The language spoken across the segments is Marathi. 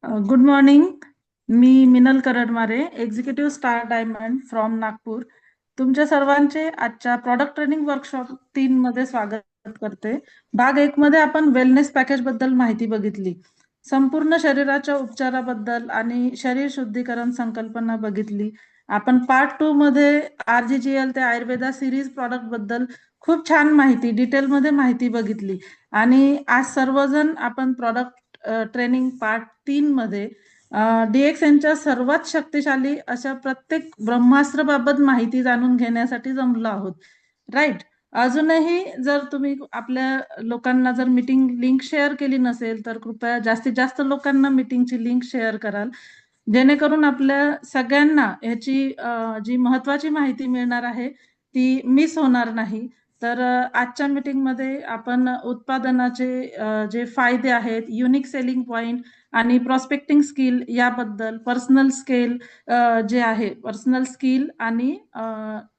Good morning. मी Minal Karadmare, executive star diamond from Nagpur. तुमच्या सर्वांचे आजच्या प्रॉडक्ट ट्रेनिंग वर्कशॉप 3 मध्ये स्वागत करते. भाग 1 मध्ये आपण वेलनेस पॅकेज बद्दल माहिती बघितली. संपूर्ण शरीराच्या उपचाराबद्दल आणि शरीर शुद्धीकरण संकल्पना बघितली. आपण पार्ट 2 मध्ये RGGL ते आयुर्वेदा सिरीज प्रॉडक्ट बद्दल खूप छान माहिती डिटेलमध्ये माहिती बघितली. आणि आज सर्वजण आपण प्रॉडक्ट ट्रेनिंग पार्ट 3 मध्ये DXNच्या सर्वात शक्तिशाली अशा प्रत्येक ब्रह्मास्त्राबाबत माहिती जाणून घेण्यासाठी जमलो आहोत. राईट. अजूनही जर तुम्ही आपल्या लोकांना जर मीटिंग लिंक शेअर केली नसेल तर कृपया जास्तीत जास्त लोकांना मीटिंगची लिंक शेअर कराल, जेणेकरून आपल्या सगळ्यांना ह्याची जी महत्वाची माहिती मिळणार आहे ती मिस होणार नाही. तर आजच्या मीटिंगमध्ये आपण उत्पादनाचे जे फायदे आहेत, युनिक सेलिंग पॉइंट आणि प्रॉस्पेक्टिंग स्किल याबद्दल, पर्सनल स्केल जे आहे, पर्सनल स्किल आणि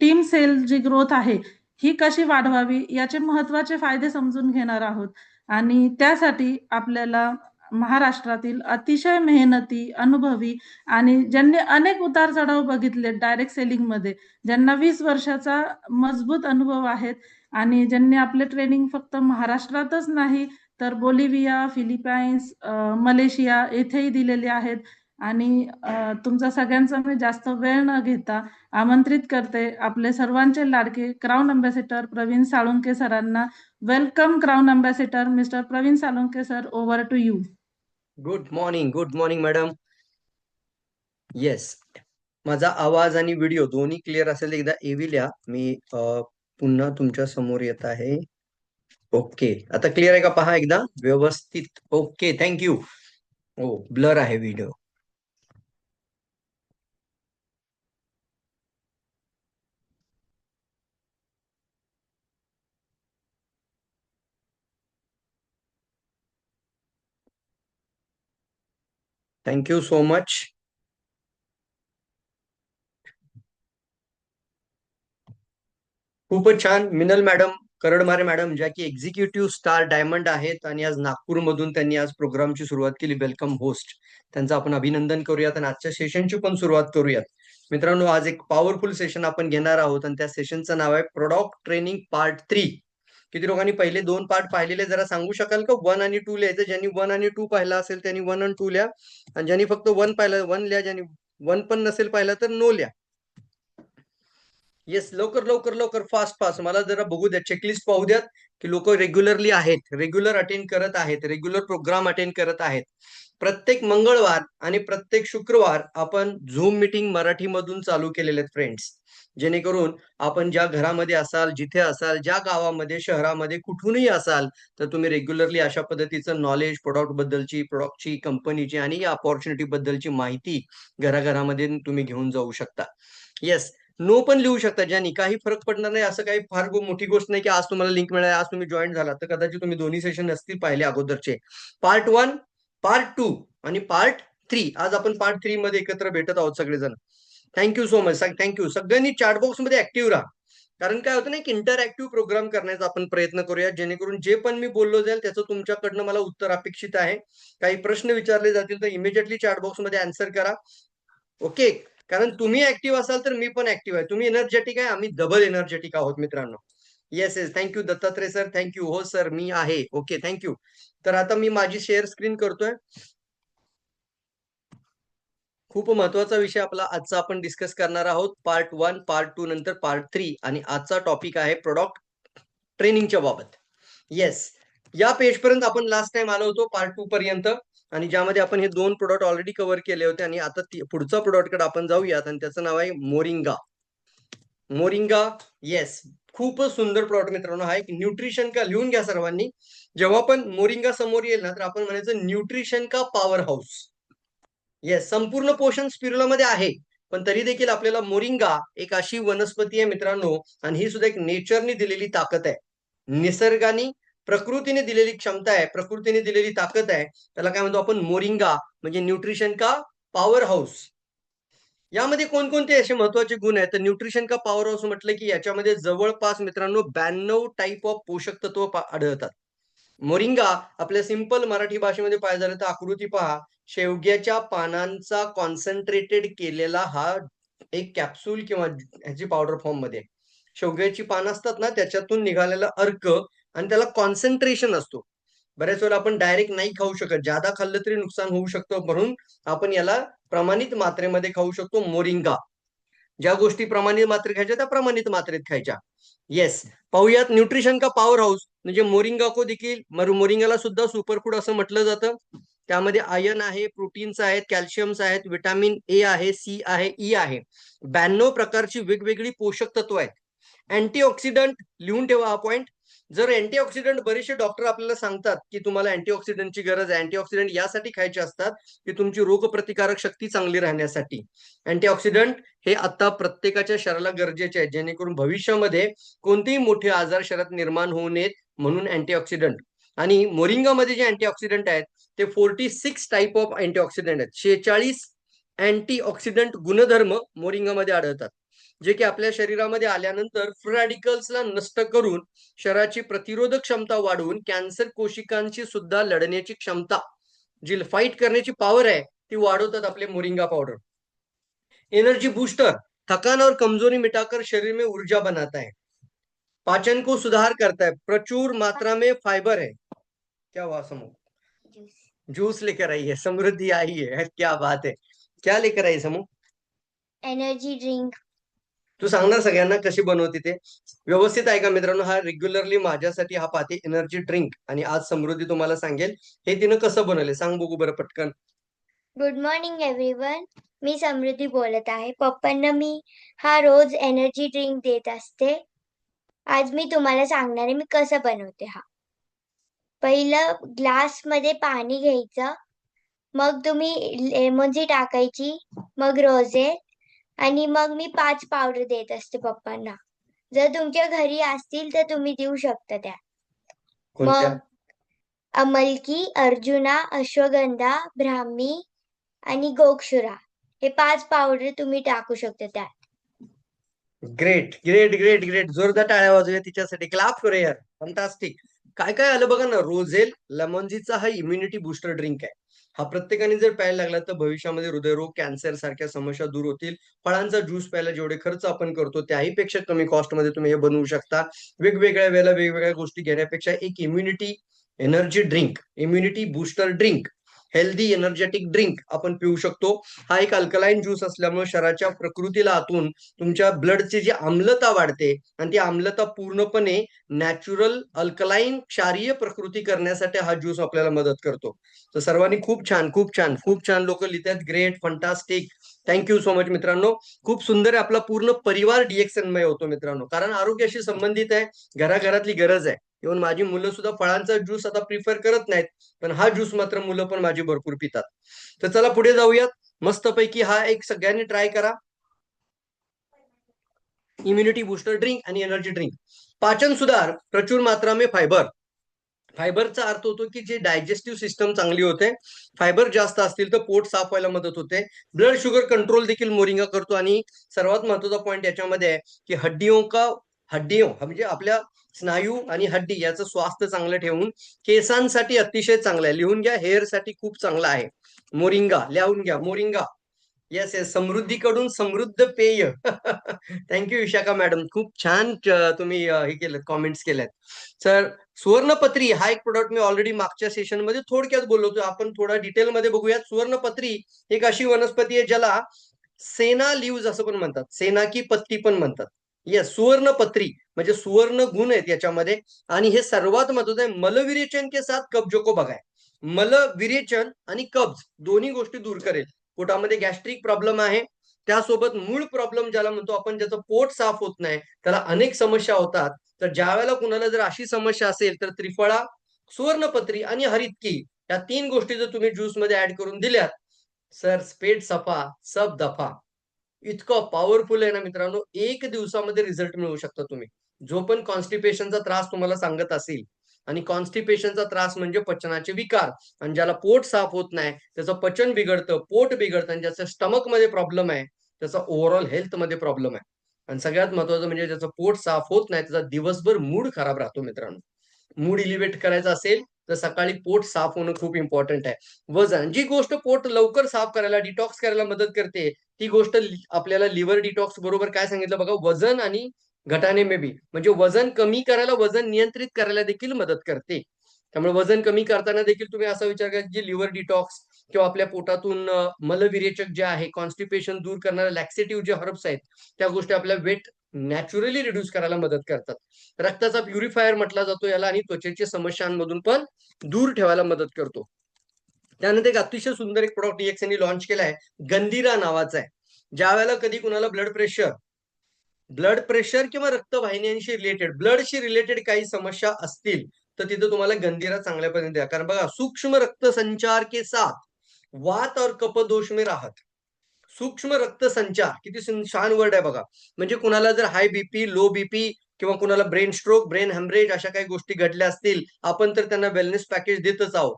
टीम सेल जी ग्रोथ आहे ही कशी वाढवावी याचे महत्वाचे फायदे समजून घेणार आहोत. आणि त्यासाठी आपल्याला महाराष्ट्रातील अतिशय मेहनती, अनुभवी आणि ज्यांनी अनेक उतार चढाव बघितले डायरेक्ट सेलिंग मध्ये, ज्यांना 20 वर्षाचा मजबूत अनुभव आहेत आणि ज्यांनी आपले ट्रेनिंग फक्त महाराष्ट्रातच नाही तर बोलिव्हिया, फिलिपाईन्स, मलेशिया येथेही दिलेले आहेत. आणि तुमचा सगळ्यांचा मी जास्त वेळ न घेता आमंत्रित करते आपले सर्वांचे लाडके क्राऊन अम्बॅसेडर प्रवीण साळुंके सरांना. Welcome crown ambassador mister Praveen Salunke sir, over to you. Good morning madam. Yes, माझा आवाज आणि व्हिडिओ दोन्ही क्लिअर असेल एकदा एविल्या. मी पुन्हा तुमच्या समोर येत आहे. ओके, आता क्लिअर आहे का? पहा एकदा व्यवस्थित. Okay, thank you. हो, ब्लर आहे व्हिडिओ. Thank you so much. खूपच छान. मिनल मॅडम करडमारे मॅडम, ज्या की एक्झिक्युटिव्ह स्टार डायमंड आहेत आणि आज नागपूरमधून त्यांनी आज प्रोग्रामची सुरुवात केली. वेलकम होस्ट, त्यांचं आपण अभिनंदन करूयात आणि आजच्या सेशनची पण सुरुवात करूयात. मित्रांनो, आज एक पॉवरफुल सेशन आपण घेणार आहोत आणि त्या सेशनचं नाव आहे प्रोडक्ट ट्रेनिंग पार्ट 3. किती लोकांनी पहिले 2 पार्ट पाहिलेले जरा सांगू शकाल का? 1 आणि 2 लिहायचं. ज्यांनी 1 आणि 2 पाहिला असेल त्यांनी 1 आणि 2 लिहा, आणि ज्यांनी फक्त 1 पाहिलं 1 लिहा, ज्यांनी 1 पण नसेल पाहिला तर नो लिहा. येस, लवकर लवकर लवकर, फास्ट फास्ट. मला जरा बघू द्या, चेकलिस्ट पाहू द्यात की लोक रेग्युलरली आहेत, रेग्युलर अटेंड करत आहेत, रेग्युलर प्रोग्राम अटेंड करत आहेत. प्रत्येक मंगळवार आणि प्रत्येक शुक्रवार आपण झूम मीटिंग मराठीमधून चालू केलेले आहेत फ्रेंड्स, जेणेकरून आपण ज्या घरामध्ये असाल, जिथे असाल, ज्या गावामध्ये, शहरामध्ये, कुठूनही असाल, तर तुम्ही रेग्युलरली अशा पद्धतीचं नॉलेज, प्रोडक्ट बद्दलची, प्रोडक्टची, कंपनीची आणि या अपॉर्च्युनिटी बद्दलची माहिती घराघरामध्ये तुम्ही घेऊन जाऊ शकता. येस, नो पण लिहू शकता, ज्यांनी काही फरक पडणार नाही. असं काही फार मोठी गोष्ट नाही की आज तुम्हाला लिंक मिळाली, आज तुम्ही जॉईन झाला तर कदाचित तुम्ही दोन्ही सेशन नसतील पाहिले अगोदरचे. पार्ट 1, पार्ट 2 आणि पार्ट 3. आज आपण पार्ट 3 मध्ये एकत्र भेटत आहोत सगळेजण. Thank you so much. थँक्यू. सगळ्यांनी चॅट बॉक्स मध्ये ऍक्टिव्ह राहा, कारण काय होतं ना, एक इंटरॅक्टिव्ह प्रोग्राम करण्याचा आपण प्रयत्न करूया, जेणेकरून जे पण मी बोललो जाईल त्याचं तुमच्याकडनं मला उत्तर अपेक्षित आहे. काही प्रश्न विचारले जातील तर इमिजिएटली चॅट बॉक्स मध्ये आन्सर करा. ओके, कारण तुम्ही ऍक्टिव्ह असाल तर मी पण ऍक्टिव्ह आहे. तुम्ही एनर्जेटिक आहे, आम्ही डबल एनर्जेटिक आहोत मित्रांनो. Yes yes, thank you Dattatray sir, thank you. हो सर, मी आहे. Okay, thank you. तर आता मी माझी शेअर स्क्रीन करतोय. खूप महत्वाचा विषय आपला आजचा आपण डिस्कस करणार आहोत. पार्ट 1, पार्ट 2 नंतर पार्ट 3, आणि आजचा टॉपिक आहे प्रोडक्ट ट्रेनिंगच्या बाबत. येस, या पेज पर्यंत आपण लास्ट टाइम आलो होतो, पार्ट 2 पर्यंत, आणि ज्यामध्ये आपण हे 2 प्रोडक्ट ऑलरेडी कव्हर केले होते. आणि आता पुढचा प्रोडक्टकडे आपण जाऊयात, आणि त्याचं नाव आहे मोरिंगा. मोरिंगा, येस, खूपच सुंदर प्रोडक्ट मित्रांनो. हा एक न्यूट्रिशन का, लिहून घ्या सर्वांनी. जेव्हा पण मोरिंगा समोर येईल ना, तर आपण म्हणायचं न्यूट्रिशन का पॉवर हाऊस. येस, संपूर्ण पोषण स्पिरुलामध्ये आहे, पण तरी देखील आपल्याला मोरिंगा एक अशी वनस्पती आहे मित्रांनो, आणि ही सुद्धा एक नेचरने दिलेली ताकद आहे, निसर्गाने, प्रकृतीने दिलेली क्षमता आहे, प्रकृतीने दिलेली ताकद आहे. त्याला काय म्हणतो आपण? मोरिंगा, म्हणजे न्यूट्रिशन का पॉवर हाऊस. यामध्ये कोणकोणते असे महत्वाचे गुण आहेत? तर न्यूट्रिशन का पॉवर हाऊस म्हटलं की याच्यामध्ये जवळपास मित्रांनो 92 टाईप ऑफ पोषक तत्व आढळतात. मोरिंगा आपल्या सिंपल मराठी भाषेमध्ये पाहिजे झालं तर आकृती पहा. शेवग्याच्या पानांचा कॉन्सन्ट्रेटेड केलेला हा एक कॅप्सूल किंवा ह्याची पावडर फॉर्म मध्ये. शेवग्याची पानं असतात ना, त्याच्यातून निघालेला अर्क आणि त्याला कॉन्सन्ट्रेशन असतो. बऱ्याच वेळेला आपण डायरेक्ट नाही खाऊ शकत, जादा खाल्लं तरी नुकसान होऊ शकतं, म्हणून आपण याला प्रमाणित मात्रेमध्ये खाऊ शकतो. मोरिंगा, ज्या गोष्टी प्रमाणित मात्रेत खायच्या त्या प्रमाणित मात्रेत खायच्या. येस, पाहूयात न्यूट्रिशन का पॉवर हाऊस म्हणजे मोरिंगा को देखील, मोरिंगाला सुद्धा सुपरफूड असं म्हटलं जातं. त्यामध्ये आयर्न आहे, प्रोटीन्स आहेत, कॅल्शियम्स आहेत, विटामिन ए आहे, सी आहे, ई आहे. 92 प्रकारची वेगवेगळी पोषक तत्व आहेत. अँटीऑक्सिडंट लिहून ठेवा हा पॉइंट. जर अँटीऑक्सिडंट, बरेचसे डॉक्टर आपल्याला सांगतात की तुम्हाला अँटीऑक्सिडंटची गरज आहे. अँटीऑक्सिडंट यासाठी खायचे असतात की तुमची रोगप्रतिकारक शक्ती चांगली राहण्यासाठी. अँटीऑक्सिडंट हे आता प्रत्येकाच्या शरीराला गरजेचे आहे, जेणेकरून भविष्यामध्ये कोणतेही मोठे आजार शरीरात निर्माण होऊ नयेत, म्हणून अँटीऑक्सिडंट. आणि मोरिंगामध्ये जे अँटीऑक्सिडंट आहेत ते 46 टाईप ऑफ अँटीऑक्सिडंट आहेत. 46 अँटीऑक्सिडंट गुणधर्म मोरिंगामध्ये आढळतात, जे की आपल्या शरीरामध्ये आल्यानंतर फ्री रॅडिकल्सला नष्ट करून शरीराची प्रतिरोधक क्षमता वाढवून कॅन्सर कोशिकांची सुद्धा लढण्याची क्षमता, जी फाईट करण्याची पॉवर आहे, ती वाढवतात आपले मोरिंगा पावडर. एनर्जी बूस्टर, थकान और कमजोरी मिटाकर शरीर में ऊर्जा बनाता है. पाचन को सुधार करता है. प्रचुर मात्रा में फाइबर है. क्या हुआ समूह? जूस लेकर आई है, समृद्धि आई है. क्या बात है. क्या लेकर आई समूह? Energy drink. तू सांगणार सगळ्यांना कशी बनवते ते व्यवस्थित आहे का मित्रांनो? हा रेग्युलरली माझ्यासाठी हा पाहते एनर्जी ड्रिंक, आणि आज समृद्धी तुम्हाला सांगेल हे तिनं कसं बनवले. सांग बघू बरं पटकन. Good morning everyone. मी समृद्धी बोलत आहे. पप्पांना मी हा रोज एनर्जी ड्रिंक देत असते. आज मी तुम्हाला सांगणार आहे मी कसं बनवते हा. पहिलं ग्लासमध्ये पाणी घ्यायचं, मग तुम्ही लेमनची टाकायची, मग रोझेल, आणि मग मी 5 पावडर देत असते पप्पांना. जर तुमच्या घरी असतील तर तुम्ही देऊ शकता त्या. कोणत्या? मग अमलकी, अर्जुना, अश्वगंधा, ब्राह्मी आणि गोक्षुरा हे 5 पावडर तुम्ही टाकू शकता त्यात. ग्रेट ग्रेट ग्रेट ग्रेट, जोरदार टाळ्या वाजूया तिच्यासाठी, क्लॅप करूया यार. फंटास्टिक. काय काय आलं बघा ना. रोझेल लेमॉनजीचा हा इम्युनिटी बूस्टर ड्रिंक आहे. हा प्रत्येकाने जर प्यायला लागला तर भविष्यामध्ये हृदयरोग, कॅन्सर सारख्या समस्या दूर होतील. फळांचा ज्यूस प्यायला जेवढे खर्च आपण करतो त्याही पेक्षा कमी कॉस्ट मध्ये तुम्ही हे बनवू शकता. वेगवेगळ्या वेळेला वेगवेगळ्या गोष्टी घेण्यापेक्षा एक immunity energy drink, immunity booster drink, healthy energetic drink आपण पिऊ शकतो. हा एक अल्कलाईन ज्यूस असल्यामुळे शरीराच्या प्रकृतीला आतून तुमच्या ब्लडची जी आम्लता वाढते, आणि ती आम्लता पूर्णपणे नॅचरल अल्कलाईन क्षारीय प्रकृती करण्यासाठी हा ज्यूस आपल्याला मदत करतो. तर सर्वांनी खूप छान खूप छान खूप छान लोक लिहितात. Great, fantastic, thank you so much मित्रांनो. खूप सुंदर आहे. आपला पूर्ण परिवार डिएक्सनमय होतो मित्रांनो, कारण आरोग्याशी संबंधित आहे, घराघरातली गरज आहे. इव्हन माझी मुलं सुद्धा फळांचा ज्यूस आता प्रिफर करत नाहीत, पण हा ज्यूस मात्र मुलं पण माझी भरपूर पितात. तर चला पुढे जाऊयात. मस्तपैकी हा एक सगळ्यांनी ट्राय करा. इम्युनिटी बूस्टर ड्रिंक आणि एनर्जी ड्रिंक. पाचन सुधार, प्रचुर मात्रा में फायबर. फायबरचा अर्थ होतो की जे डायजेस्टिव्ह सिस्टम चांगली होते. फायबर जास्त असतील तर पोट साफ व्हायला मदत होते. ब्लड शुगर कंट्रोल देखील मोरिंगा करतो. आणि सर्वात महत्वाचा पॉईंट याच्यामध्ये आहे की हड्डियों म्हणजे आपल्या स्नायू आणि हड्डी याचं स्वास्थ्य चांगलं ठेवून केसांसाठी अतिशय चांगलं आहे. लिहून घ्या, हेअर साठी खूप चांगला आहे मोरिंगा. लिहून घ्या मोरिंगा. येस येस, समृद्धीकडून समृद्ध पेय. थँक्यू विशाखा मॅडम, खूप छान तुम्ही हे केलं, कॉमेंट्स केल्यात. सर, सुवर्णपत्री हा एक प्रोडक्ट मी ऑलरेडी मागच्या सेशन मध्ये थोडक्यात बोललो होतो, आपण थोडा डिटेलमध्ये बघूयात. सुवर्णपत्री एक अशी वनस्पती आहे ज्याला सेना लिव्ज असं पण म्हणतात, सेना की पत्ती पण म्हणतात. येस, सुवर्णपत्री म्हणजे सुवर्ण गुण आहेत याच्यामध्ये. आणि हे सर्वात महत्वाचं आहे, मलविरेचन के साथ कब्ज को बघाय. मलविरेचन आणि कब्ज दोन्ही गोष्टी दूर करेल. पोटामध्ये गॅस्ट्रिक प्रॉब्लेम आहे, त्यासोबत मूळ प्रॉब्लेम ज्याला म्हणतो आपण, ज्याचं पोट साफ होत नाही, त्याला अनेक समस्या होतात. तर ज्या वेळेला कुणाला जर अशी समस्या असेल तर त्रिफळा, सुवर्णपत्री आणि हरितकी या 3 गोष्टी जर तुम्ही ज्यूस मध्ये ऍड करून दिल्यात, सर पेट सफा सब दफा. इतकं पॉवरफुल आहे ना मित्रांनो, 1 दिवसामध्ये रिझल्ट मिळवू शकता तुम्ही. जो पण कॉन्स्टिपेशनचा त्रास तुम्हाला सांगत असेल, आणि कॉन्स्टिपेशनचा त्रास म्हणजे पचनाचे विकार, आणि ज्याला पोट साफ होत नाही त्याचं पचन बिघडतं, पोट बिघडतं, आणि ज्याचं स्टमक मध्ये प्रॉब्लेम आहे त्याचा ओव्हरऑल हेल्थ मध्ये प्रॉब्लेम आहे. आणि सगळ्यात महत्वाचं म्हणजे ज्याचं पोट साफ होत नाही त्याचा दिवसभर मूड खराब राहतो मित्रांनो. मूड इलिव्हेट करायचा असेल तर सकाळी पोट साफ होणं खूप इम्पॉर्टंट आहे. वजन, जी गोष्ट पोट लवकर साफ करायला, डिटॉक्स करायला मदत करते, ती गोष्ट आपल्याला लिव्हर डिटॉक्स बरोबर काय सांगितलं बघा, वजन आणि घटाने मे बी, म्हणजे वजन कमी करायला, वजन नियंत्रित करायला देखील मदत करते. त्यामुळे वजन कमी करताना देखील तुम्ही असा विचार करा, जे लिव्हर डिटॉक्स किंवा आपल्या पोटातून मलविरेचक जे आहे, कॉन्स्टिपेशन दूर करणारे लॅक्सेटिव्ह जे हर्ब्स आहेत, त्या गोष्टी आपल्या वेट नॅचरली रिड्यूस करायला मदत करतात. रक्ताचा प्युरिफायर म्हटला जातो याला, आणि त्वचेच्या समस्यांमधून पण दूर ठेवायला मदत करतो. त्यानंतर एक अतिशय सुंदर एक प्रोडक्ट DXNनी लॉन्च केला आहे, गंधीरा नावाचा आहे. ज्या वेळेला कधी कुणाला ब्लड प्रेशर किंवा रक्तवाहिन्यांशी रिलेटेड, ब्लडशी रिलेटेड काही समस्या असतील, तर तिथे तुम्हाला गंधीरा चांगल्या पद्धतीने द्या. कारण बघा, सूक्ष्म रक्त संचार के साथ वात और कफ दोष में राहत. सूक्ष्म रक्त संचार, किती छान वर्ड आहे बघा. म्हणजे कुणाला जर हाय बीपी, लो बीपी किंवा कुणाला ब्रेन स्ट्रोक, ब्रेन हेमरेज अशा काही गोष्टी घडल्या असतील, आपण तर त्यांना वेलनेस पॅकेज देतच आहोत.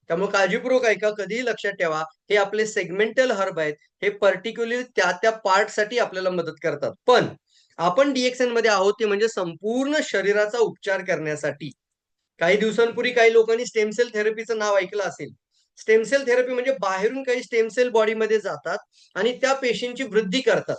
त्यामुळे काळजीपूर्वक ऐका, कधीही लक्षात ठेवा, हे आपले सेगमेंटल हर्ब आहेत. हे पर्टिक्युलरली त्या त्या पार्टसाठी आपल्याला मदत करतात. पण आपण DXN मध्ये आहोत ते म्हणजे संपूर्ण शरीराचा उपचार करण्यासाठी. काही दिवसांपूर्वी काही लोकांनी स्टेम सेल थेरपीचं नाव ऐकलं असेल. स्टेम सेल थेरपी म्हणजे बाहेरून काही स्टेम सेल बॉडीमध्ये जातात आणि त्या पेशींची वृद्धी करतात.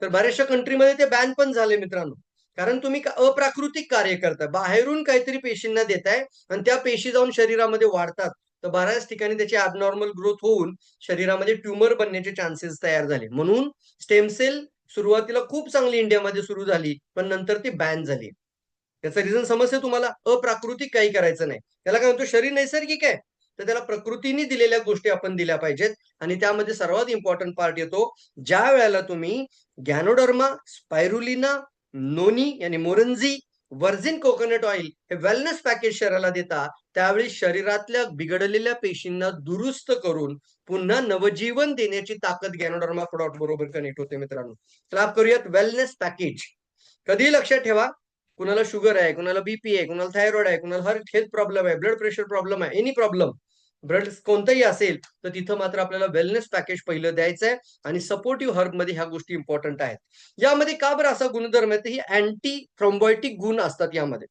तर बऱ्याचशा कंट्रीमध्ये ते बॅन पण झाले मित्रांनो. कारण तुम्ही अप्राकृतिक कार्य करताय, बाहेरून काहीतरी पेशींना देताय आणि त्या पेशी जाऊन शरीरामध्ये वाढतात. तर बऱ्याच ठिकाणी त्याची ॲबनॉर्मल ग्रोथ होऊन शरीरामध्ये ट्यूमर बनण्याचे चान्सेस तयार झाले. म्हणून स्टेम सेल सुरुवातीला खूप चांगली इंडियामध्ये सुरू झाली, पण नंतर ती बॅन झाली. त्याचं रिझन समजते तुम्हाला? अप्राकृतिक काही करायचं नाही. त्याला काय म्हणतो, शरीर नैसर्गिक आहे, तर त्याला प्रकृतीने दिलेल्या गोष्टी आपण दिल्या पाहिजेत. आणि त्यामध्ये सर्वात इम्पॉर्टंट पार्ट येतो, ज्या वेळेला तुम्ही गॅनोडर्मा, स्पायरुलिना, नोनी यानी मोरंजी, व्हर्जिन कोकोनट ऑइल हे वेलनेस पॅकेज शरीराला देता, त्यावेळी शरीरातल्या बिघडलेल्या पेशींना दुरुस्त करून पुन्हा नवजीवन देण्याची ताकद गॅनोडर्मा प्रोडक्ट बरोबर कनेक्ट होते मित्रांनो. तर करूयात वेलनेस पॅकेज. कधीही लक्षात ठेवा, कुणाला शुगर आहे, कुणाला बीपी आहे, कुणाला थायरॉइड आहे, कुणाला हेल्थ प्रॉब्लेम आहे, ब्लड प्रेशर प्रॉब्लेम आहे, एनी प्रॉब्लेम, ब्लड कोणताही असेल, तर तिथं मात्र आपल्याला वेलनेस पॅकेज पहिलं द्यायचं आहे. आणि सपोर्टिव्ह हर्ब मध्ये ह्या गोष्टी इम्पॉर्टंट आहेत. यामध्ये का बरं असा गुणधर्म आहे, ही अँटी थ्रोम्बोटिक गुण असतात यामध्ये.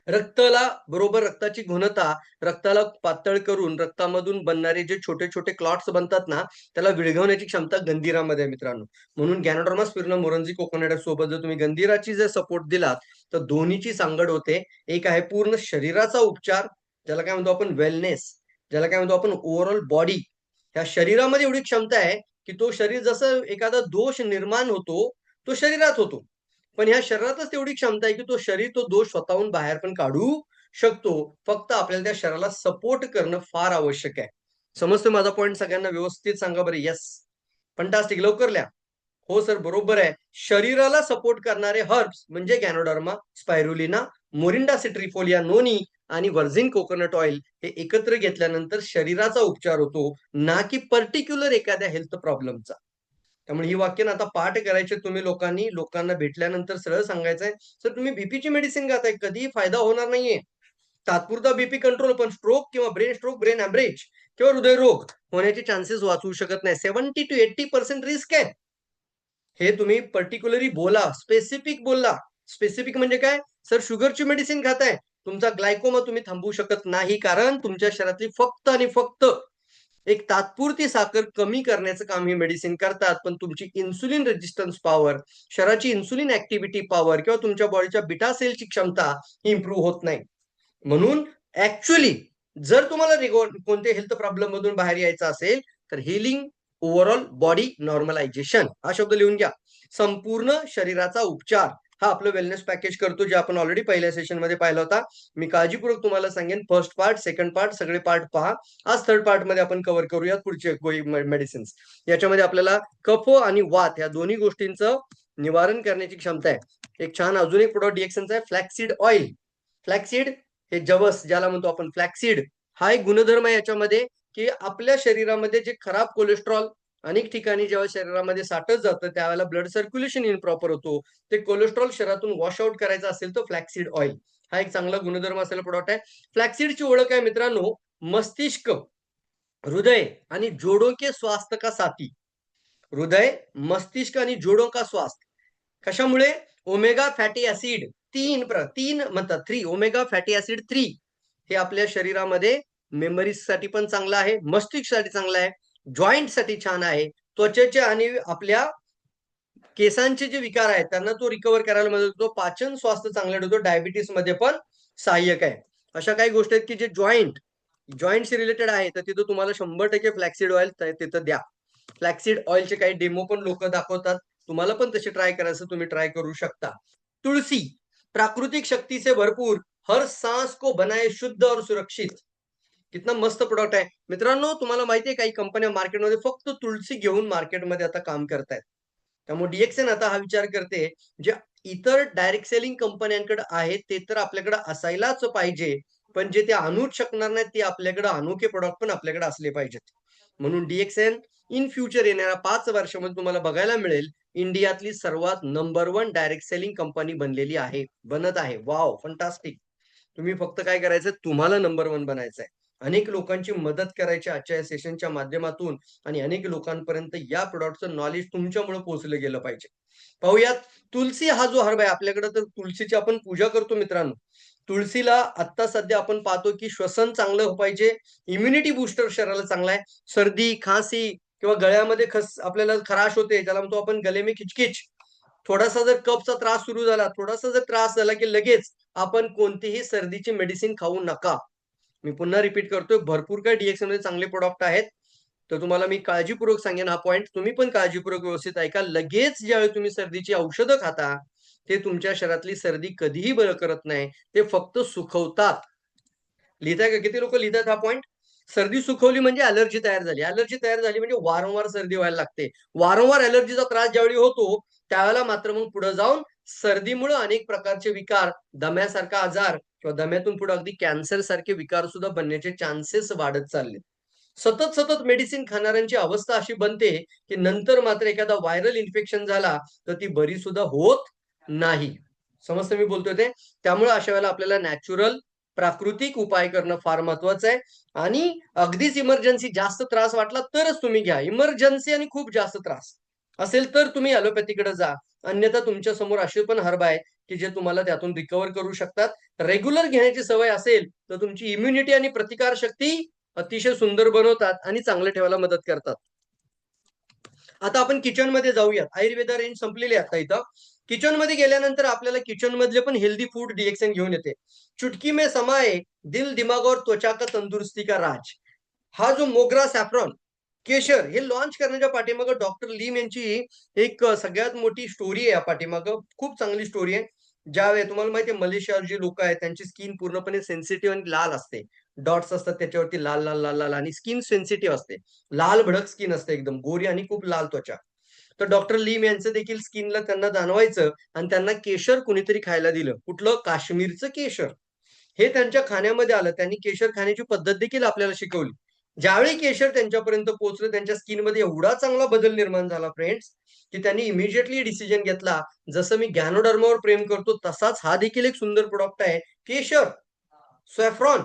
रक्ताला बरोबर, रक्ताची घनता, रक्ताला पातळ करून रक्तामधून बनणारे जे छोटे छोटे क्लॉट्स बनतात ना, त्याला विळघवण्याची क्षमता गंधीरामध्ये आहे मित्रांनो. म्हणून गॅनोडर्मा स्पिरुलिना मोरंजी कोकोनट सोबत जर तुम्ही गंधीराची जर सपोर्ट दिलात, तर दोन्हीची सांगड होते. एक आहे पूर्ण शरीराचा उपचार, ज्याला काय म्हणतो आपण वेलनेस, ज्याला काय म्हणतो आपण ओव्हरऑल बॉडी. ह्या शरीरामध्ये एवढी क्षमता आहे की तो शरीर, जसं एखादा दोष निर्माण होतो, तो शरीरात होतो. पण ह्या शरीरातच तेवढी क्षमता आहे की तो शरीर तो दोष स्वतःहून बाहेर पण काढू शकतो. फक्त आपल्याला त्या शरीराला सपोर्ट करणं फार आवश्यक आहे. समजतो माझा पॉईंट? सगळ्यांना व्यवस्थित सांगा बरं. येस, फंटास्टिक, लवकर लिहा. हो सर, बरोबर आहे. शरीराला सपोर्ट करणारे हर्ब्स म्हणजे गॅनोडर्मा, स्पायरुलिना, मोरिंडा सिट्रिफोलिया, नोनी आणि व्हर्जिन कोकोनट ऑइल हे एकत्र घेतल्यानंतर शरीराचा उपचार होतो, ना की पर्टिक्युलर एखाद्या हेल्थ प्रॉब्लेमचा. त्यामुळे ही वाक्य ना आता पाठ करायचे तुम्ही लोकांनी. लोकांना भेटल्यानंतर सरळ सांगायचंय, सर तुम्ही बीपीची मेडिसिन घेताय, कधीही फायदा होणार नाहीये. तात्पुरता बीपी कंट्रोल, पण स्ट्रोक किंवा ब्रेन स्ट्रोक, ब्रेन हॅमरेज किंवा हृदयरोग होण्याचे चान्सेस वाचवू शकत नाही. 70 to 80% रिस्क आहे. हे तुम्ही पर्टिक्युलरली बोला, स्पेसिफिक बोलला. स्पेसिफिक म्हणजे काय? सर शुगरची मेडिसिन खाताय, तुमचा ग्लायकोमा तुम्ही थांबवू शकत नाही, कारण तुमच्या शरीरातली फक्त आणि फक्त एक तात्पुरती साखर कमी करण्याचं काम ही मेडिसिन करतात. पण तुमची इन्सुलिन रेजिस्टन्स पॉवर, शरीराची इन्सुलिन ऍक्टिव्हिटी पॉवर किंवा तुमच्या बॉडीच्या बीटा सेलची क्षमता ही इम्प्रूव्ह होत नाही. म्हणून ऍक्च्युअली जर तुम्हाला कोणत्या हेल्थ प्रॉब्लेम मधून बाहेर यायचं असेल, तर हिलिंग ओव्हरऑल बॉडी नॉर्मलायझेशन हा शब्द लिहून घ्या. संपूर्ण शरीराचा उपचार हा आपलं वेलनेस पॅकेज करतो, जे आपण ऑलरेडी पहिल्या सेशन मध्ये पाहिला होता. मी काळजीपूर्वक तुम्हाला सांगेन, फर्स्ट पार्ट, सेकंड पार्ट सगळे पार्ट पहा. आज थर्ड पार्ट मध्ये आपण कव्हर करूयात पुढचे मेडिसिन्स. याच्यामध्ये आपल्याला कफ आणि वात या दोन्ही गोष्टींचं निवारण करण्याची क्षमता आहे. एक छान अजून एक प्रोडक्ट DXNचा आहे, फ्लॅक्सीड ऑइल. फ्लॅक्सीड हे जवस ज्याला म्हणतो आपण, फ्लॅक्सीड हा एक गुणधर्म आहे याच्यामध्ये, की आपल्या शरीरामध्ये जे खराब कोलेस्ट्रॉल अनेक ठिकाणी जेव्हा शरीरामध्ये साठत जातं, त्यावेळेला ब्लड सर्क्युलेशन इम्प्रॉपर होतो. ते कोलेस्ट्रॉल शरीरातून वॉश आउट करायचं असेल तर फ्लॅक्सीड ऑइल हा एक चांगला गुणधर्म असलेला प्रोडक्ट आहे. फ्लॅक्सीडची ओळख आहे मित्रांनो, मस्तिष्क, हृदय आणि जोडों के स्वास्थ्य का साथी. हृदय, मस्तिष्क आणि जोडों का स्वास्थ्य कशामुळे? ओमेगा फॅटी ऍसिड, तीन म्हणतात, 3 ओमेगा फॅटी ऍसिड 3 हे आपल्या शरीरामध्ये मेमरीसाठी पण चांगलं आहे, मस्तिष्कसाठी चांगलं आहे, जॉईंट साठी छान आहे, त्वचेचे आणि आपल्या केसांचे जे विकार आहेत त्यांना तो रिकव्हर करायला मदत होतो, पाचन स्वास्थ्य चांगलं ठेवतो, डायबिटीस मध्ये पण सहाय्यक आहे. अशा काही गोष्टी आहेत की जे जॉईंट्स रिलेटेड आहे, तर तिथं तुम्हाला 100% फ्लॅक्सीड ऑइल तिथं द्या. फ्लॅक्सीड ऑइलचे काही डेमो पण लोक दाखवतात, तुम्हाला पण तसे ट्राय करायचं, तुम्ही ट्राय करू शकता. तुळसी प्राकृतिक शक्ती से भरपूर, हर सांस को बनाए शुद्ध और सुरक्षित. कितना मस्त प्रोडक्ट आहे मित्रांनो. तुम्हाला माहिती आहे काही कंपन्या मार्केटमध्ये फक्त तुळशी घेऊन मार्केटमध्ये आता काम करतायत. त्यामुळे डीएक्सएन आता हा विचार करते, जे इतर डायरेक्ट सेलिंग कंपन्यांकडे आहेत ते तर आपल्याकडे असायलाच पाहिजे, पण जे ते आणूच शकणार नाहीत ते आपल्याकडे अनोखे प्रोडक्ट पण आपल्याकडे असले पाहिजेत. म्हणून डीएक्सएन इन फ्युचर येणाऱ्या 5 वर्षामध्ये तुम्हाला बघायला मिळेल इंडियातली सर्वात नंबर 1 डायरेक्ट सेलिंग कंपनी बनत आहे. Wow, fantastic. तुम्ही फक्त काय करायचं, तुम्हाला नंबर 1 बनायचं आहे. अनेक लोकांची मदत करायची आजच्या या सेशनच्या माध्यमातून, आणि अनेक लोकांपर्यंत या प्रोडक्टचं नॉलेज तुमच्यामुळे पोहोचलं गेलं पाहिजे. पाहूयात, तुलसी हा जो हर्ब आहे आपल्याकडे, तर तुळशीची आपण पूजा करतो मित्रांनो. तुळशीला आता सध्या आपण पाहतो की श्वसन चांगलं पाहिजे, इम्युनिटी बूस्टर शरीराला चांगला आहे. सर्दी, खांसी किंवा गळ्यामध्ये आपल्याला खराश होते, ज्याला म्हणतो आपण गले में खिचखिच, थोडासा जर कफचा त्रास सुरू झाला, थोडासा जर त्रास झाला की लगेच आपण कोणतीही सर्दीची मेडिसिन खाऊ नका. मी पुन्हा रिपीट करतोय, भरपूर काही डीएक्सएन मध्ये चांगले प्रोडक्ट आहेत. तर तुम्हाला मी काळजीपूर्वक सांगेन हा पॉईंट, तुम्ही पण काळजीपूर्वक व्यवस्थित ऐका. लगेच ज्यावेळी तुम्ही सर्दीची औषधं खाता, ते तुमच्या शरीरातली सर्दी कधीही बरं करत नाही, ते फक्त सुखवतात. लिहिताय का? किती लोक लिहितात हा पॉईंट? सर्दी सुखवली म्हणजे अलर्जी तयार झाली, अलर्जी तयार झाली म्हणजे वारंवार सर्दी व्हायला लागते. वारंवार अलर्जीचा त्रास ज्यावेळी होतो त्यावेळेला मात्र मग पुढे जाऊन सर्दीमुळे अनेक प्रकारचे विकार, दम्यासारखा आजार किंवा दम्यातून पुढे अगदी कॅन्सर सारखे विकार सुद्धा बनण्याचे चान्सेस वाढत चालले. सतत सतत मेडिसिन खाणाऱ्यांची अवस्था अशी बनते की नंतर मात्र एखादा व्हायरल इन्फेक्शन झाला तर ती बरी सुद्धा होत नाही. समजतं मी बोलतोय ते? त्यामुळे अशा वेळेला आपल्याला नॅचरल, प्राकृतिक उपाय करणं फार महत्वाचं आहे. आणि अगदीच इमर्जन्सी, जास्त त्रास वाटला तरच तुम्ही घ्या. इमर्जन्सी आणि खूप जास्त त्रास असेल तर तुम्ही ॲलोपॅथीकडे जा. अन्यथा तुमच्या समोर असे पण हर्ब आहेत की जे तुम्हाला त्यातून रिकव्हर करू शकतात. रेग्युलर घेण्याची सवय असेल तर तुमची इम्युनिटी आणि प्रतिकार शक्ती अतिशय सुंदर बनवतात आणि चांगलं ठेवायला मदत करतात. आता आपण किचन मध्ये जाऊयात. आयुर्वेदा रेंज संपलेली आहे आता इथं. किचन मध्ये गेल्यानंतर आपल्याला किचन मधले पण हेल्दी फूड डीएक्सएन घेऊन येते. चुटकी में समाये दिल, दिमाग और त्वचा का तंदुरुस्ती का राज. हा जो मोगरा सॅफ्रॉन केशर हे लॉन्च करण्याच्या पाठीमागं डॉक्टर लीम यांची एक सगळ्यात मोठी स्टोरी आहे. या पाठीमागं खूप चांगली स्टोरी आहे. ज्यावेळी तुम्हाला माहिती आहे मलेशियावर जी लोक आहेत त्यांची स्किन पूर्णपणे सेन्सिटिव्ह आणि लाल असते, डॉट्स असतात त्याच्यावरती लाल लाल लाल लाल, आणि स्किन सेन्सिटिव्ह असते, लाल भडक स्किन असते, एकदम गोरी आणि खूप लाल त्वचा. तर डॉक्टर लीम यांचं देखील स्किनला त्यांना जाणवायचं आणि त्यांना केशर कुणीतरी खायला दिलं. कुठलं? काश्मीरचं केशर. हे त्यांच्या खाण्यामध्ये आलं. त्यांनी केशर खाण्याची पद्धत देखील आपल्याला शिकवली. ज्यावेळी केशर त्यांच्यापर्यंत पोहोचलं, त्यांच्या स्किनमध्ये एवढा चांगला बदल निर्माण झाला फ्रेंड्स, की त्यांनी इमिजिएटली डिसिजन घेतला, जसं मी गॅनोडर्मावर प्रेम करतो तसाच हा देखील एक सुंदर प्रोडक्ट आहे केशर, सॅफ्रॉन.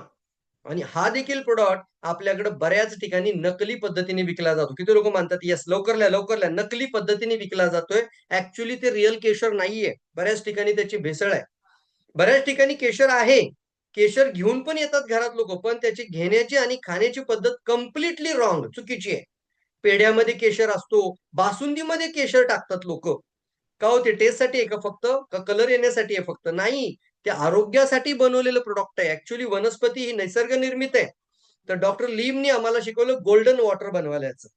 आणि हा देखील प्रोडक्ट आपल्याकडे बऱ्याच ठिकाणी नकली पद्धतीने विकला जातो. किती लोक मानतात येस लवकर नकली पद्धतीने विकला जातोय. ऍक्च्युली ते रिअल केशर नाहीये, बऱ्याच ठिकाणी त्याची भेसळ आहे. बऱ्याच ठिकाणी केशर आहे, केशर घेऊन पण येतात घरात लोक, पण त्याची घेण्याची आणि खाण्याची पद्धत कम्प्लिटली रॉंग, चुकीची आहे. पेढ्यामध्ये केशर असतो, बासुंदीमध्ये केशर टाकतात लोक. का हो? ते टेस्टसाठी आहे का फक्त? का कलर येण्यासाठी आहे फक्त? नाही, ते आरोग्यासाठी बनवलेलं प्रोडक्ट आहे. ऍक्च्युली वनस्पती ही नैसर्ग निर्मित आहे. तर डॉक्टर लीमनी आम्हाला शिकवलं गोल्डन वॉटर बनवायला याचं.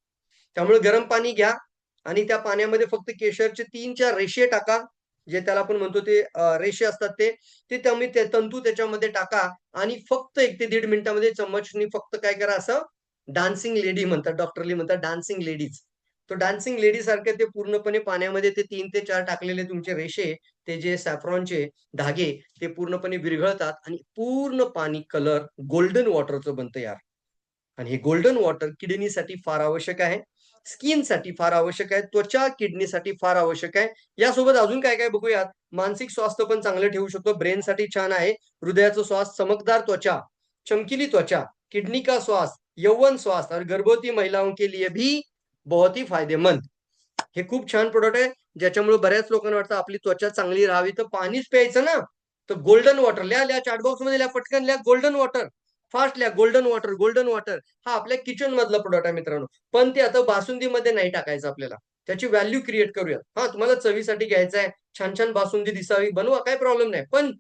त्यामुळे गरम पाणी घ्या आणि त्या पाण्यामध्ये फक्त केशरचे 3-4 रेषे टाका, जे त्याला आपण म्हणतो ते रेषे असतात ते तुम्ही ते तंतू त्याच्यामध्ये टाका आणि फक्त 1 ते 1.5 मिनिटामध्ये चम्मचनी फक्त काय करा, असं डान्सिंग लेडी म्हणतात, डॉक्टर ली म्हणतात डान्सिंग लेडीज. तो डान्सिंग लेडी सारखे ते पूर्णपणे पाण्यामध्ये ते 3 ते 4 टाकलेले तुमचे रेषे, ते जे सॅफ्रॉनचे धागे, ते पूर्णपणे विरघळतात आणि पूर्ण पाणी कलर गोल्डन वॉटरचं बनतं यार. आणि हे गोल्डन वॉटर किडनीसाठी फार आवश्यक आहे, स्किनसाठी फार आवश्यक आहे, त्वचा किडनीसाठी फार आवश्यक आहे. यासोबत अजून काय काय बघूयात. मानसिक स्वास्थ्य पण चांगलं ठेवू शकतो, ब्रेनसाठी छान आहे. हृदयाचं स्वास्थ्य, चमकदार त्वचा, चमकीली त्वचा, किडनी का स्वास्थ्य, यौवन स्वास्थ्य और गर्भवती महिलाओं के लिए भी बहुत ही फायदेमंद. हे खूप छान प्रोडक्ट आहे, ज्याच्यामुळे बऱ्याच लोकांना वाटतं आपली त्वचा चांगली राहावी तर पाणीच प्यायचं ना. तर गोल्डन वॉटर लिहा, चॅट बॉक्स मध्ये लिहा, पटकन लिहा गोल्डन वॉटर. फास्ट लिहा, गोल्डन वॉटर. गोल्डन वॉटर हा आपल्या किचन मधला प्रोडक्ट आहे मित्रांनो, पण ते आता बासुंदीमध्ये नाही टाकायचं आपल्याला. त्याची व्हॅल्यू क्रिएट करूया. हा, तुम्हाला चवीसाठी घ्यायचं आहे, छान छान बासुंदी दिसावी, बनवा, काय प्रॉब्लेम नाही. पण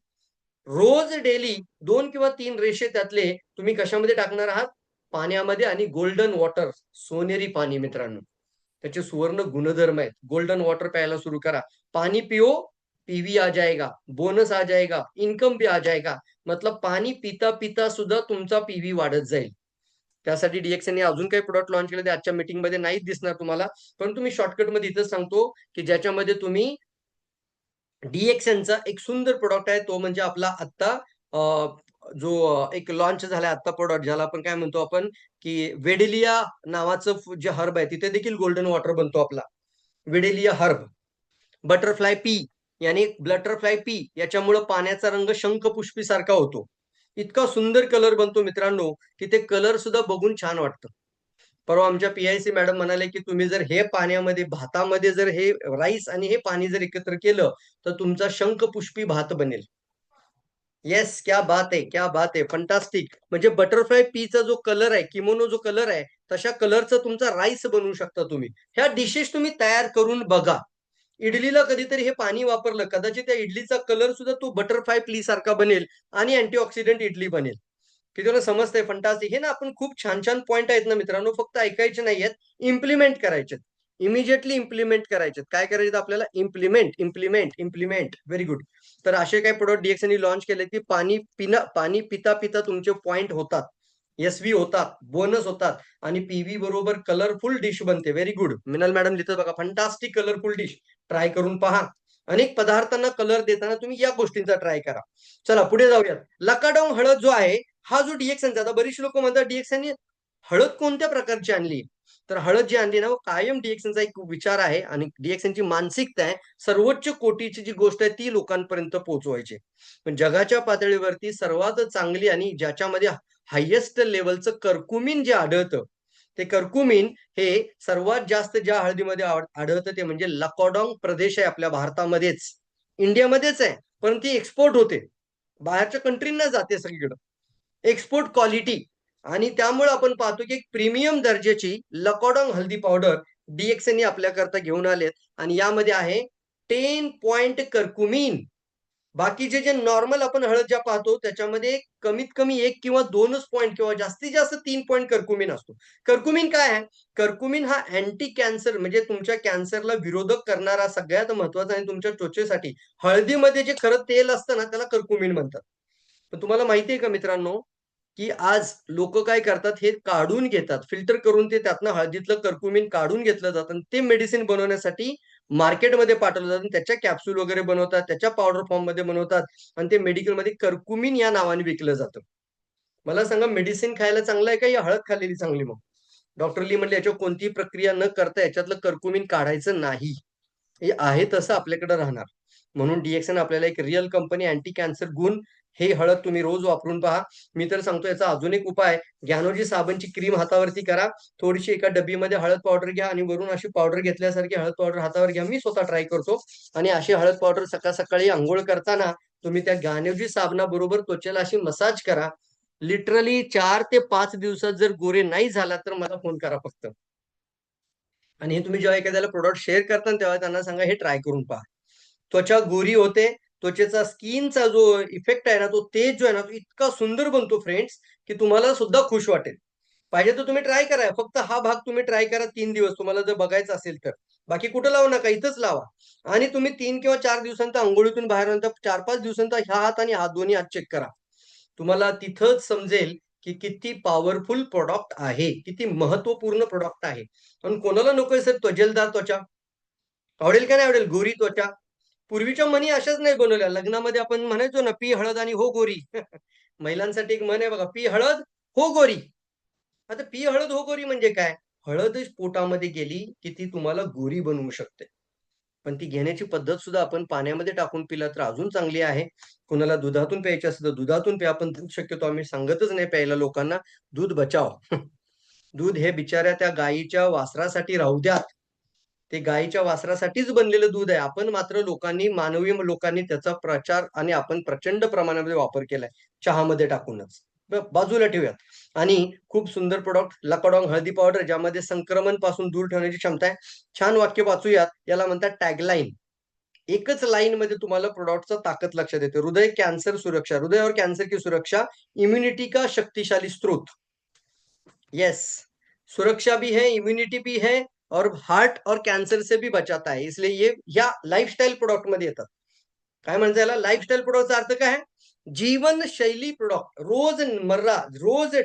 रोज डेली 2 किंवा 3 रेषे त्यातले तुम्ही कशामध्ये टाकणार आहात? पाण्यामध्ये. आणि गोल्डन वॉटर, सोनेरी पाणी मित्रांनो, त्याचे सुवर्ण गुणधर्म आहेत. गोल्डन वॉटर प्यायला सुरू करा. पानी पिओ, पीवी आ जाएगा, बोनस आ जाएगा, इन्कम भी आ जाएगा. मतलब पाणी पिता पिता सुद्धा तुमचा पीव्ही वाढत जाईल. त्यासाठी डीएक्सएनने अजून काही प्रोडक्ट लॉन्च केले, ते आजच्या मीटिंग मध्ये नाहीच दिसणार तुम्हाला, परंतु मी शॉर्टकट मध्ये इथं सांगतो की ज्याच्यामध्ये तुम्ही डीएक्सएनचा एक सुंदर प्रोडक्ट आहे, तो म्हणजे आपला आत्ता जो एक लॉन्च झालाय आत्ता प्रोडक्ट, ज्याला आपण काय म्हणतो आपण की वेडेलिया नावाचं जे हर्ब आहे, तिथे देखील गोल्डन वॉटर बनतो आपला. वेडेलिया हर्ब. बटरफ्लाय पी, यानी बटरफ्लाय पी याच्यामुळे पाण्याचा रंग शंखपुष्पी सारखा होतो. इतका सुंदर कलर बनतो मित्रांनो, की ते कलर सुद्धा बघून छान वाटतं. परवा आमच्या पीआयसी मॅडम म्हणाले की तुम्ही जर हे पाण्यामध्ये, भातामध्ये जर हे राईस आणि हे पाणी जर एकत्र केलं तर तुमचा शंखपुष्पी भात बनेल. येस, क्या बात आहे, क्या बात आहे, फंटास्टिक. म्हणजे बटरफ्लाय पीचा जो कलर आहे, किमोनो जो कलर आहे, तशा कलरचा तुमचा राईस बनवू शकता तुम्ही. ह्या डिशेस तुम्ही तयार करून बघा. इडलीला कधीतरी हे पाणी वापरलं, कदाचित त्या इडलीचा कलर सुद्धा तो बटरफ्लाय पी सारखा बनेल आणि अँटीऑक्सिडंट इडली बनेल. की तुला समजतंय? फंटास्टिक. हे ना आपण खूप छान छान पॉईंट आहेत ना मित्रांनो, फक्त ऐकायचे नाहीयेत, इम्प्लिमेंट करायचे. इमिजिएटली इम्प्लिमेंट करायचे. काय करायचं आपल्याला? Implement, implement, implement. Very good. तर असे काही प्रोडक्ट डीएक्सएनने लॉन्च केले की पाणी पिता पिता तुमचे पॉईंट होतात, एसव्ही होतात, बोनस होतात आणि पीव्ही बरोबर कलरफुल डिश बनते. Very good. मिनल मॅडम लिहितात बघा, फंटास्टिक कलरफुल डिश. ट्राय करून पहा. अनेक पदार्थांना कलर देताना तुम्ही या गोष्टींचा ट्राय करा. चला पुढे जाऊयात. लकाडोंग हळद जो आहे, हा जो डीएक्सएनचा, आता बरीचशी लोक म्हणतात डीएक्सएनने हळद कोणत्या प्रकारची आणली, तर हळद जी आणली ना, कायम डीएक्सएनचा एक विचार आहे आणि डीएक्सएनची मानसिकता आहे, सर्वोच्च कोटीची जी गोष्ट आहे ती लोकांपर्यंत पोहोचवायची. पण जगाच्या पातळीवरती सर्वात चांगली आणि ज्याच्यामध्ये हायेस्ट लेवलचं कर्कुमिन जे आढळतं, ते कर्कुमिन हे सर्वात जास्त ज्या हळदीमध्ये आढळतं ते म्हणजे लकाडोंग प्रदेश आहे आपल्या भारतामध्येच, इंडियामध्येच आहे, पण ती एक्सपोर्ट होते, बाहेरच्या कंट्रींना जाते सगळीकडे. Export quality. आणि त्यामुळे आपण पाहतो की एक प्रीमियम दर्जाची लकाडोंग हल्दी पावडर डीएक्सएनने आपल्याकरता घेऊन आलेत आणि यामध्ये आहे 10 पॉइंट कर्कुमिन. बाकीचे जे नॉर्मल आपण हळद ज्या पाहतो त्याच्यामध्ये कमीत कमी 1 किंवा 2च पॉइंट किंवा जास्तीत जास्त 3 पॉइंट कर्कुमिन असतो. कर्कुमिन काय आहे? कर्कुमिन हा अँटी कॅन्सर, म्हणजे तुमच्या कॅन्सरला विरोधक करणारा सगळ्यात महत्वाचा आणि तुमच्या त्वचेसाठी हळदीमध्ये जे खरं तेल असतं ना, त्याला कर्कुमिन म्हणतात. पण तुम्हाला माहिती आहे का मित्रांनो, की आज लोक काय करतात, हे काढून घेतात, फिल्टर करून ते त्यातनं हळदीतलं कर्कुमिन काढून घेतलं जातं आणि ते मेडिसिन बनवण्यासाठी मार्केटमध्ये पाठवलं जातं. त्याच्या कॅप्सूल वगैरे बनवतात, त्याच्या पावडर फॉर्म मध्ये बनवतात आणि ते मेडिकलमध्ये कर्कुमिन या नावाने विकलं जातं. मला सांगा, मेडिसिन खायला चांगलं आहे का या हळद खाल्लेली चांगली? मग डॉक्टर ली म्हटले याच्यावर कोणतीही प्रक्रिया न करता याच्यातलं कर्कुमिन काढायचं नाही, हे आहे तसं आपल्याकडे राहणार. म्हणून डीएक्सएन आपल्याला एक रिअल कंपनी, अँटी कॅन्सर गुण, हे हळद तुम्ही रोज वापरून पहा. मी तर सांगतो याचा अजून एक उपाय, ज्ञानोजी साबणची क्रीम हातावरती करा, थोडीशी एका डब्बीमध्ये हळद पावडर घ्या आणि वरून अशी पावडर घेतल्यासारखी हळद पावडर हातावर घ्या. मी स्वतः ट्राय करतो आणि अशी हळद पावडर सकाळ सकाळी अंघोळ करताना तुम्ही त्या ज्ञानोजी साबणाबरोबर त्वचेला अशी मसाज करा. लिटरली 4 ते 5 दिवसात जर गोरे नाही झाला तर मला फोन करा फक्त. आणि हे तुम्ही जेव्हा एखाद्याला प्रोडक्ट शेअर करता तेव्हा त्यांना सांगा हे ट्राय करून पहा. त्वचा गोरी होते, त्वचेचा स्किनचा जो इफेक्ट आहे ना, तो तेज जो आहे ना, तो इतका सुंदर बनतो फ्रेंड्स, की तुम्हाला सुद्धा खुश वाटेल. पाहिजे तर तुम्ही ट्राय करा. फक्त हा भाग तुम्ही ट्राय करा 3 दिवस, तुम्हाला जर बघायचं असेल तर. बाकी कुठं लावू नका, इथंच लावा. आणि तुम्ही 3 किंवा 4 दिवसांत अंघोळीतून बाहेर आल्यानंतर 4-5 दिवसांत ह्या हात आणि हात दोन्ही हात चेक करा. तुम्हाला तिथंच समजेल की किती पॉवरफुल प्रॉडक्ट आहे, किती महत्वपूर्ण प्रॉडक्ट आहे. पण कोणाला नकोय सर त्वजेलदार त्वचा? आवडेल का नाही आवडेल गोरी त्वचा? पूर्वीच्या म्हणी अशाच नाही बनवल्या. लग्नामध्ये आपण म्हणायचो ना, पी हळद आणि हो गोरी. महिलांसाठी एक म्हण आहे बघा, पी हळद हो गोरी. आता पी हळद हो गोरी म्हणजे काय? हळद पोटामध्ये गेली की ती तुम्हाला गोरी बनवू शकते. पण ती घेण्याची पद्धत सुद्धा आपण पाण्यामध्ये टाकून पिला तर अजून चांगली आहे. कोणाला दुधातून प्यायची असेल तर दुधातून प्या. पण दूध शक्यतो आम्ही सांगतच नाही प्यायला लोकांना. दूध बचाव. दूध हे बिचाऱ्या त्या गायीच्या वासरासाठी राहू द्यात. ते गायीच्या वासरासाठीच बनलेलं दूध आहे. आपण मात्र लोकांनी, मानवी लोकांनी त्याचा प्रचार आणि आपण प्रचंड प्रमाणामध्ये वापर केलाय चहामध्ये टाकूनच. बाजूला ठेवूयात. आणि खूप सुंदर प्रोडक्ट लकडॉंग हळदी पावडर, ज्यामध्ये संक्रमण पासून दूर ठेवण्याची क्षमता आहे. छान वाक्य वाचूयात. याला म्हणतात टॅगलाईन. एकच लाईन मध्ये तुम्हाला प्रोडक्टचा ताकद लक्षात येते. हृदय कैंसर सुरक्षा, हृदय और कैंसर की सुरक्षा, इम्युनिटी का शक्तिशाली स्रोत. यस, सुरक्षा भी है, इम्युनिटी भी है, और हार्ट और कैंसर से भी बचाता है. इसलिए ये या लाईफस्टाईल प्रोडक्ट मध्ये येतात. काय म्हणता याला? लाईफस्टाईल प्रोडक्टचा अर्थ काय आहे? जीवनशैली प्रोडक्ट. रोज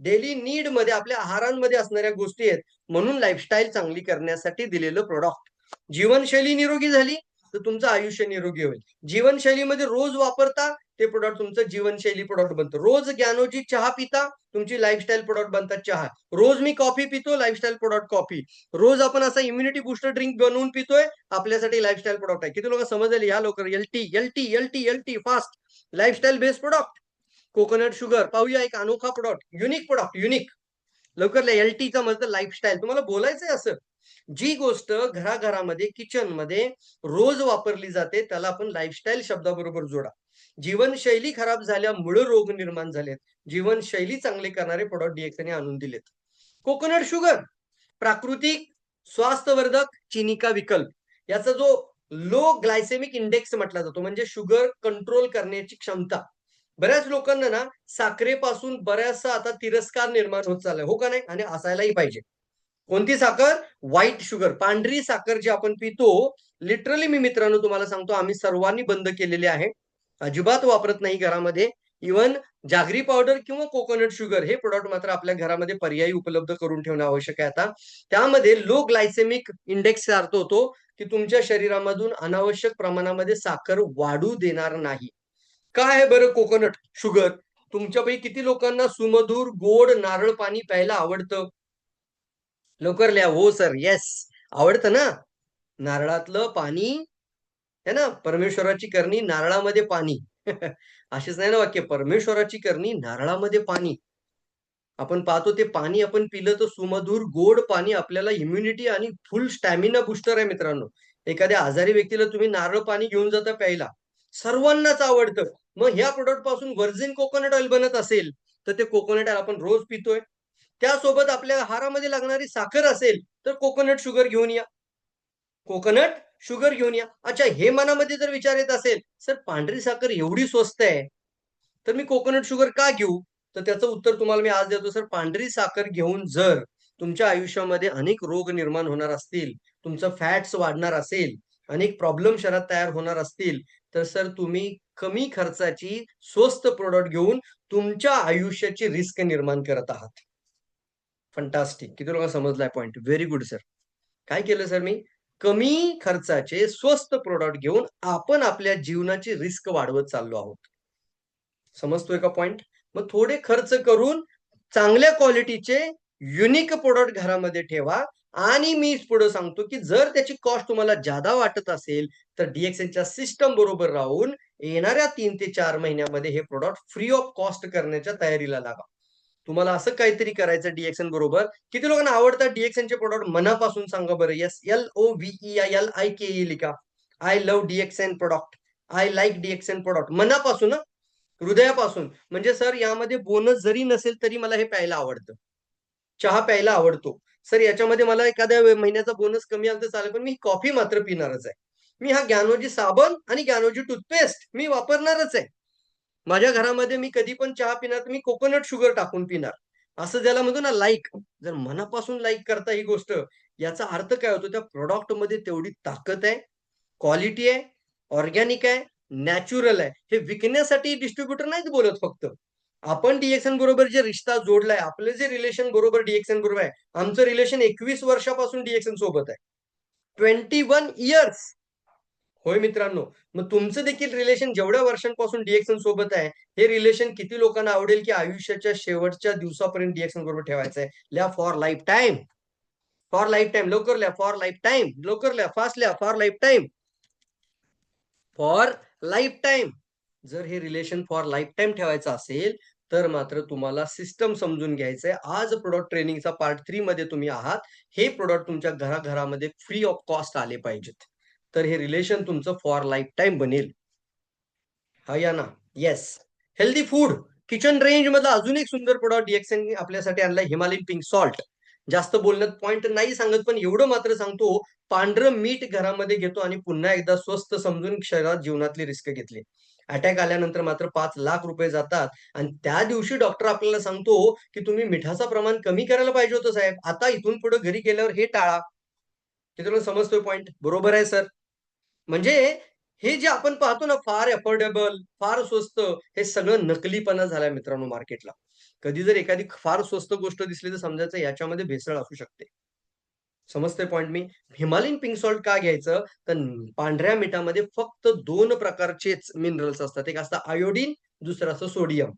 डेली नीड मध्ये आपल्या आहारांमध्ये असणाऱ्या गोष्टी आहेत, म्हणून लाईफस्टाईल चांगली करण्यासाठी दिलेलं प्रोडक्ट. जीवनशैली निरोगी झाली तर तुमचं आयुष्य निरोगी होईल. जीवनशैलीमध्ये रोज वापरता ते प्रोडक्ट तुमचं जीवनशैली प्रोडक्ट बनतं. रोज ज्ञानोजी चहा पिता, तुमची लाईफस्टाईल प्रोडक्ट बनतात चहा. रोज मी कॉफी पितो, लाईफस्टाईल प्रोडक्ट कॉफी. रोज आपण असा इम्युनिटी बुस्टर ड्रिंक बनवून पितोय, आपल्यासाठी लाईफस्टाईल प्रोडक्ट आहे. किती लोक समजले? या लवकर. LT fast, lifestyle based product. Coconut sugar पाहूया, एक अनोखा प्रोडक्ट, युनिक प्रोडक्ट, युनिक. लवकर एलटीचा मतलब लाईफस्टाईल. तुम्हाला बोलायचंय असं, जी गोष्ट घराघरामध्ये किचन मध्ये रोज वापरली जाते त्याला आपण लाईफस्टाईल शब्दाबरोबर जोडा. जीवनशैली खराब झाल्यामुळे रोग निर्माण झालेत, जीवनशैली चांगले करणारे प्रोडक्ट डीएक्सने आणून दिलेत. कोकोनट शुगर प्राकृतिक, स्वास्थ्यवर्धक, चीनी का विकल्प. याचा जो लो ग्लायसेमिक इंडेक्स म्हटला जातो, म्हणजे शुगर कंट्रोल करण्याची क्षमता. बऱ्याच लोकांना ना साखरेपासून बऱ्याचसा आता तिरस्कार निर्माण होत चाललाय, हो का नाही? आणि असायलाही पाहिजे. कोणती साखर? व्हाईट शुगर, पांढरी साखर जी आपण पितो. लिटरली मी मित्रांनो तुम्हाला सांगतो, आम्ही सर्वांनी बंद केलेले आहे, अजिबात वापरत नाही घरामध्ये. इवन जागरी पावडर किंवा कोकोनट शुगर हे प्रोडक्ट मात्र आपल्या घरामध्ये पर्यायी उपलब्ध करून ठेवणं आवश्यक आहे. आता त्यामध्ये लो ग्लायसेमिक इंडेक्स अर्थ होतो की तुमच्या शरीरामधून अनावश्यक प्रमाणामध्ये साखर वाढू देणार नाही. काय आहे बरं कोकोनट शुगर? तुमच्यापैकी किती लोकांना सुमधुर गोड नारळ पाणी प्यायला आवडतं? लवकर लिहा. हो सर, येस, आवडतं ना. नारळातलं पाणी है ना, परमेश्वराची करणी नारळामध्ये पाणी. अशीच नाही ना वाक्य, परमेश्वराची करणी नारळामध्ये पाणी. आपण पाहतो ते पाणी आपण पिलं तर सुमधुर गोड पाणी आपल्याला इम्युनिटी आणि फुल स्टॅमिना बुस्टर आहे मित्रांनो. एखाद्या आजारी व्यक्तीला तुम्ही नारळ पाणी घेऊन जाता प्यायला, सर्वांनाच आवडतं. मग ह्या प्रोडक्ट पासून व्हर्जिन कोकोनट ऑइल बनत असेल तर ते कोकोनट ऑइल आपण रोज पितोय. त्यासोबत आपल्या आहारामध्ये लागणारी साखर असेल तर कोकोनट शुगर घेऊन या, कोकोनट शुगर घेऊन या. अच्छा, हे मनामध्ये जर विचार येत असेल, सर पांढरी साखर एवढी स्वस्त आहे तर मी कोकोनट शुगर का घेऊ? तर त्याचं उत्तर तुम्हाला मी आज देतो. सर, पांढरी साखर घेऊन जर तुमच्या आयुष्यामध्ये अनेक रोग निर्माण होणार असतील, तुमचं फॅट्स वाढणार असेल, अनेक प्रॉब्लेम शरीरात तयार होणार असतील, तर सर तुम्ही कमी खर्चाची स्वस्त प्रोडक्ट घेऊन तुमच्या आयुष्याची रिस्क निर्माण करत आहात. फंटास्टिक. किती लोकांना समजलाय पॉइंट? Very good sir. काय केलं सर मी? कमी खर्चाचे स्वस्त प्रोडक्ट घेऊन आपण आपल्या जीवनाची रिस्क वाढवत चाललो आहोत. समजतोय का पॉइंट? मग थोडे खर्च करून चांगल्या क्वालिटीचे युनिक प्रोडक्ट घरामध्ये ठेवा. आणि मी पुढे सांगतो की जर त्याची कॉस्ट तुम्हाला जादा वाटत असेल तर डीएक्सएनच्या सिस्टम बरोबर राहून येणाऱ्या 3 ते 4 महिन्यामध्ये हे प्रोडक्ट फ्री ऑफ कॉस्ट करण्याच्या तयारीला लागा. तुम्हाला असं काहीतरी करायचं डीएक्सएन बरोबर. किती लोकांना आवडतात डीएक्सएनचे प्रोडक्ट? मनापासून सांगा बरं. येस, LOVEILIKE लिखा. I love DXN product, I like DXN product. मनापासून, हृदयापासून. म्हणजे सर यामध्ये बोनस जरी नसेल तरी मला हे प्यायला आवडतं, चहा प्यायला आवडतो. सर याच्यामध्ये मला एखाद्या महिन्याचा बोनस कमी आला तर चालेल, पण मी कॉफी मात्र पिणारच आहे. मी हा ज्ञानोजी साबण आणि ज्ञानोजी टूथपेस्ट मी वापरणारच आहे. माझ्या घरामध्ये मी कधी पण चहा पिणार तर मी कोकोनट शुगर टाकून पिणार. असं ज्याला म्हणतो ना लाईक, जर मनापासून लाईक करता ही गोष्ट, याचा अर्थ काय होतो? त्या प्रोडक्ट मध्ये तेवढी ताकद आहे, क्वालिटी आहे, ऑर्गॅनिक आहे, नॅचरल आहे. हे विकण्यासाठी डिस्ट्रीब्युटर नाहीच बोलत फक्त. आपण डीएक्सएन बरोबर जे रिश्ता जोडलाय, आपलं जे रिलेशन बरोबर डीएक्सएन बरोबर आहे, आमचं रिलेशन 21 वर्षापासून डीएक्सएन सोबत आहे. 21 इयर्स. होय मित्रांनो. मग तुमचं देखील रिलेशन जेवढ्या वर्षांपासून डीएक्सएन सोबत आहे, हे रिलेशन किती लोकांना आवडेल की आयुष्याच्या शेवटच्या दिवसापर्यंत डीएक्सएन बरोबर ठेवायचं आहे? लिहा, for life time. For life time. लवकर लिहा, फॉर लाईफ टाइम. लवकर लिहा, फास्ट लिहा, for life time. For life time. जर हे रिलेशन फॉर लाईफ टाइम ठेवायचं असेल तर मात्र तुम्हाला सिस्टम समजून घ्यायचंय. आज प्रोडक्ट ट्रेनिंगचा पार्ट 3 मध्ये तुम्ही आहात. हे प्रोडक्ट तुमच्या घराघरामध्ये फ्री ऑफ कॉस्ट आले पाहिजेत, तर हे रिलेशन तुमचं फॉर लाईफ टाइम बनेल. हा या ना? Yes. Healthy food. Kitchen range मधला अजून एक सुंदर प्रोडक्ट डीएक्सएन आपल्यासाठी आणलाय, हिमालयन पिंक सॉल्ट. जास्त बोलण्यात पॉइंट नाही सांगत, पण एवढं मात्र सांगतो, पांढरं मीठ घरामध्ये घेतो आणि पुन्हा एकदा स्वस्त समजून शहरात जीवनातली रिस्क घेतली. अटॅक आल्यानंतर मात्र 5 लाख रुपये जातात आणि त्या दिवशी डॉक्टर आपल्याला सांगतो की तुम्ही मिठाचं प्रमाण कमी करायला पाहिजे होतं साहेब, आता इथून पुढे घरी गेल्यावर हे टाळा. की तुला समजतोय पॉइंट? बरोबर आहे सर. म्हणजे हे जे आपण पाहतो ना, फार अफोर्डेबल, फार स्वस्त, हे सगळं नकलीपणा झालाय मित्रांनो मार्केटला. कधी जर एखादी फार स्वस्त गोष्ट दिसली तर समजायचं याच्यामध्ये भेसळ असू शकते. समजतंय पॉइंट मी? हिमालयन पिंक सॉल्ट का घ्यायचं? तर पांढऱ्या मिठामध्ये फक्त 2 प्रकारचेच मिनरल्स असतात. एक असतं आयोडीन, दुसरं असतं सोडियम.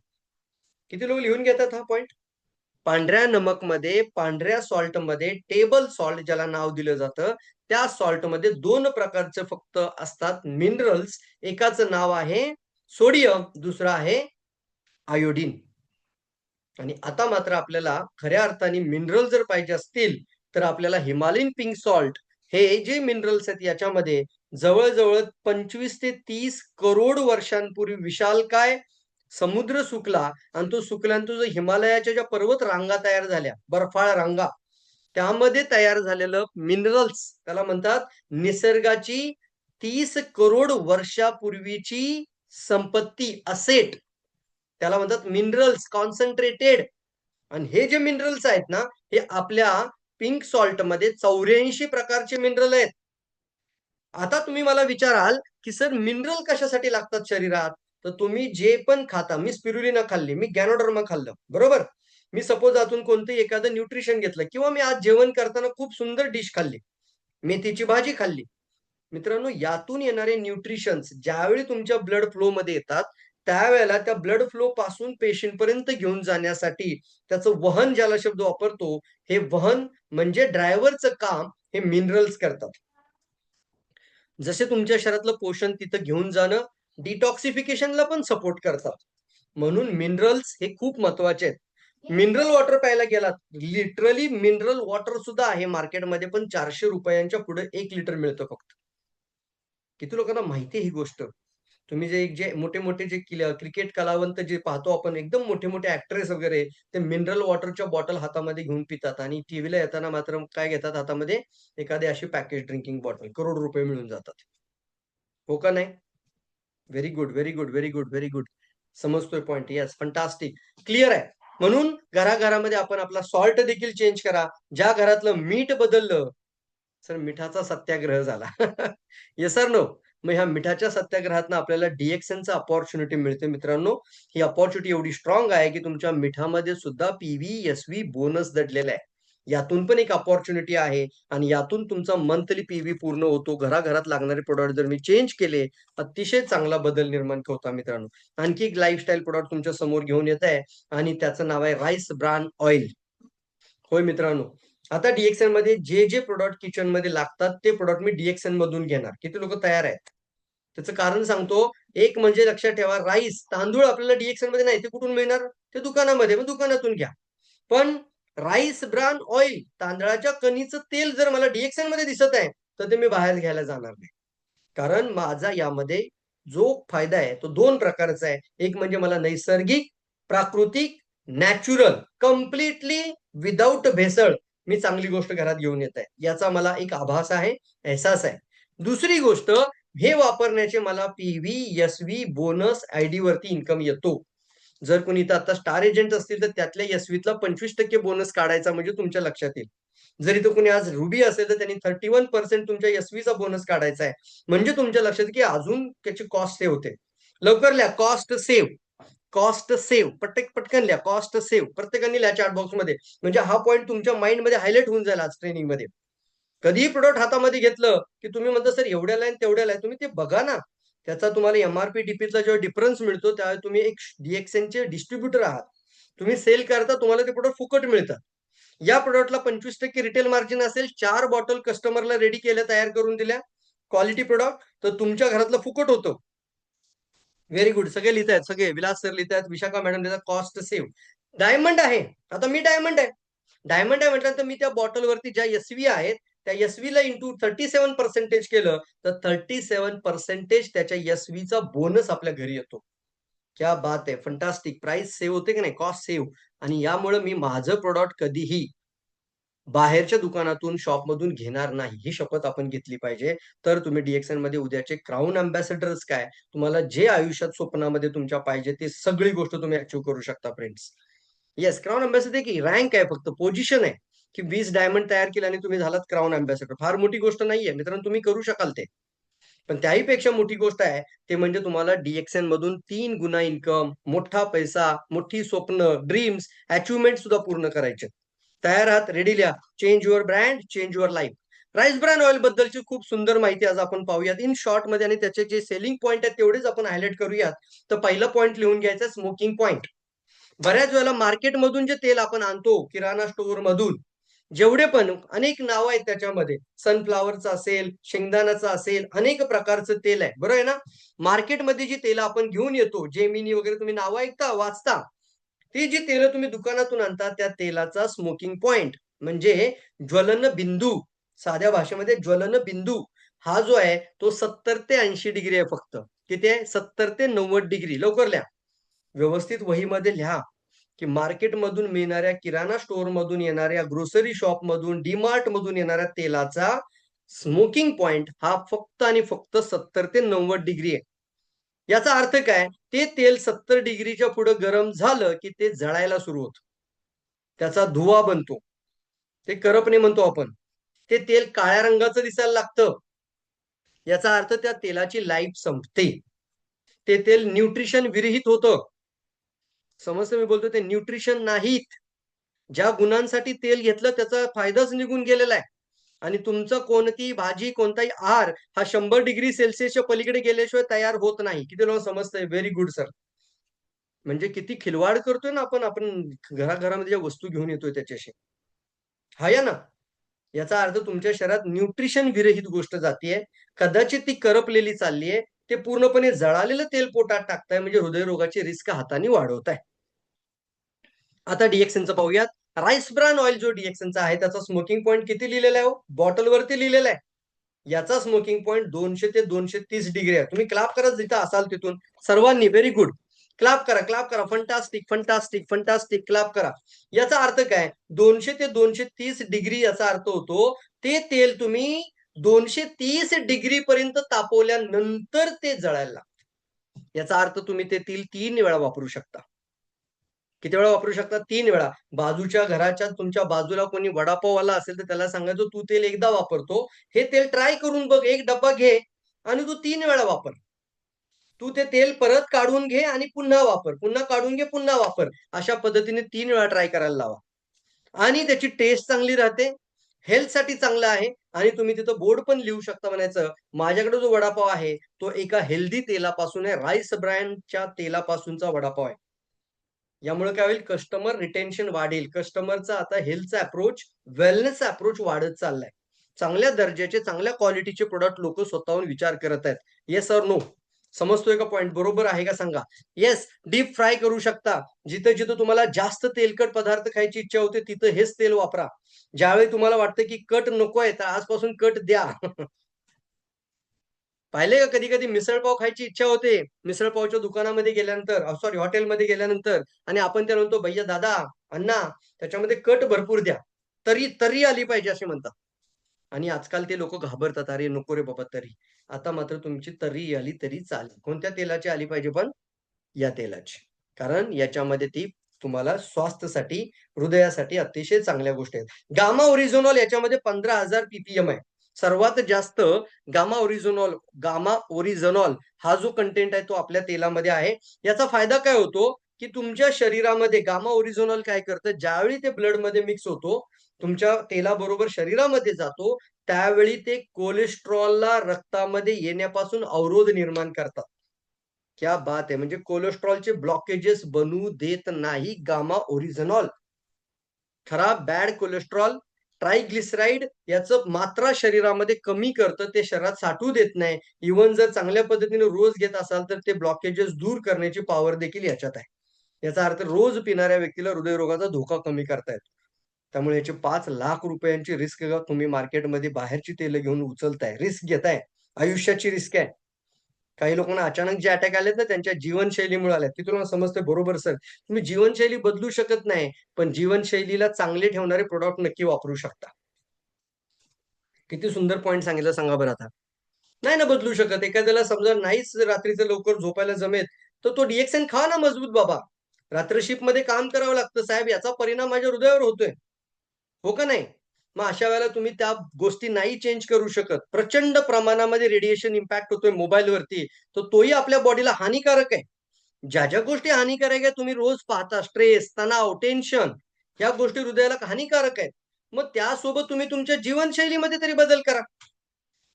किती लोक लिहून घेतात हा पॉइंट? पांढऱ्या नमकमध्ये, पांढऱ्या सॉल्टमध्ये, टेबल सॉल्ट ज्याला नाव दिलं जातं, त्या सॉल्टमध्ये 2 प्रकारचे फक्त असतात मिनरल्स. एकाचं नाव आहे सोडियम, दुसरं आहे आयोडीन. आणि आता मात्र आपल्याला खऱ्या अर्थाने मिनरल जर पाहिजे असतील तर आपल्याला हिमालयन पिंक सॉल्ट हे जे मिनरल्स आहेत याच्यामध्ये जवळजवळ 25 ते 30 करोड वर्षांपूर्वी विशालकाय समुद्र सुकला आणि तो सुकल्यानंतर जो हिमालयाच्या ज्या पर्वत रांगा तयार झाल्या, बर्फाळ रांगा, त्यामध्ये तयार झालेलं मिनरल्स, त्याला म्हणतात निसर्गाची 30 करोड वर्षापूर्वीची संपत्ती, असेट, त्याला म्हणतात मिनरल्स कॉन्सन्ट्रेटेड. आणि हे जे मिनरल्स आहेत ना, हे आपल्या पिंक सॉल्ट मध्ये 84 प्रकारचे मिनरल आहेत. आता तुम्ही मला विचाराल की सर मिनरल कशासाठी लागतात शरीरात? तर तुम्ही जे पण खाता, मी स्पिरुलिना खाल्ली, मी गॅनोडर्मा खाल्लं, बरोबर, मी सपोज आतून कोणतं एखादं न्यूट्रिशन घेतलं, किंवा मी आज जेवण करताना खूप सुंदर डिश खाल्ली, मेथीची भाजी खाल्ली. मित्रांनो, यातून येणारे न्यूट्रिशन्स ज्यावेळी तुमच्या ब्लड फ्लो मध्ये येतात, त्यावेळेला त्या ब्लड फ्लो पासून पेशंट पर्यंत घेऊन जाण्यासाठी त्याचं वहन, ज्याला शब्द वापरतो, हे वहन म्हणजे ड्रायव्हरचं काम हे मिनरल्स करतात. जसे तुमच्या शरीरातलं पोषण तिथं घेऊन जाणं डिटॉक्सिफिकेशनला पण सपोर्ट करतात. म्हणून मिनरल्स हे खूप महत्वाचे आहेत. मिनरल वॉटर प्यायला गेलात, लिटरली मिनरल वॉटर सुद्धा आहे मार्केटमध्ये, पण 400 रुपयांच्या पुढे 1 लिटर मिळतं फक्त. किती लोकांना माहिती आहे ही गोष्ट? तुम्ही जे मोठे मोठे जे क्रिकेट कलावंत जे पाहतो आपण, एकदम मोठे मोठे ऍक्ट्रेस वगैरे, ते मिनरल वॉटरच्या बॉटल हातामध्ये घेऊन पितात आणि टीव्हीला येताना मात्र काय घेतात हातामध्ये? एखादी अशी पॅकेज ड्रिंकिंग बॉटल, करोड रुपये मिळून जातात. हो का नाही? Very good, very good, very good, very good. समजतोय पॉइंट? येस, फंटास्टिक, क्लिअर आहे. म्हणून घराघरामध्ये आपण आपला सॉल्ट देखील चेंज करा. ज्या घरातलं मीठ बदललं, सर मिठाचा सत्याग्रह झाला. Yes sir no? मग ह्या मिठाच्या सत्याग्रहातनं आपल्याला डीएक्सएनचा अपॉर्च्युनिटी मिळते मित्रांनो. ही अपॉर्च्युनिटी एवढी स्ट्रॉंग आहे की तुमच्या मिठामध्ये सुद्धा पीव्ही बोनस दडलेला आहे. यातून पण एक अपॉर्च्युनिटी आहे आणि यातून तुमचा मंथली पीव्ही पूर्ण होतो. घराघरात लागणारे प्रोडक्ट जर मी चेंज केले, अतिशय चांगला बदल निर्माण होता मित्रांनो. आणखी एक लाईफस्टाईल प्रोडक्ट तुमच्या समोर घेऊन येत आहे आणि त्याचं नाव आहे राईस ब्रान ऑइल. होय मित्रांनो, आता डीएक्सएन मध्ये जे जे प्रोडक्ट किचन मध्ये लागतात ते प्रोडक्ट मी डीएक्सएन मधून घेणार. किती लोक तयार आहेत? त्याचं कारण सांगतो. एक म्हणजे लक्षात ठेवा, राईस, तांदूळ आपल्याला डीएक्सएन मध्ये नाही, ते कुठून मिळणार? ते दुकानामध्ये, मग दुकानातून घ्या. पण राईस ब्रान ऑइल, तांदळाच्या कणीचं तेल जर मला डीएक्सएन मध्ये दिसत आहे तर ते मी बाहेर घ्यायला जाणार नाही. कारण माझा यामध्ये जो फायदा आहे तो 2 प्रकारचा आहे. एक म्हणजे मला नैसर्गिक, प्राकृतिक, नॅचरल, कम्प्लिटली विदाऊट भेसळ मी चांगली गोष्ट घरात घेऊन येत आहे, याचा मला एक आभास आहे, एहसास आहे. दुसरी गोष्ट, हे वापरण्याचे मला पीव्ही बोनस आयडी वरती इन्कम येतो. जर कोणी इथं आता स्टार एजंट असतील तर त्यातल्या एसवीतला 25% बोनस काढायचा म्हणजे तुमच्या लक्षात येईल. जर इथं कोणी आज रुबी असेल तर त्यांनी 31% तुमच्या एसवीचा बोनस काढायचा आहे. म्हणजे तुमच्या लक्षात की अजून त्याची कॉस्ट सेव्ह होते. लवकर लिहा, कॉस्ट सेव्ह, कॉस्ट सेव्ह, पटकन लिहा, कॉस्ट सेव्ह. प्रत्येकाने लिहा चॅट बॉक्स मध्ये, म्हणजे हा पॉईंट तुमच्या माइंड मध्ये हायलाइट होऊन जाईल आज ट्रेनिंग मध्ये. कधीही प्रोडक्ट हातामध्ये घेतलं की तुम्ही म्हणता सर एवढ्याला आहे तेवढ्याला आहे, तुम्ही ते बघा ना. त्याचा तुम्हाला एमआरपी डीपीचा जेव्हा डिफरन्स मिळतो त्यावेळी तुम्ही एक डीएक्सएनचे डिस्ट्रीब्युटर आहात, तुम्ही सेल करता, तुम्हाला ते प्रोडक्ट फुकट मिळतात. या प्रोडक्टला 25% रिटेल मार्जिन असेल, 4 बॉटल कस्टमरला रेडी केल्या, तयार करून दिल्या, क्वालिटी प्रोडक्ट, तर तुमच्या घरातलं फुकट होतं. व्हेरी गुड, सगळे लिहित आहेत, सगळे विलास सर लिहित आहेत, विशाखा मॅडम लिहितात, कॉस्ट सेव्ह. डायमंड आहे, आता मी डायमंड आहे, डायमंड आहे म्हटल्यानंतर मी त्या बॉटलवरती ज्या एसवी आहेत त्या एसवीला इंटू 37% केलं तर 37% त्याच्या एसवीचा बोनस आपल्या घरी येतो. क्या बात आहे, फंटास्टिक. प्राइस सेव्ह होते की नाही, कॉस्ट सेव्ह. आणि यामुळे मी माझं प्रोडक्ट कधीही बाहेरच्या दुकानातून शॉपमधून घेणार नाही, ही शपथ आपण घेतली पाहिजे. तर तुम्ही DXN मध्ये उद्याचे क्राऊन अँबॅसेडर्स काय, तुम्हाला जे आयुष्यात स्वप्नामध्ये तुमच्या पाहिजे ते सगळी गोष्ट तुम्ही अचीव्ह करू शकता फ्रेंड्स. येस, क्राऊन अँबॅसेडर की रँक आहे, फक्त पोझिशन आहे, की 20 डायमंड तयार केले आणि तुम्ही झालात क्राऊन अँबॅसेडर. फार मोठी गोष्ट नाहीये मित्रांनो, तुम्ही करू शकाल ते. पण त्याही पेक्षा मोठी गोष्ट आहे ते म्हणजे तुम्हाला DXN मधून 3 गुणा इन्कम, मोठा पैसा, मोठी स्वप्न, ड्रीम्स, अचिव्हमेंट सुद्धा पूर्ण करायचे. तयार आहात? रेडी लिहा. Change your brand, change your life. Rice brand oil बद्दलची खूप सुंदर माहिती आज आपण पाहूयात इन शॉर्ट मध्ये, आणि त्याचे जे सेलिंग पॉईंट आहेत तेवढेच आपण हायलाइट करूयात. तर पहिलं पॉईंट लिहून घ्यायचं, स्मोकिंग पॉईंट. बऱ्याच वेळेला मार्केटमधून जे तेल आपण आणतो किराणा स्टोअर मधून, जेवढे पण अनेक नाव आहेत त्याच्यामध्ये, सनफ्लावरचं असेल, शेंगदाण्याचं असेल, अनेक प्रकारचं तेल आहे, बरोबर आहे ना. मार्केटमध्ये जी तेल आपण घेऊन येतो, जेमिनी वगैरे तुम्ही नावं ऐकता, वाचता, ती जी तेल तुम्ही दुकानातून आणता त्या तेलाचा स्मोकिंग पॉइंट म्हणजे ज्वलन बिंदू, साध्या भाषेमध्ये ज्वलन बिंदू हा जो आहे तो 70 ते 80 डिग्री आहे फक्त. किती आहे? 70 ते 90 डिग्री. लवकर लिहा, व्यवस्थित वहीमध्ये लिहा, की मार्केटमधून मिळणाऱ्या, किराणा स्टोअर मधून येणाऱ्या, ग्रोसरी शॉप मधून, डीमार्ट मधून येणाऱ्या तेलाचा स्मोकिंग पॉइंट हा फक्त आणि फक्त 70 ते 90 डिग्री आहे. याचा अर्थ काय? ते तेल 70 डिग्रीच्या पुढे गरम झालं की ते जळायला सुरू होतं, त्याचा धुवा बनतो, ते करपणे म्हणतो आपण. ते तेल काळ्या रंगाचं दिसायला लागतं, याचा अर्थ त्या तेलाची लाईफ संपते. ते तेल न्यूट्रिशन विरहित होतं. समजतं मी बोलतो ते न्यूट्रिशन नाहीत. ज्या गुणांसाठी तेल घेतलं त्याचा फायदाच निघून गेलेला आहे. आणि तुमचं कोणतीही भाजी, कोणताही आहार हा 100 डिग्री सेल्सिअसच्या पलीकडे गेल्याशिवाय तयार होत नाही. किती लोक समजतंय? Very good sir. म्हणजे किती खिलवाड करतोय ना आपण घराघरामध्ये ज्या वस्तू घेऊन येतोय त्याच्याशी. हा या ना, याचा अर्थ तुमच्या शरीरात न्यूट्रिशन विरहित गोष्ट जातीये, कदाचित ती करपलेली चाललीये, ते पूर्णपणे जळालेलं तेल पोटात टाकताय, म्हणजे हृदयरोगाची रिस्क हाताने वाढवताय. आता DXNचं पाहूयात. राईस ब्रान ऑइल जो DXNचा आहे त्याचा स्मोकिंग पॉईंट किती लिहिलेला आहे? बॉटल वरती लिहिलेला आहे. याचा स्मोकिंग पॉईंट 200 ते 230 डिग्री आहे. तुम्ही क्लाप करा जिथं असाल तिथून सर्वांनी. Very good. क्लाप करा, क्लाप करा. Fantastic, fantastic, fantastic. क्लाप करा. याचा अर्थ काय? 200 ते 230 डिग्री याचा अर्थ होतो ते तेल तुम्ही 230 डिग्री पर्यंत तापवल्यानंतर ते जळायला लागतं. याचा अर्थ तुम्ही ते तेल 3 वेळा वापरू शकता. किती वेळा वापरू शकता? 3 वेळा. बाजूच्या घराच्या तुमच्या बाजूला कोणी वडापाववाला असेल तर त्याला सांगायचं तू तेल एकदा वापरतो, हे तेल ट्राय करून बघ, 1 डब्बा घे आणि तू 3 वेळा वापर. तू ते तेल परत काढून घे आणि पुन्हा वापर, पुन्हा काढून घे, पुन्हा वापर. अशा पद्धतीने 3 वेळा ट्राय करायला लावा. आणि त्याची टेस्ट चांगली राहते, हेल्थसाठी चांगलं आहे. आणि तुम्ही तिथं बोर्ड पण लिहू शकता म्हणायचं, माझ्याकडे जो वडापाव आहे तो एका हेल्दी तेलापासून आहे, राईस ब्रँडच्या तेलापासूनचा वडापाव आहे. यामुळे काय होईल? कस्टमर रिटेन्शन वाढेल. कस्टमरचा आता हेल्थचा अप्रोच, वेलनेसचा अप्रोच वाढत चाललाय. चांगल्या दर्जाचे, चांगल्या क्वालिटीचे प्रोडक्ट लोक स्वतःहून विचार करत आहेत. येस और नो? समजतोय का पॉइंट? बरोबर आहे का सांगा? येस. डीप फ्राय करू शकता. जिथं जिथं तुम्हाला जास्त तेलकट पदार्थ खायची इच्छा होते तिथं हेच तेल वापरा. ज्यावेळी तुम्हाला वाटतं की कट नकोय तर आजपासून कट द्या. पाहिले का कधी कधी मिसळपाव खायची इच्छा होते, मिसळपावच्या दुकानामध्ये गेल्यानंतर, सॉरी हॉटेलमध्ये गेल्यानंतर, आणि आपण त्याला म्हणतो भैया दादा, अण्णा त्याच्यामध्ये कट भरपूर द्या, तरी तरी आली पाहिजे असे म्हणतात. आणि आजकाल ते लोक घाबरतात, अरे नको रे बाबा तरी. आता मात्र तुमची तरी आली तरी चालेल. कोणत्या तेलाची आली पाहिजे? पण या तेलाची. कारण याच्यामध्ये ती तुम्हाला स्वास्थ्यासाठी, हृदयासाठी अतिशय चांगल्या गोष्टी आहेत. गामा ओरिजिनॉल याच्यामध्ये 15,000 ppm आहे. सर्वात जास्त गामा ओरिजिनॉल हा जो कंटेंट आहे तो आपल्या तेलामध्ये आहे. याचा फायदा काय होतो? की तुमच्या शरीरामध्ये गामा ओरिजिनॉल काय करतं? ज्यावेळी ते ब्लड मध्ये मिक्स होतो, तुमच्या तेलाबरोबर शरीरामध्ये जातो, त्यावेळी ते कोलेस्ट्रॉलला रक्तामध्ये येण्यापासून अवरोध निर्माण करतात. क्या बात आहे. म्हणजे कोलेस्ट्रॉलचे ब्लॉकेजेस बनवू देत नाही गामा ओरिजिनॉल. खराब बॅड कोलेस्ट्रॉल, ट्रायग्लिसराईड याचं मात्रा शरीरामध्ये कमी करतं, ते शरीरात साठवू देत नाही. इव्हन जर चांगल्या पद्धतीने रोज घेत असाल तर ते ब्लॉकेजेस दूर करण्याची पॉवर देखील याच्यात आहे. याचा अर्थ रोज पिणाऱ्या व्यक्तीला हृदयरोगाचा धोका कमी करता येतो. त्यामुळे याची 5 लाख रुपयांची रिस्क तुम्ही मार्केटमध्ये बाहेरची तेल घेऊन उचलताय, रिस्क घेताय, आयुष्याची रिस्क आहे. काही लोकांना अचानक जे अटॅक आलेत ना त्यांच्या जीवनशैलीमुळे आलेत. की तुला समजते बरोबर सर, तुम्ही जीवनशैली बदलू शकत नाही, पण जीवनशैलीला चांगले ठेवणारे प्रोडक्ट नक्की वापरू शकता. किती सुंदर पॉईंट सांगितलं सांगा बरं आता. नाही ना बदलू शकत. एखाद्याला समजा नाहीच रात्रीचं लवकर झोपायला जमेत, तर तो DXN खा ना मजबूत बाबा. रात्र शिफ्टमध्ये काम करावं लागतं साहेब, याचा परिणाम माझ्या हृदयावर होतोय. हो का नाही? मग अशा वेळेला तुम्ही त्या गोष्टी नाही चेंज करू शकत. प्रचंड प्रमाणामध्ये रेडिएशन इम्पॅक्ट होतोय मोबाईलवरती, तर तोही आपल्या बॉडीला हानिकारक आहे. ज्या गोष्टी हानिकारक आहेत तुम्ही रोज पाहता, स्ट्रेस, तणाव, टेन्शन, ह्या गोष्टी हृदयाला हानिकारक आहेत. मग त्यासोबत तुम्ही तुमच्या जीवनशैलीमध्ये तरी बदल करा.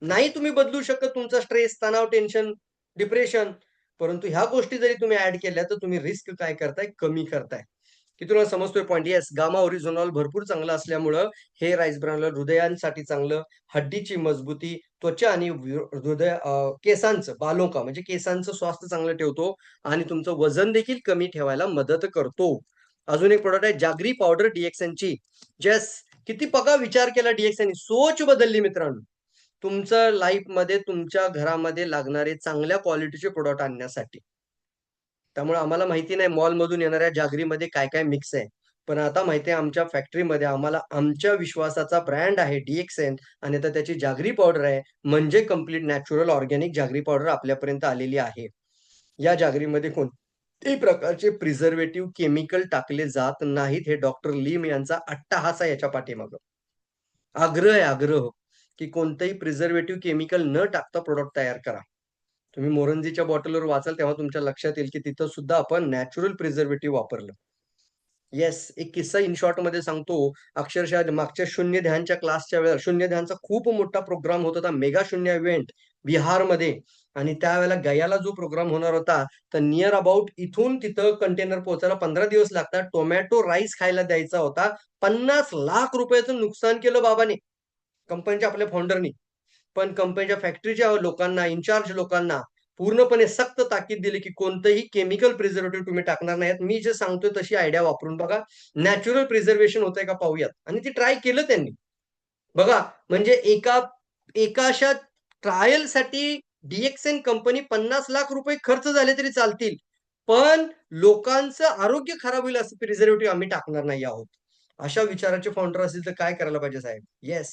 नाही तुम्ही बदलू शकत तुमचा स्ट्रेस, तणाव, टेन्शन, डिप्रेशन, परंतु ह्या गोष्टी जरी तुम्ही ऍड केल्या तर तुम्ही रिस्क काय करताय, कमी करताय. की तुला समजतोय पॉईंट? येस, गामा ओरिजिनॉल भरपूर चांगलं असल्यामुळं हे राईस ब्रान ऑइल हृदयांसाठी चांगलं, हड्डीची मजबूती, त्वचा आणि हृदय केसांचं बालोका म्हणजे केसांचं स्वास्थ्य चांगलं ठेवतो आणि तुमचं वजन देखील कमी ठेवायला मदत करतो. अजून एक प्रोडक्ट आहे जागरी पावडर DXNची. जस किती बघा विचार केला DXN, सोच बदलली मित्रांनो. तुमचं लाईफमध्ये तुमच्या घरामध्ये लागणारे चांगल्या क्वालिटीचे प्रोडक्ट आणण्यासाठी. त्यामुळे आम्हाला माहिती नाही मॉलमधून येणाऱ्या जागरीमध्ये काय काय मिक्स आहे. पण आता माहिती आहे आमच्या फॅक्टरीमध्ये आम्हाला आमच्या विश्वासाचा ब्रँड आहे DXN आणि आता त्याची जागरी पावडर आहे. म्हणजे कंप्लीट नॅचरल ऑर्गॅनिक जागरी पावडर आपल्यापर्यंत आलेली आहे. या जागरीमध्ये कोणत्याही प्रकारचे प्रिझर्वेटिव्ह केमिकल टाकले जात नाहीत. हे डॉक्टर लीम यांचा अट्टहास आहे याच्या पाठीमागं. आग्रह आहे आग्रह, की कोणतंही प्रिझर्वेटिव्ह केमिकल न टाकता प्रोडक्ट तयार करा. तुम्ही मोरंजीच्या बॉटलवर वाचाल तेव्हा तुमच्या लक्षात येईल की तिथं सुद्धा आपण नॅचरल प्रिझर्वेटिव्ह वापरलं. येस, एक किस्सा इन शॉर्ट मध्ये सांगतो. अक्षरशः मागच्या शून्य ध्यानच्या क्लासच्या वेळेला शून्य ध्यानचा खूप मोठा प्रोग्राम होत होता, मेगा शून्य इव्हेंट बिहारमध्ये. आणि त्यावेळेला गयाला जो प्रोग्राम होणार होता, तर नियर अबाउट इथून तिथं कंटेनर पोहोचायला 15 दिवस लागतात. टोमॅटो राईस खायला द्यायचा होता. 50 लाख रुपयाचं नुकसान केलं बाबाने, कंपनीच्या आपल्या फाउंडरनी. पण कंपनीच्या फॅक्टरीच्या लोकांना, इन्चार्ज लोकांना पूर्णपणे सक्त ताकीद दिली, की कोणतंही केमिकल प्रिझर्वेटिव्ह तुम्ही टाकणार नाहीत. मी जे सांगतोय तशी आयडिया वापरून बघा. नॅचरल प्रिझर्वेशन होतंय का पाहूयात. आणि ती ट्राय केलं त्यांनी. बघा, म्हणजे एका एका अशा ट्रायलसाठी DXN कंपनी 50 लाख रुपये खर्च झाले तरी चालतील. पण लोकांचं आरोग्य खराब होईल असं प्रिझर्वेटिव्ह आम्ही टाकणार नाही आहोत. अशा विचाराचे फाउंडर असतील तर काय करायला पाहिजे साहेब? येस,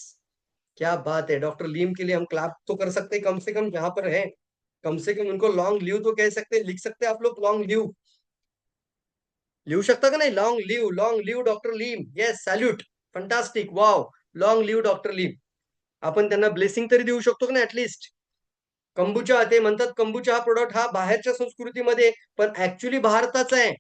क्या बात है! डॉक्टर लीम के लिए हम क्लैप तो कर सकते हैं कम से कम जहाँ पर है। कम से कम उनको लॉन्ग लिव तो कह सकते हैं, लिख सकते हैं आप लोग लॉन्ग लिव। लिहू शकता का नाही? लॉन्ग लिव डॉक्टर लीम. Yes, salute. Fantastic. Wow! Long live doctor लीम. आपण त्यांना ब्लेसिंग तरी देऊ शकतो का नाही ॲटलीस्ट? कंबुचा ते म्हणतात कंबुचा हा प्रॉडक्ट हा बाहेरच्या संस्कृतीमध्ये पण ॲक्चुअली भारताचा आहे.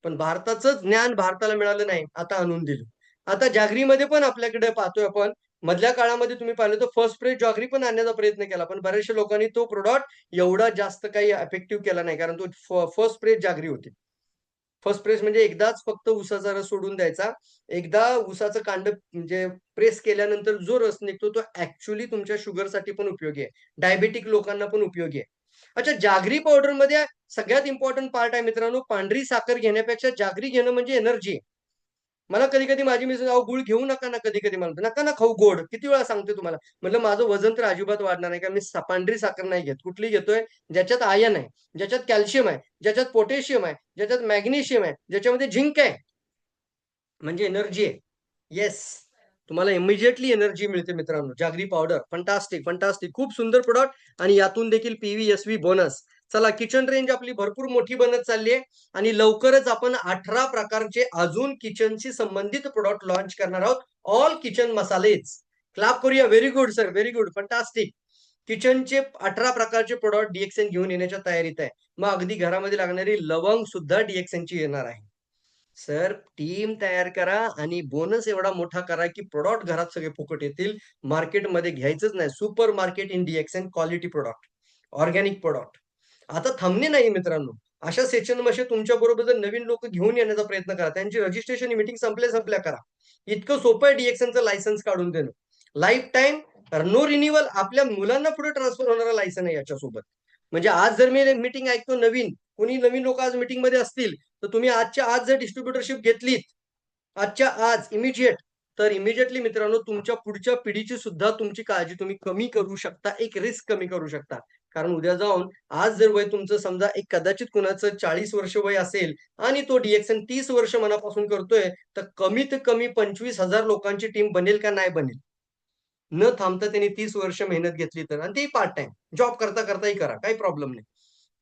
पण भारताचं ज्ञान भारताला मिळालं नाही. आता आणून दिलं. आता जागरीमध्ये पण आपल्याकडे पाहतोय आपण. मधल्या काळामध्ये तुम्ही पाहिलं तर फर्स्ट प्रेस जागरी पण आणण्याचा प्रयत्न केला. पण बऱ्याचशा लोकांनी तो प्रॉडक्ट एवढा जास्त काही इफेक्टिव्ह केला नाही. कारण तो फर्स्ट प्रेस जागरी होती. फर्स्ट प्रेस म्हणजे एकदाच फक्त उसाचा रस सोडून द्यायचा. एकदा उसाचं कांड म्हणजे प्रेस केल्यानंतर जो रस निघतो तो ॲक्चुअली तुमच्या शुगरसाठी पण उपयोगी आहे. डायबिटिक लोकांना पण उपयोगी आहे. अच्छा, जागरी पावडरमध्ये सगळ्यात इम्पोर्टंट पार्ट आहे मित्रांनो, पांढरी साखर घेण्यापेक्षा जागरी घेणं म्हणजे एनर्जी. मला कधी-कधी माझी मिसेस "अहो गूळ घेऊ नका ना कधी-कधी" म्हणते. "नका ना खाऊ गोड." किती वेळा सांगते तुम्हाला. म्हटलं माझं वजन तर अजिबात वाढणार नाही. कारण मी पांढरी साखर नाही घेत. कुठली घेतोय? ज्याच्यात आयर्न आहे, ज्याच्यात कॅल्शियम आहे, ज्याच्यात पोटॅशियम आहे, ज्याच्यात मॅग्नेशियम आहे, ज्याच्यामध्ये झिंक आहे. म्हणजे एनर्जी आहे. येस. तुम्हाला इमिडिएटली एनर्जी मिळते मित्रांनो. जागरी पावडर फंटास्टिक, फंटास्टिक. खूप सुंदर प्रॉडक्ट आणि यातून देखील PVSV बोनस. चला, किचन रेंज आपली भरपूर मोठी बनत चालली आहे आणि लवकरच आपण 18 प्रकारचे अजून किचनशी संबंधित प्रॉडक्ट लॉन्च करणार आहोत. All kitchen masalas. क्लॅप करूया. Very good sir, very good, fantastic. किचनचे 18 प्रकारचे प्रॉडक्ट DXN घेऊन येण्याच्या तयारीत आहे. मग अगदी घरामध्ये लागणारी लवंग सुद्धा DXNची येणार आहे. सर, टीम तयार करा आणि बोनस एवढा मोठा करा, की प्रॉडक्ट घरात सगळे फुकट येतील. मार्केटमध्ये घ्यायचंच नाही. Super market in DXN quality product, organic product. आता थांबणे नाही मित्रांनो. अशा सेशनमध्ये तुमच्याबरोबर जर नवीन लोक घेऊन येण्याचा प्रयत्न करा. त्यांची रजिस्ट्रेशन मीटिंग संपल्या करा. इतकं सोपं आहे DXNचं लायसन्स काढून देणं. Life time no renewal. आपल्या मुलांना पुढे ट्रान्सफर होणारा लायसन आहे याच्यासोबत. म्हणजे आज जर मी मीटिंग ऐकतो नवीन, कोणी नवीन लोक आज मीटिंगमध्ये असतील, तर तुम्ही आजच्या आज जर डिस्ट्रिब्युटरशिप घेतलीत, आजच्या आज इमिजिएट, तर इमिजिएटली मित्रांनो तुमच्या पुढच्या पिढीची सुद्धा तुमची काळजी तुम्ही कमी करू शकता. एक रिस्क कमी करू शकता. कारण उद्या जाऊन आज जर वय तुमचं समजा एक कदाचित कुणाचं 40 वर्ष वय असेल आणि तो डिएक्सन 30 वर्ष मनापासून करतोय, तर कमीत कमी 25,000 लोकांची टीम बनेल का नाही बनेल? न थांबता त्यांनी 30 वर्ष मेहनत घेतली तर, आणि ते पार्ट टाइम जॉब करता करताही करा, काही प्रॉब्लेम नाही.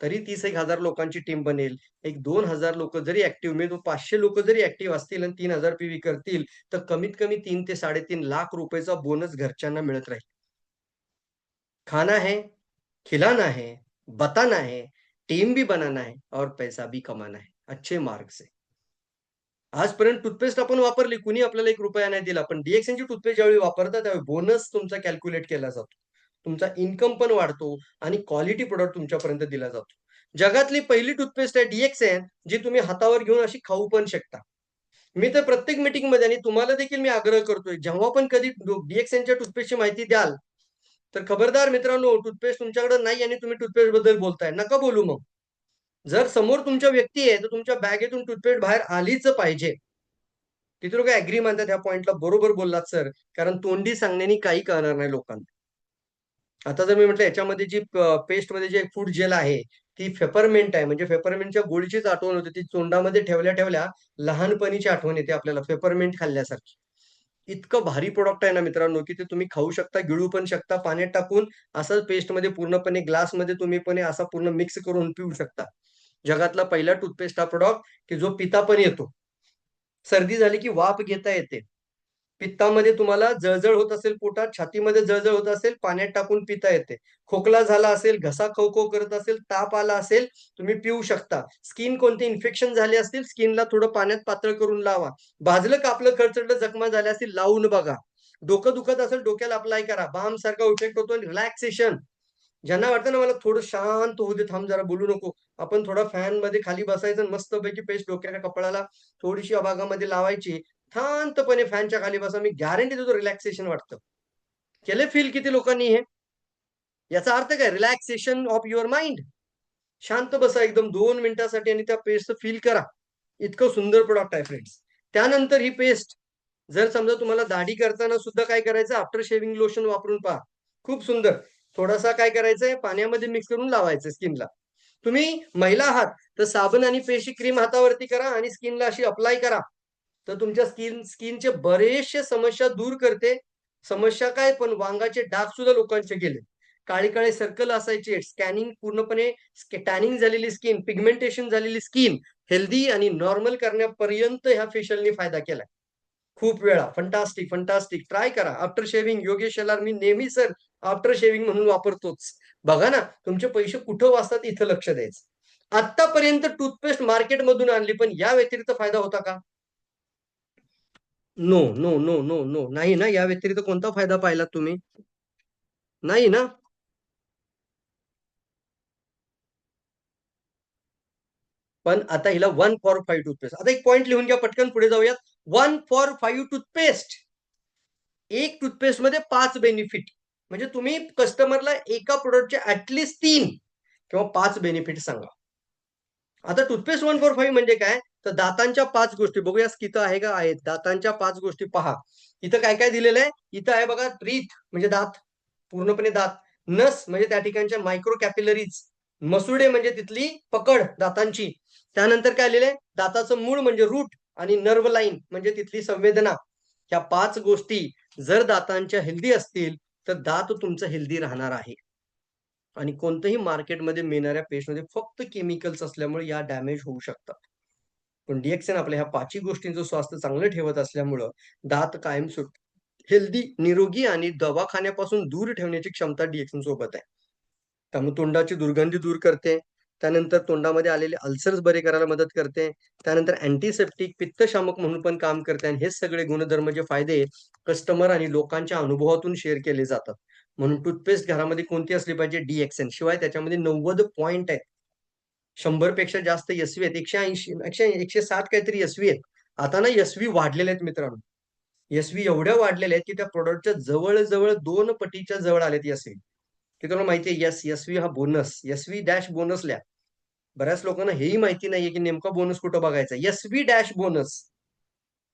तरी 30,000 लोकांची टीम बनेल. एक 2,000 लोक जरी ऍक्टिव्ह, म्हणजे 500 लोक जरी ऍक्टिव्ह असतील आणि 3,000 पीव्ही करतील, तर कमीत कमी 3 ते 3.5 लाख रुपयाचा बोनस घरच्यांना मिळत राहील. खाना है, खिलाना है, बताना है, टीम भी बनाना है और पैसा भी कमाना है अच्छे मार्ग से. आजपर्यंत टूथपेस्ट आपण वापरली, कुणी आपल्याला ₹1 नाही दिला. पण डीएक्सएनची टूथपेस्ट ज्यावेळी वापरता त्यावेळी बोनस तुमचा कॅल्क्युलेट केला जातो. तुमचा इन्कम पण वाढतो आणि क्वालिटी प्रॉडक्ट तुमच्यापर्यंत दिला जातो. जगातली पहिली टूथपेस्ट आहे डीएक्सएन, जी तुम्ही हातावर घेऊन अशी खाऊ पण शकता. मी तर प्रत्येक मीटिंगमध्ये, आणि तुम्हाला देखील मी आग्रह करतोय, जेव्हा पण कधी डीएक्सएनच्या टूथपेस्टची माहिती द्याल, तर खबरदार मित्रांनो, टूथपेस्ट तुमच्याकडे नाही आणि तुम्ही टूथपेस्ट बद्दल बोलताय, नका बोलू मग. जर समोर तुमच्या व्यक्ती आहे, तर तुमच्या बॅगेतून टूथपेस्ट बाहेर आलीच पाहिजे. किती लोक ऍग्री मानतात ह्या पॉइंटला? बरोबर बोललात सर, कारण तोंडी सांगण्यानी काही कळणार नाही लोकांना. आता जर मी म्हटलं याच्यामध्ये जी पेस्टमध्ये जे फूड जेल आहे, ती पेपरमेंट आहे, म्हणजे पेपरमेंटच्या गोळीचीच आठवण होते. ती तोंडामध्ये ठेवल्या ठेवल्या लहानपणीची आठवण येते आपल्याला पेपरमेंट खाल्ल्यासारखी. इतकं भारी प्रोडक्ट आहे ना मित्रांनो, की ते तुम्ही खाऊ शकता, गिळू पण शकता, पाण्यात टाकून असं पेस्टमध्ये पूर्णपणे ग्लासमध्ये तुम्ही पण असा पूर्ण मिक्स करून पिऊ शकता. जगातला पहिला टूथपेस्ट हा प्रोडक्ट की जो पिता पण येतो. सर्दी झाली की वाफ घेता येते. पित्तामध्ये तुम्हाला जळजळ होत असेल, पोटात छातीमध्ये जळजळ होत असेल, पाण्यात टाकून पिता येते. खोकला झाला असेल, घसा खवखव करत असेल, ताप आला असेल, तुम्ही पिऊ शकता. स्किन कोणते इन्फेक्शन झाले असतील, स्किनला थोडं पाण्यात पातळ करून लावा. भाजलं, कापलं, खरचटलं, जखमा झाल्या असतील, लावून बघा. डोकं दुखत असेल, डोक्याला अप्लाय करा. बाम सारखा इफेक्ट होतो. रिलॅक्सेशन. ज्यांना वाटतं ना मला थोडं शांत होऊ दे, थांब जरा बोलू नको, आपण थोडा फॅन मध्ये खाली बसायचं, मस्तपैकी पेस्ट डोक्याच्या कपाळाला थोडीशी भागामध्ये लावायची, शांतपणे फॅनच्या खाली बसा. मी गॅरंटी देतो रिलॅक्सेशन वाटतं. केले फील किती लोकांनी हे? याचा अर्थ काय? Relaxation of your mind. शांत बसा एकदम 2 मिनिटासाठी आणि त्या पेस्ट फील करा. इतकं सुंदर प्रोडक्ट आहे फ्रेंड्स. त्यानंतर ही पेस्ट जर समजा तुम्हाला दाढी करताना सुद्धा काय करायचं, आफ्टर शेविंग लोशन वापरून पहा. खूप सुंदर. थोडासा काय करायचंय, पाण्यामध्ये मिक्स करून लावायचं स्किनला. तुम्ही महिला आहात तर साबण आणि पेशी क्रीम हातावरती करा आणि स्किनला अशी अप्लाय करा, तर तुमच्या स्किनचे बरेचसे समस्या दूर करते. समस्या काय, पण वांगाचे डाग सुद्धा लोकांचे गेले. काळे काळे सर्कल असायचे, स्कॅनिंग पूर्णपणे टॅनिंग झालेली स्किन, पिगमेंटेशन झालेली स्किन हेल्दी आणि नॉर्मल करण्यापर्यंत ह्या फेशियलने फायदा केलाय. खूप वेळा. Fantastic fantastic. ट्राय करा. आफ्टर शेविंग योगेश शेलार मी नेहमी सर आफ्टर शेविंग म्हणून वापरतोच. बघा ना, तुमचे पैसे कुठं वाचतात इथं लक्ष द्यायचं. आतापर्यंत टूथपेस्ट मार्केटमधून आणली, पण या व्यतिरिक्त फायदा होता का? No no no no no, नाही ना. या व्यतिरिक्त कोणता फायदा पाहिला तुम्ही? नाही ना. पण आता हिला 1 for 5 टूथपेस्ट. आता एक पॉइंट लिहून घ्या, पटकन पुढे जाऊयात. 1 for 5 टूथपेस्ट. एक टूथपेस्ट मध्ये 5 बेनिफिट. म्हणजे तुम्ही कस्टमरला एका प्रोडक्टचे ऍटलिस्ट 3 किंवा 5 बेनिफिट सांगा. आता टूथपेस्ट 1 for 5 म्हणजे काय, तर दातांच्या 5 गोष्टी बघूया किती आहे का आहेत. दातांच्या 5 गोष्टी पहा. इथं काय काय दिलेलं आहे. इथं आहे बघा, टीथ म्हणजे दात, पूर्णपणे दात. नस म्हणजे त्या ठिकाणच्या मायक्रो कॅपिलरीज. मसुडे म्हणजे तिथली पकड दातांची. त्यानंतर काय लिहिलंय, दाताचं मूळ म्हणजे रूट, आणि नर्व लाईन म्हणजे तिथली संवेदना. ह्या 5 गोष्टी जर दातांच्या हेल्दी असतील तर दात तुमचं हेल्दी राहणार आहे. आणि कोणत्याही मार्केटमध्ये मिळणाऱ्या पेस्टमध्ये फक्त केमिकल्स असल्यामुळे या डॅमेज होऊ शकतात. पण डीएक्सएन आपल्या ह्या 5ही गोष्टींचं स्वास्थ्य चांगलं ठेवत असल्यामुळं दात कायम हेल्दी, निरोगी आणि दवाखान्यापासून दूर ठेवण्याची क्षमता डीएक्सएन सोबत आहे. त्यामुळे तोंडाची दुर्गंधी दूर करते. त्यानंतर तोंडामध्ये आलेले अल्सर्स बरे करायला मदत करते. त्यानंतर अँटीसेप्टिक, पित्तशामक म्हणून पण काम करते. आणि हे सगळे गुणधर्म जे फायदे कस्टमर आणि लोकांच्या अनुभवातून शेअर केले जातात. म्हणून टूथपेस्ट घरामध्ये कोणती असली पाहिजे? डीएक्सएन. शिवाय त्याच्यामध्ये 90 पॉइंट आहेत. 100 पेक्षा जास्त एसवी आहेत. 180 160 काहीतरी एसवी आहेत. आता ना एसवी वाढलेले आहेत मित्रांनो. एसवी एवढ्या वाढलेल्या आहेत की त्या प्रोडक्टच्या जवळ 2 पटीच्या जवळ आलेत एसवी. की तुम्हाला माहिती आहे, एसवी हा बोनस, एसवी डॅश बोनस लिहा. बऱ्याच लोकांना हेही माहिती नाहीये की नेमका बोनस कुठं बघायचा. SV dash bonus.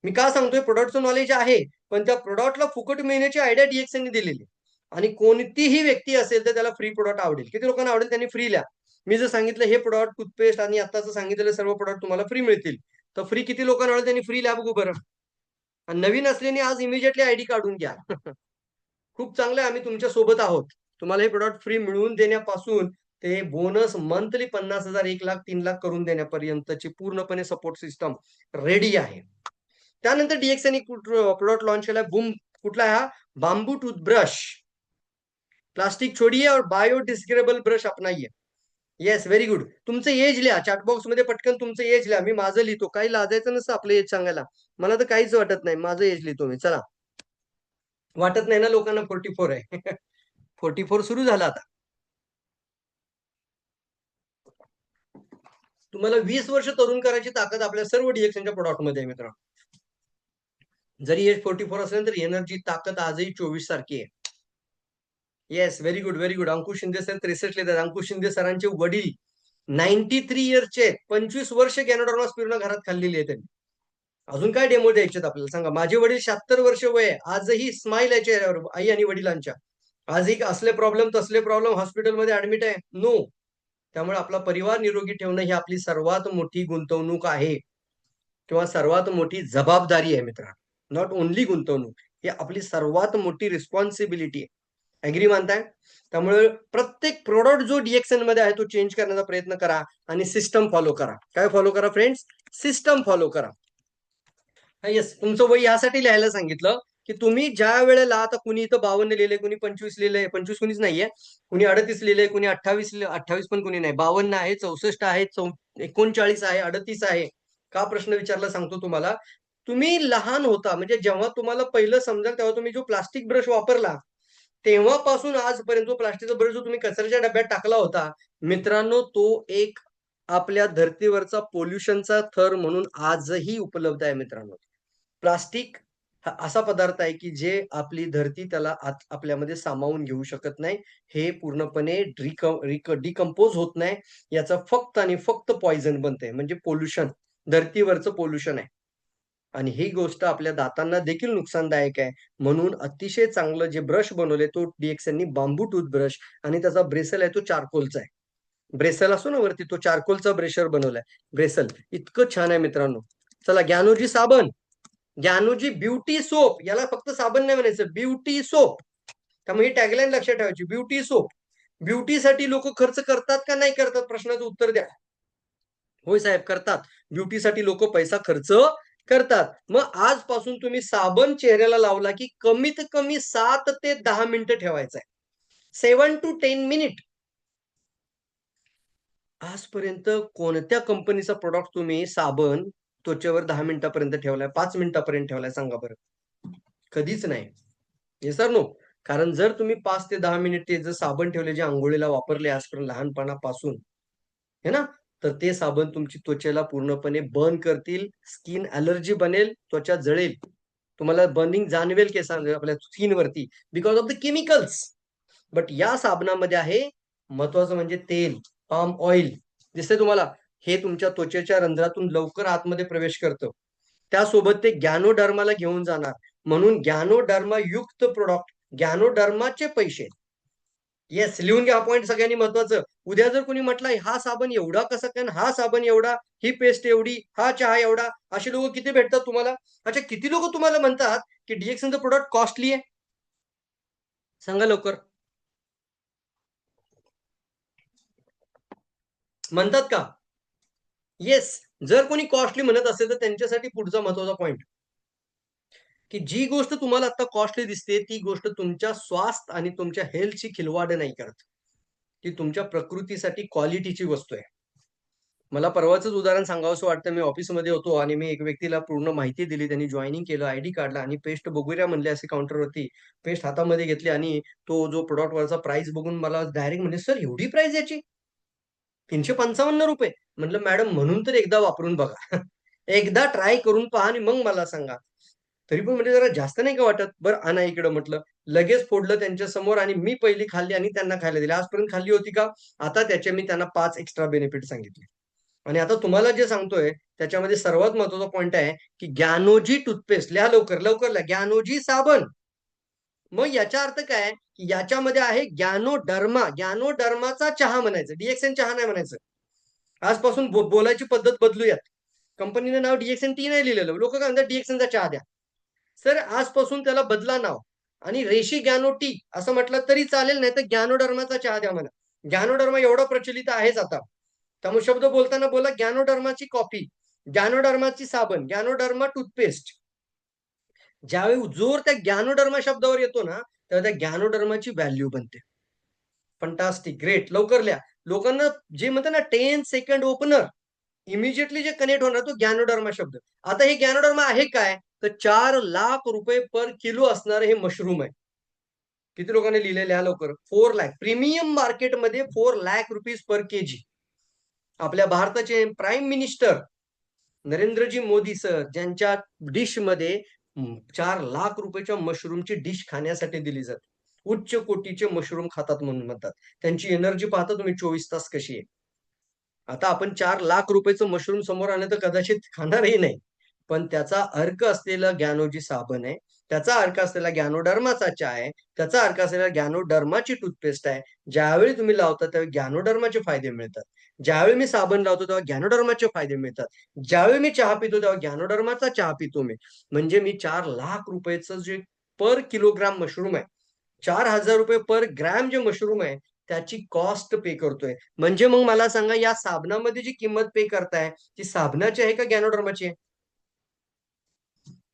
मी का सांगतोय, प्रोडक्टचं नॉलेज आहे, पण त्या प्रोडक्टला फुकट मिळण्याची आयडिया डीएक्सएनने दिलेली. आणि कोणतीही व्यक्ती असेल तर त्याला फ्री प्रोडक्ट आवडेल. किती लोकांना आवडेल त्यांनी फ्री लिहा. मी जर सांगितलं हे प्रोडक्ट टूथपेस्ट आणि आताच सांगितलेले सर्व प्रोडक्ट तुम्हाला फ्री मिळतील, तर फ्री किती लोकांना आवडेल त्यांनी फ्री लिहा बघू बरं. आणि नवीन असल्याने आज इमिजिएटली आयडी काढून घ्या. खूप चांगलं आहे, आम्ही तुमच्या सोबत आहोत. तुम्हाला हे प्रोडक्ट फ्री मिळवून देण्यापासून ते बोनस मंथली 50,000, 1,00,000, 3,00,000 करून देण्यापर्यंतची पूर्णपणे सपोर्ट सिस्टम रेडी आहे. त्यानंतर डीएक्सएन प्रोडक्ट लॉन्च केलाय बूम. कुठला आहे हा? Bamboo toothbrush. प्लास्टिक छोड़िए और बायोडिस्ग्रेडेबल ब्रश अपनाइए. Yes, very good. तुमचं एज लिहा चॅटबॉक्स मध्ये, पटकन तुमचं एज लिहा. मी माझं लिहितो, काही लाजायचं नसतं आपलं एज सांगायला. मला तर काहीच वाटत नाही, माझं एज लिहितो मी. चला, वाटत नाही ना लोकांना 44 आहे. 44 सुरू झाला आता. तुम्हाला 20 वर्ष तरुण करायची ताकद आपल्या सर्व डीएक्सएनच्या प्रोडक्ट मध्ये आहे मित्रांनो. जरी एज 44 असेल तर एनर्जी ताकद आजही 24 सारखी आहे. Yes, very good, very good. Ankush Shinde sir 63 लिहितात. अंकुश शिंदे सरांचे वडील 93 इयर्सचे आहेत. 25 वर्ष गॅनोडर्मा स्पिरुलिना घरात खाल्लेली आहे त्यांनी. अजून काय डेमो द्यायचे आपल्याला सांगा. माझे वडील 76 वर्ष वय आहे, आजही स्माइल आहे चेहऱ्यावर आई आणि वडिलांच्या. आजही असले प्रॉब्लेम तसले प्रॉब्लेम हॉस्पिटलमध्ये ऍडमिट आहे? नो. त्यामुळे आपला परिवार निरोगी ठेवणं ही आपली सर्वात मोठी गुंतवणूक आहे किंवा सर्वात मोठी जबाबदारी आहे मित्रांनो. नॉट ओनली गुंतवणूक, ही आपली सर्वात मोठी रिस्पॉन्सिबिलिटी आहे. ऍग्री मानताय? त्यामुळे प्रत्येक प्रोडक्ट जो डीएक्सएन मध्ये आहे तो चेंज करण्याचा प्रयत्न करा आणि सिस्टम फॉलो करा. काय फॉलो करा फ्रेंड्स? सिस्टम फॉलो करा. येस, तुमचं वय यासाठी लिहायला सांगितलं की तुम्ही ज्या वेळेला, आता कुणी इथं 52 लिहिलंय, कुणी 25 लिहिलंय, 25 कुणीच नाहीये, कुणी 38 लिहिलंय, कुणी 28 पण कुणी नाही, 52 आहे, 64 आहे, 39 आहे, 38 आहे. का प्रश्न विचारला सांगतो तुम्हाला. तुम्ही लहान होता म्हणजे जेव्हा तुम्हाला पहिलं समजेल तेव्हा तुम्ही जो प्लास्टिक ब्रश वापरला, तेव्हापासून आजपर्यंत जो प्लास्टिकचा ब्रश जो तुम्ही कचऱ्याच्या डब्यात टाकला होता मित्रांनो, तो एक आपल्या धर्तीवरचा पोल्युशनचा थर म्हणून आजही उपलब्ध आहे मित्रांनो. प्लास्टिक हा असा पदार्थ आहे की जे आपली धरती त्याला आपल्यामध्ये सामावून घेऊ शकत नाही. हे पूर्णपणे डिकम्पोज होत नाही. याचा फक्त आणि फक्त पॉइझन बनते, म्हणजे पोल्युशन, धरतीवरचं पोल्युशन आहे. आणि ही गोष्ट आपल्या दातांना देखील नुकसानदायक आहे. म्हणून अतिशय चांगलं जे ब्रश बनवले तो डीएक्सएननी बांबू टूथब्रश, आणि त्याचा ब्रेसल आहे तो चारकोलचा आहे. ब्रेसल असतो ना वरती, तो चारकोलचा ब्रेशर बनवलाय. ब्रेसल इतकं छान आहे मित्रांनो. चला, ज्ञानोजी साबण, ज्ञानोजी ब्युटी सोप. याला फक्त साबण नाही म्हणायचं, ब्युटी सोप. त्यामुळे ही टॅगलाईन लक्षात ठेवायची, ब्युटी सोप. ब्युटीसाठी लोक खर्च करतात का नाही करतात? प्रश्नाचं उत्तर द्या. होय साहेब, करतात. ब्युटीसाठी लोक पैसा खर्च करतात. मग आजपासून तुम्ही साबण चेहऱ्याला लावला की कमीत कमी 7 ते 10 मिनिटं ठेवायचं आहे. 7 to 10 मिनिट. आजपर्यंत कोणत्या कंपनीचा प्रोडक्ट तुम्ही साबण त्वचेवर 10 मिनिटापर्यंत ठेवलाय, 5 मिनिटापर्यंत ठेवलाय सांगा बरं? कधीच नाही. हे सर नो. कारण जर तुम्ही 5 ते 10 मिनिट ते जर साबण ठेवले, जे आंघोळीला वापरले आजपर्यंत लहानपणापासून, है ना, तर ते साबण तुमची त्वचेला पूर्णपणे बर्न करतील. स्किन ॲलर्जी बनेल, त्वचा जळेल, तुम्हाला बर्निंग जाणवेल केसांवर, आपल्या स्किनवरती, because of the chemicals. But या साबणामध्ये आहे महत्वाचं म्हणजे तेल, पाम ऑइल. दिसतंय तुम्हाला? हे तुमच्या त्वचेच्या रंध्रातून लवकर आतमध्ये प्रवेश करतं. त्यासोबत ते गॅनोडर्माला घेऊन जाणार. म्हणून गॅनोडर्मा युक्त प्रोडक्ट, गॅनोडर्माचे पैसे. येस, लिहून घ्या पॉईंट सगळ्यांनी महत्वाचं. उद्या जर कोणी म्हटलं हा साबण एवढा कसा काय, हा साबण एवढा, ही पेस्ट एवढी, हा चहा एवढा, असे लोक किती भेटतात तुम्हाला? अच्छा, किती लोक तुम्हाला म्हणतात की डीएक्सएनचं प्रोडक्ट कॉस्टली आहे? सांगा लवकर. म्हणतात का? येस. जर कोणी कॉस्टली म्हणत असेल तर त्यांच्यासाठी पुढचा महत्वाचा पॉइंट, की जी गोष्ट तुम्हाला आता कॉस्टली दिसते ती गोष्ट तुमच्या स्वास्थ्य आणि तुमच्या हेल्थची खिलवाड नाही करत. ती तुमच्या प्रकृतीसाठी क्वालिटीची वस्तू आहे. मला परवाचंच उदाहरण सांगावंसं वाटतं. मी ऑफिसमध्ये होतो आणि मी एक व्यक्तीला पूर्ण माहिती दिली. त्यांनी जॉईनिंग केलं, आयडी काढला आणि पेस्ट बघूया म्हणले असे काउंटरवरती. पेस्ट हातामध्ये घेतली आणि तो जो प्रोडक्टवरचा प्राइस बघून मला डायरेक्ट म्हणजे, सर एवढी प्राइस याची? 355 रुपये. म्हटलं मॅडम, म्हणून तर एकदा वापरून बघा. एकदा ट्राय करून पहा आणि मग मला सांगा. तरी पण म्हणजे जरा जास्त नाही का वाटत? बरं आणा इकडं म्हटलं. लगेच फोडलं त्यांच्या समोर आणि मी पहिली खाल्ली आणि त्यांना खायला दिली. आजपर्यंत खाल्ली होती का? आता त्याचे मी त्यांना 5 एक्स्ट्रा बेनिफिट सांगितले. आणि आता तुम्हाला जे सांगतोय त्याच्यामध्ये सर्वात महत्वाचा पॉइंट आहे की ज्ञानोजी टूथपेस्ट. लिहा लवकर, लवकर लिहा. ज्ञानोजी साबण. मग याचा अर्थ काय? की याच्यामध्ये आहे गॅनोडर्मा. गॅनोडर्माचा चहा म्हणायचं, डीएक्सएन चहा नाही म्हणायचं. आजपासून बोलायची पद्धत बदलूयात. कंपनीने नाव डीएक्सएन टी नाही लिहिलेलं, लोक काय म्हणतात डीएक्सएनचा चहा द्या. सर आजपासून त्याला बदला नाव आणि रेशी गॅनो टी असं म्हटलं तरी चालेल, नाही तर गॅनोडर्माचा चहा द्या म्हणा. गॅनोडर्मा एवढा प्रचलित आहेच आता. त्यामुळे शब्द बोलताना बोला गॅनोडर्माची कॉफी, गॅनोडर्माची साबण, गॅनोडर्मा टूथपेस्ट. ज्यावेळी जोर त्या गॅनोडर्मा शब्दावर येतो ना, तेव्हा त्या गॅनोडर्माची व्हॅल्यू बनते. Fantastic, great. लवकर लिहा. लोकांना जे म्हणतात ना 10 सेकंड ओपनर, इमिजिएटली जे कनेक्ट होणार तो गॅनोडर्मा शब्द. आता हे गॅनोडर्मा आहे काय, तर 4 लाख रुपये पर किलो असणारे हे मशरूम आहे. किती लोकांनी लिहिलेले आहे लवकर? 4 लाख. प्रीमियम मार्केटमध्ये 4 लाख रुपीज पर केजी. आपल्या भारताचे prime minister Narendraji Modi sir, ज्यांच्या डिश मध्ये 4 लाख रुपयाच्या मशरूमची डिश खाण्यासाठी दिली जाते. उच्च कोटीचे मशरूम खातात म्हणून म्हणतात. त्यांची एनर्जी पाहता तुम्ही 24 तास कशी आहे. आता आपण 4 लाख रुपयाचं मशरूम समोर आणलं तर कदाचित खाणारही नाही, पण त्याचा अर्क असलेला गॅनोजी साबण आहे, त्याचा अर्क असलेला गॅनोडर्माचा चहा आहे, त्याचा अर्क असलेला गॅनोडर्माची टूथपेस्ट आहे. ज्यावेळी तुम्ही लावता त्यावेळी गॅनोडर्माचे फायदे मिळतात. ज्यावेळी मी साबण लावतो तेव्हा गॅनोडर्माचे फायदे मिळतात. ज्यावेळी मी चहा पितो तेव्हा गॅनोडर्माचा चहा पितो मी. म्हणजे मी 4 लाख रुपयाचं जे पर किलोग्राम मशरूम आहे, 4,000 रुपये पर ग्रॅम जे मशरूम आहे, त्याची कॉस्ट पे करतोय. म्हणजे मग मला सांगा, या साबणामध्ये जी किंमत पे करताय ती साबणाची आहे का गॅनोडर्माची आहे?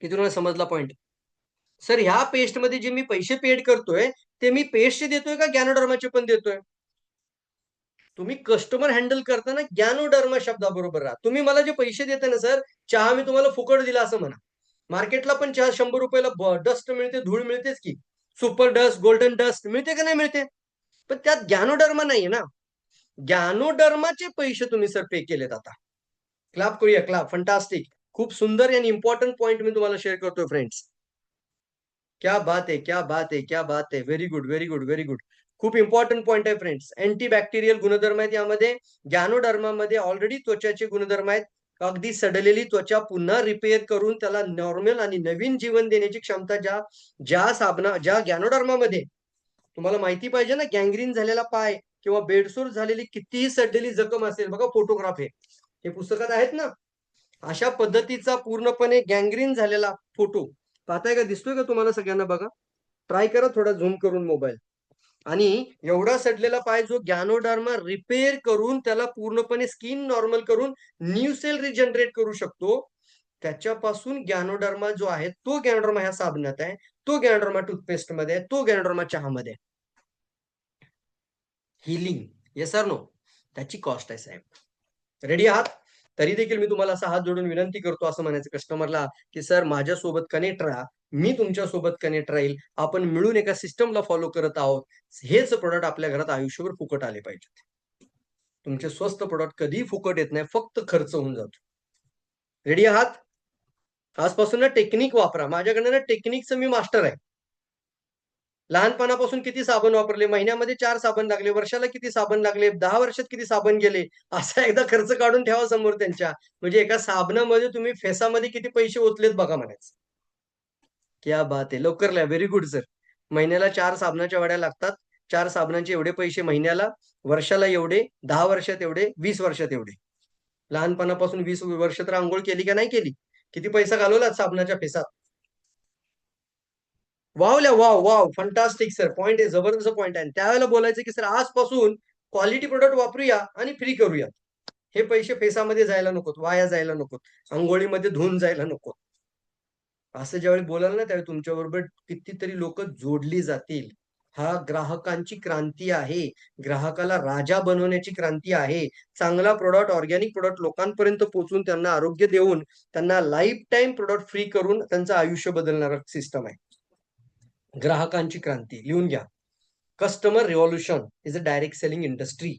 किती तुम्हाला समजला पॉइंट? सर ह्या पेस्ट मध्ये जे मी पैसे पेड करतोय ते मी पेस्टचे देतोय का गॅनोडर्माचे पण देतोय? तुम्ही कस्टमर हँडल करताना गॅनोडर्मा शब्दाबरोबर राहा. तुम्ही मला जे पैसे देता ना सर, चहा मी तुम्हाला फुकट दिला असं म्हणा. मार्केटला पण चहा 100 रुपयाला डस्ट मिळते, धूळ मिळतेच की. सुपर डस्ट, गोल्डन डस्ट मिळते का नाही मिळते? पण त्यात गॅनोडर्मा नाहीये ना. गॅनोडर्माचे पैसे तुम्ही सर पे केलेत आता. क्लॅप करूया, क्लॅप. फंटास्टिक. खूप सुंदर आणि इम्पॉर्टंट पॉइंट मी तुम्हाला शेअर करतोय फ्रेंड्स. क्या बात आहे, क्या बात आहे, क्या बात आहे. Very good, very good, very good. खूप इम्पॉर्टंट पॉइंट आहे फ्रेंड्स. अँटीबॅक्टेरियल गुणधर्म आहेत यामध्ये. गॅनोडर्मामध्ये ऑलरेडी त्वचाचे गुणधर्म आहेत. अगदी सडलेली त्वचा पुन्हा रिपेअर करून त्याला नॉर्मल आणि नवीन जीवन देण्याची क्षमता ज्या गॅनोडर्मामध्ये. तुम्हाला माहिती पाहिजे ना, गँग्रीन झालेला पाय किंवा बेडसूर झालेली कितीही सडलेली जखम असेल, बघा फोटोग्राफ हे पुस्तकात आहेत ना, अशा पद्धतीचा पूर्णपणे गँग्रीन झालेला फोटो पाहताय का? दिसतोय का तुम्हाला सगळ्यांना? बघा, ट्राय करा थोडा झूम करून मोबाईल. आणि एवढा सडलेला पाय जो गॅनोडर्मा रिपेअर करून त्याला पूर्णपणे स्किन नॉर्मल करून न्यू सेल रिजनरेट करू शकतो, त्याच्यापासून गॅनोडर्मा जो आहे तो गॅनोडर्मा ह्या साबणात आहे, तो गॅनोडर्मा टूथपेस्ट मध्ये आहे, तो गॅनोडर्मा चहामध्ये. Healing, yes or no? त्याची कॉस्ट आहे साहेब. रेडी आहात? तरी देखील मी तुम्हाला असा हात जोडून विनंती करतो, असं म्हणायचं कस्टमरला की सर माझ्यासोबत कनेक्ट राहा, मी तुमच्या सोबत कनेक्ट राहील, आपण मिळून एका सिस्टमला फॉलो करत आहोत. हेच प्रोडक्ट आपल्या घरात आयुष्यभर फुकट आले पाहिजेत. तुमचे स्वस्त प्रोडक्ट कधीही फुकट येत नाही, फक्त खर्च होऊन जातो. रेडी आहात? आजपासून ना टेक्निक वापरा. माझ्याकडे ना टेक्निकचं मी मास्टर आहे. लहानपणापासून किती साबण वापरले, महिन्यामध्ये 4 साबण लागले, वर्षाला किती साबण लागले, 10 वर्षात किती साबण गेले, असा एकदा खर्च काढून ठेवा समोर त्यांच्या. म्हणजे एका साबणामध्ये तुम्ही फेसामध्ये किती पैसे ओतलेत बघा म्हणायचं. क्या बात आहे. लवकर लिहा. Very good sir. महिन्याला 4 साबणाच्या वड्या लागतात. 4 साबणाचे एवढे पैसे महिन्याला, वर्षाला एवढे, 10 वर्षात एवढे, 20 वर्षात एवढे. लहानपणापासून 20 वर्ष तर आंघोळ केली का नाही केली? किती पैसा घालवला साबणाच्या फेसात? वावल्या, wow wow, fantastic sir. Point आहे, जबरदस्त पॉइंट आहे. त्यावेळेला बोलायचं की सर आजपासून क्वालिटी प्रोडक्ट वापरूया आणि फ्री करूया. हे पैसे फेसामध्ये जायला नकोत, वाया जायला नकोत, अंघोळीमध्ये धुवून जायला नकोत. असं ज्यावेळी बोलाल ना त्यावेळी तुमच्याबरोबर कितीतरी लोक जोडली जातील. हा ग्राहकांची क्रांती आहे. ग्राहकाला राजा बनवण्याची क्रांती आहे. चांगला प्रोडक्ट, ऑर्गॅनिक प्रोडक्ट लोकांपर्यंत पोहोचून त्यांना आरोग्य देऊन त्यांना लाईफ टाईम प्रोडक्ट फ्री करून त्यांचं आयुष्य बदलणारा सिस्टम आहे. ग्राहकांची क्रांती लिहून घ्या. Customer revolution is a direct selling industry.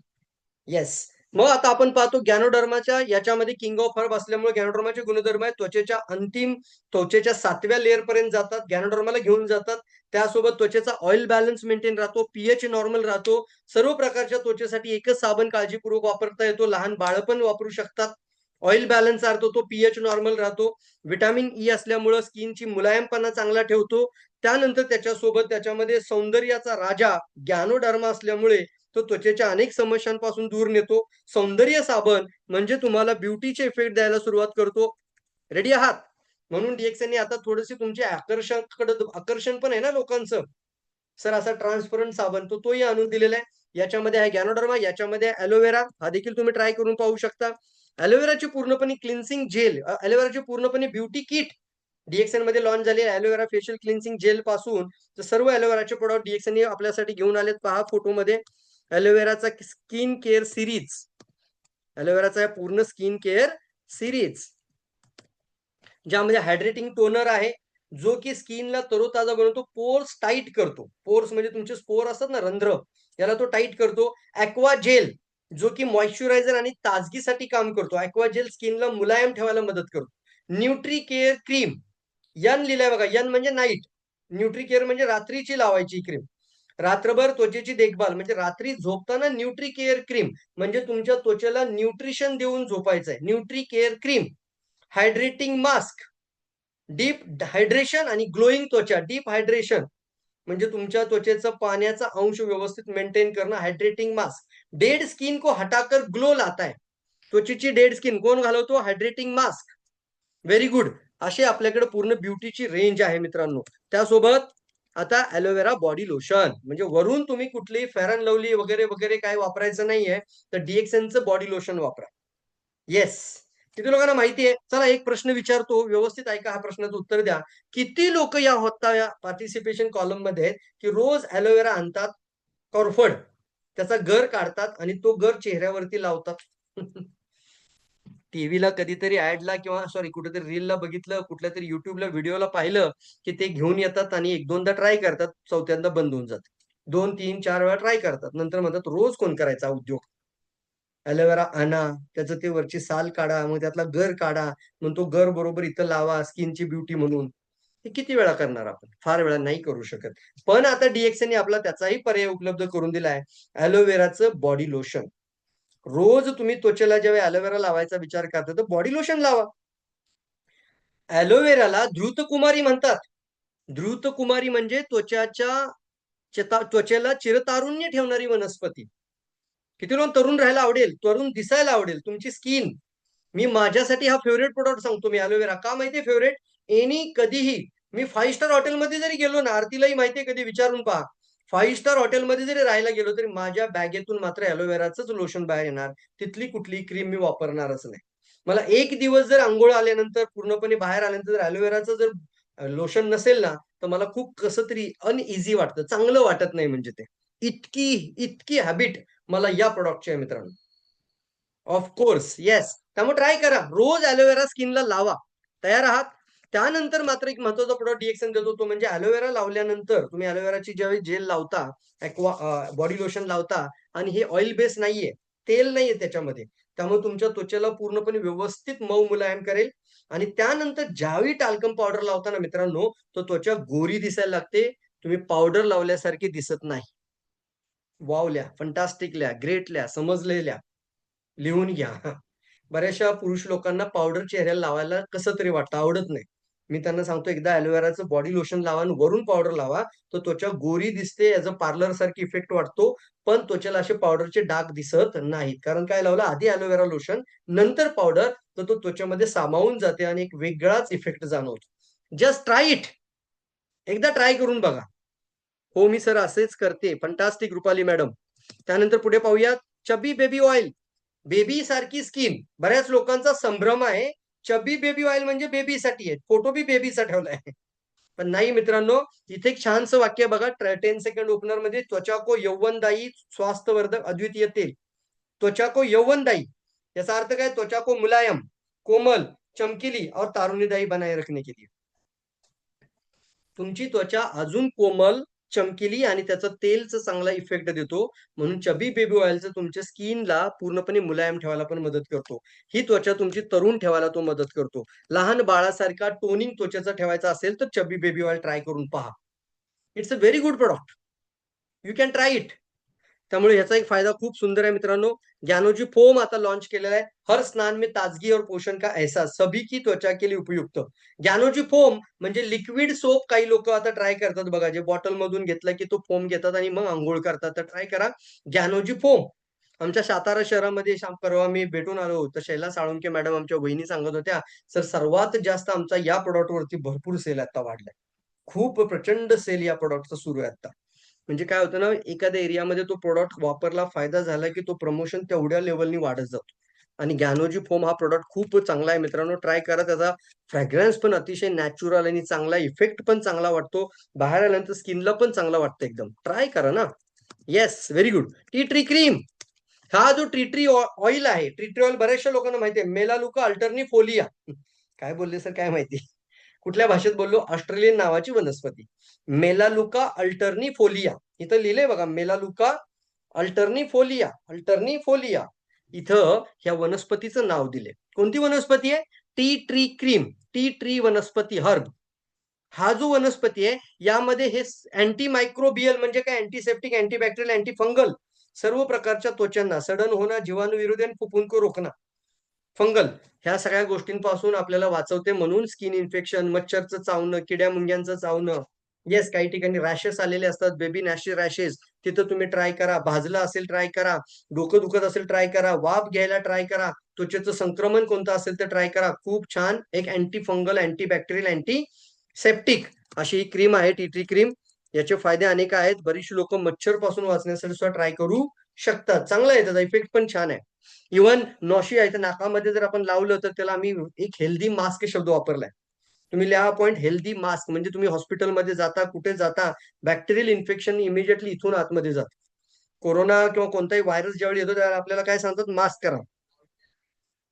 Yes. मग आता आपण पाहतो गॅनोडर्माच्या याच्यामध्ये किंग ऑफ हर्ब असल्यामुळे गॅनोडर्माचे गुणधर्म आहेत. त्वचेच्या 7व्या लेअर पर्यंत जातात, गॅनोडर्माला घेऊन जातात. त्यासोबत त्वचेचा ऑइल बॅलन्स मेंटेन राहतो, पीएच नॉर्मल राहतो. सर्व प्रकारच्या त्वचेसाठी एकच साबण काळजीपूर्वक वापरता येतो. लहान बाळ पण वापरू शकतात. ऑइल बॅलन्स राहतो, तो पीएच नॉर्मल राहतो. व्हिटॅमिन ई असल्यामुळं स्किनची मुलायमपणा चांगला ठेवतो. त्यानंतर त्याच्यासोबत त्याच्यामध्ये सौंदर्याचा राजा गॅनोडर्मा असल्यामुळे तो त्वचेच्या अनेक समस्यांपासून दूर नेतो. सौंदर्य साबण म्हणजे तुम्हाला ब्युटीचे इफेक्ट द्यायला सुरुवात करतो. रेडी आहात? म्हणून डीएक्सएनने आता थोडीशी तुमचे आकर्षण पण आहे ना लोकांचं. सर असा ट्रान्सपरंट साबण तोही आणून दिलेला आहे. याच्यामध्ये आहे गॅनोडर्मा, याच्यामध्ये ॲलोवेरा, हा देखील तुम्ही ट्राय करून पाहू शकता. ॲलोवेराची पूर्णपणे क्लिन्सिंग जेल, ॲलोवेराची पूर्णपणे ब्युटी किट डीएक्सएन मध्ये लॉन्च झाली. ॲलोवेरा फेशियल क्लिन्सिंग जेल पासून तर सर्व ॲलोवेराचे प्रोडक्ट डीएक्सएन आपल्यासाठी घेऊन आलेत. पहा फोटोमध्ये ॲलोवेराचा स्किन केअर सिरीज, ॲलोवेराचा पूर्ण स्किन केअर सिरीज ज्यामध्ये हायड्रेटिंग टोनर आहे जो की स्किनला तरोताजा बनवतो, पोर्स टाईट करतो. पोर्स म्हणजे तुमचे स्पोर असतात ना, रंध्र, याला तो टाईट करतो. ॲक्वा जेल जो की मॉइश्चरायझर आणि ताजगीसाठी काम करतो. ॲक्वा जेल स्किनला मुलायम ठेवायला मदत करतो. न्यूट्री केअर क्रीम, यन लिहिलंय बघा, यन म्हणजे नाईट, न्यूट्री केअर म्हणजे रात्रीची लावायची क्रीम. रात्रभर त्वचेची देखभाल म्हणजे रात्री झोपताना न्यूट्री केअर क्रीम म्हणजे तुमच्या त्वचेला न्यूट्रिशन देऊन झोपायचंय. Nutri care cream. Hydrating mask, deep hydration आणि ग्लोईंग त्वचा. डीप हायड्रेशन म्हणजे तुमच्या त्वचेचा पाण्याचा अंश व्यवस्थित मेंटेन करणं. Hydrating mask. डेड स्किन को हटाकर ग्लो लाता है. त्वचेची डेड स्किन कोण घालवतो? Hydrating mask. Very good. असे आपल्याकडे पूर्ण ब्युटीची रेंज आहे मित्रांनो. त्यासोबत आता ॲलोवेरा बॉडी लोशन म्हणजे वरून तुम्ही कुठलीही फेअर अँड लवली वगैरे वगैरे काय वापरायचं नाहीये, तर डीएक्सएनचं बॉडी लोशन वापरा. येस, किती लोकांना माहिती आहे? चला एक प्रश्न विचारतो, व्यवस्थित ऐका, हा प्रश्नाचं उत्तर द्या. किती लोक या होता या पार्टिसिपेशन कॉलम मध्ये आहेत की रोज ॲलोवेरा आणतात, कॉर्फड, त्याचा गर काढतात आणि तो गर चेहऱ्यावरती लावतात? टीव्हीला कधीतरी ऍडला किंवा सॉरी कुठेतरी रीलला बघितलं, कुठल्या तरी युट्यूबला व्हिडिओला पाहिलं की ते घेऊन येतात आणि एक दोनदा ट्राय करतात, चौथ्यांदा बंद होऊन जात. 2, 3, 4 वेळा ट्राय करतात, नंतर म्हणतात रोज कोण करायचा उद्योग. ॲलोवेरा आणा, त्याचं ते वरची साल काढा, मग त्यातला गर काढा, मग तो गर बरोबर इथं लावा स्किनची ब्युटी म्हणून. हे किती वेळा करणार आपण? फार वेळा नाही करू शकत. पण आता डीएक्सने आपला त्याचाही पर्याय उपलब्ध करून दिलाय, ॲलोवेराचं बॉडी लोशन. रोज तुम्ही त्वचेला जेव्हा ॲलोवेरा लावायचा विचार करता तर बॉडी लोशन लावा. ॲलोवेराला धृतकुमारी म्हणतात. धृतकुमारी म्हणजे त्वचेला चिरतारुण्य ठेवणारी वनस्पती. किती लोक तरुण राहायला आवडेल, तरुण दिसायला आवडेल तुमची स्किन. मी माझ्यासाठी हा फेवरेट प्रोडक्ट सांगतो मी ॲलोवेरा. का माहितीये फेवरेट? कधीही मी 5 स्टार हॉटेलमध्ये जरी गेलो ना, आरतीलाही माहितीये, कधी विचारून पहा, 5 स्टार हॉटेलमध्ये जरी राहायला गेलो तरी माझ्या बॅगेतून मात्र ॲलोवेराचंच लोशन बाहेर येणार. तिथली कुठली क्रीम मी वापरणारच नाही. मला एक दिवस जर अंघोळ आल्यानंतर पूर्णपणे बाहेर आल्यानंतर जर ॲलोवेराचं जर लोशन नसेल ना, तर मला खूप कसं तरी अनइझी वाटतं, चांगलं वाटत नाही. म्हणजे ते इतकी इतकी हॅबिट मला या प्रॉडक्टची आहे मित्रांनो. Of course yes. त्यामुळे ट्राय करा, रोज ॲलोवेरा स्किनला लावा. तयार आहात? त्यानंतर मात्र एक महत्वाचा प्रोडक्ट डीएक्सएन देतो, तो म्हणजे ॲलोवेरा लावल्यानंतर तुम्ही ॲलोवेराची ज्यावेळी जेल लावता, बॉडी लोशन लावता, आणि हे ऑइल बेस नाहीये, तेल नाहीये त्याच्यामध्ये, त्यामुळे तुमच्या त्वचेला पूर्णपणे व्यवस्थित मऊ मुलायम करेल. आणि त्यानंतर ज्यावेळी टाल्कम पावडर लावताना मित्रांनो, तो त्वचा गोरी दिसायला लागते, तुम्ही पावडर लावल्यासारखी दिसत नाही. वाव लिहा, फंटास्टिक लिहा, ग्रेट लिहा, समजलेल्या लिहून घ्या. बऱ्याचशा पुरुष लोकांना पावडर चेहऱ्याला लावायला कसं तरी वाटतं, आवडत नाही. मी त्यांना सांगतो, एकदा ॲलोवेराचं बॉडी लोशन लावा आणि वरून पावडर लावा, तर त्वचा गोरी दिसते, ॲज अ पार्लर सारखी इफेक्ट वाटतो. पण त्वचेला असे पावडरचे डाग दिसत नाहीत. कारण काय लावलं? आधी ॲलोवेरा लोशन, नंतर पावडर, तर तो त्वचेमध्ये सामावून जाते आणि एक वेगळाच इफेक्ट जाणवतो. Just try it. एकदा ट्राय करून बघा. हो मी सर असेच करते. Fantastic Rupali madam. त्यानंतर पुढे पाहूयात, चबी बेबी ऑइल. बेबी सारखी स्किन. बऱ्याच लोकांचा संभ्रम आहे, चबी बेबी ऑइल म्हणजे बेबीसाठी आहे. फोटो बी बेबीचा ठेवलाय. पण नाही मित्रांनो, इथे एक छानसं वाक्य बघा, 10 सेकंड ओपनर मध्ये, त्वचा को यौवनदायी, स्वास्थ्यवर्धक, अद्वितीय तेल. त्वचा को यौवनदायी याचा अर्थ काय? त्वचा को मुलायम, कोमल, चमकीली और तारुण्यदायी बनाए रखने के लिए. तुमची त्वचा अजून कोमल, चमकीली आणि त्याचा तेलचा चांगला इफेक्ट देतो. म्हणून चबी बेबी ऑइलचं तुमच्या स्किनला पूर्णपणे मुलायम ठेवायला पण मदत करतो. ही त्वचा तुमची तरुण ठेवायला तो मदत करतो. लहान बाळासारखा टोनिंग त्वचेचा ठेवायचा असेल तर चबी बेबी ऑइल ट्राय करून पहा. It's a very good product. You can try it. त्यामुळे ह्याचा एक फायदा खूप सुंदर आहे मित्रांनो. ज्ञानोजी फोम आता लॉन्च केलेला आहे. हर स्नान में ताजगी और पोषण का एहसास, सभी की त्वचा के लिए उपयुक्त. ज्ञानोजी फोम म्हणजे लिक्विड सोप काही लोक आता ट्राय करतात बघा, जे बॉटल मधून घेतला की तो फोम घेतात आणि मग आंघोळ करतात. तर ट्राय करा ज्ञानोजी फोम. आमच्या सातारा शहरामध्ये परवा मी भेटून आलो तर शैला साळुंके मॅडम आमच्या वहिनी सांगत होत्या, सर सर्वात जास्त आमचा या प्रोडक्टवरती भरपूर सेल आता वाढलाय. खूप प्रचंड सेल या प्रोडक्टचा सुरू आहे आता. म्हणजे काय होतं ना, एखाद्या एरियामध्ये तो प्रोडक्ट वापरला, फायदा झाला की तो प्रमोशन तेवढ्या लेवलनी वाढत जातो. आणि ज्ञानोजी फोम हा प्रोडक्ट खूप चांगला आहे मित्रांनो, ट्राय करा. त्याचा फ्रॅग्रन्स पण अतिशय नॅचरल आणि चांगला, इफेक्ट पण चांगला वाटतो. बाहेर आल्यानंतर स्किनला पण चांगला वाटतं एकदम. ट्राय करा ना. Yes, very good. Tea tree cream. हा जो टी ट्री ऑइल आहे, टी ट्री ऑइल बऱ्याचशा लोकांना माहिती आहे. मेलालुका अल्टर्निफोलिया. काय बोलले सर काय माहिती, कुठल्या भाषेत बोललो, ऑस्ट्रेलियन नावाची वनस्पती मेलालुका अल्टर्निफोलिया. इथं लिहिलंय बघा, मेलालुका अल्टर्निफोलिया. अल्टर्निफोलिया इथं ह्या वनस्पतीचं नाव दिले. कोणती वनस्पती आहे? Tea tree cream, tea tree वनस्पती हर्ब. हा जो वनस्पती आहे यामध्ये हे अँटी मायक्रोबियल म्हणजे काय, अँटीसेप्टिक, अँटीबॅक्टेरियल, अँटीफंगल, सर्व प्रकारच्या त्वचांना सडन होणं, जीवाणूविरोधी आणि फुफुंक रोखणं, फंगल, ह्या सगळ्या गोष्टींपासून आपल्याला वाचवते. म्हणून स्किन इन्फेक्शन, मच्छरचं चावणं, किड्या मुंग्यांचं चावणं, येस काही ठिकाणी रॅशेस आलेले असतात, बेबी नॅशनल रॅशेस, तिथं तुम्ही ट्राय करा. भाजलं असेल ट्राय करा, डोकं दुखत असेल ट्राय करा, वाफ घ्यायला ट्राय करा, त्वचेचं संक्रमण कोणतं असेल तर ट्राय करा. खूप छान एक anti fungal, antibacterial, anti septic अशी ही क्रीम आहे टी ट्री क्रीम. याचे फायदे अनेक आहेत. बरीचशी लोक मच्छर पासून वाचण्यासाठी सुद्धा ट्राय करू शकतात. चांगला आहे, त्याचा इफेक्ट पण छान आहे. इव्हन नॉशी आहे तर नाकामध्ये जर आपण लावलं तर त्याला आम्ही एक हेल्दी मास्क शब्द वापरलाय. तुम्ही लिहा पॉइंट, हेल्दी मास्क. म्हणजे तुम्ही हॉस्पिटलमध्ये जाता, कुठे जाता, बॅक्टेरियल इन्फेक्शन इमिजिएटली इथून आतमध्ये जात. कोरोना किंवा कोणताही व्हायरस ज्यावेळी येतो त्यावेळेला आपल्याला काय सांगतात, मास्क करा,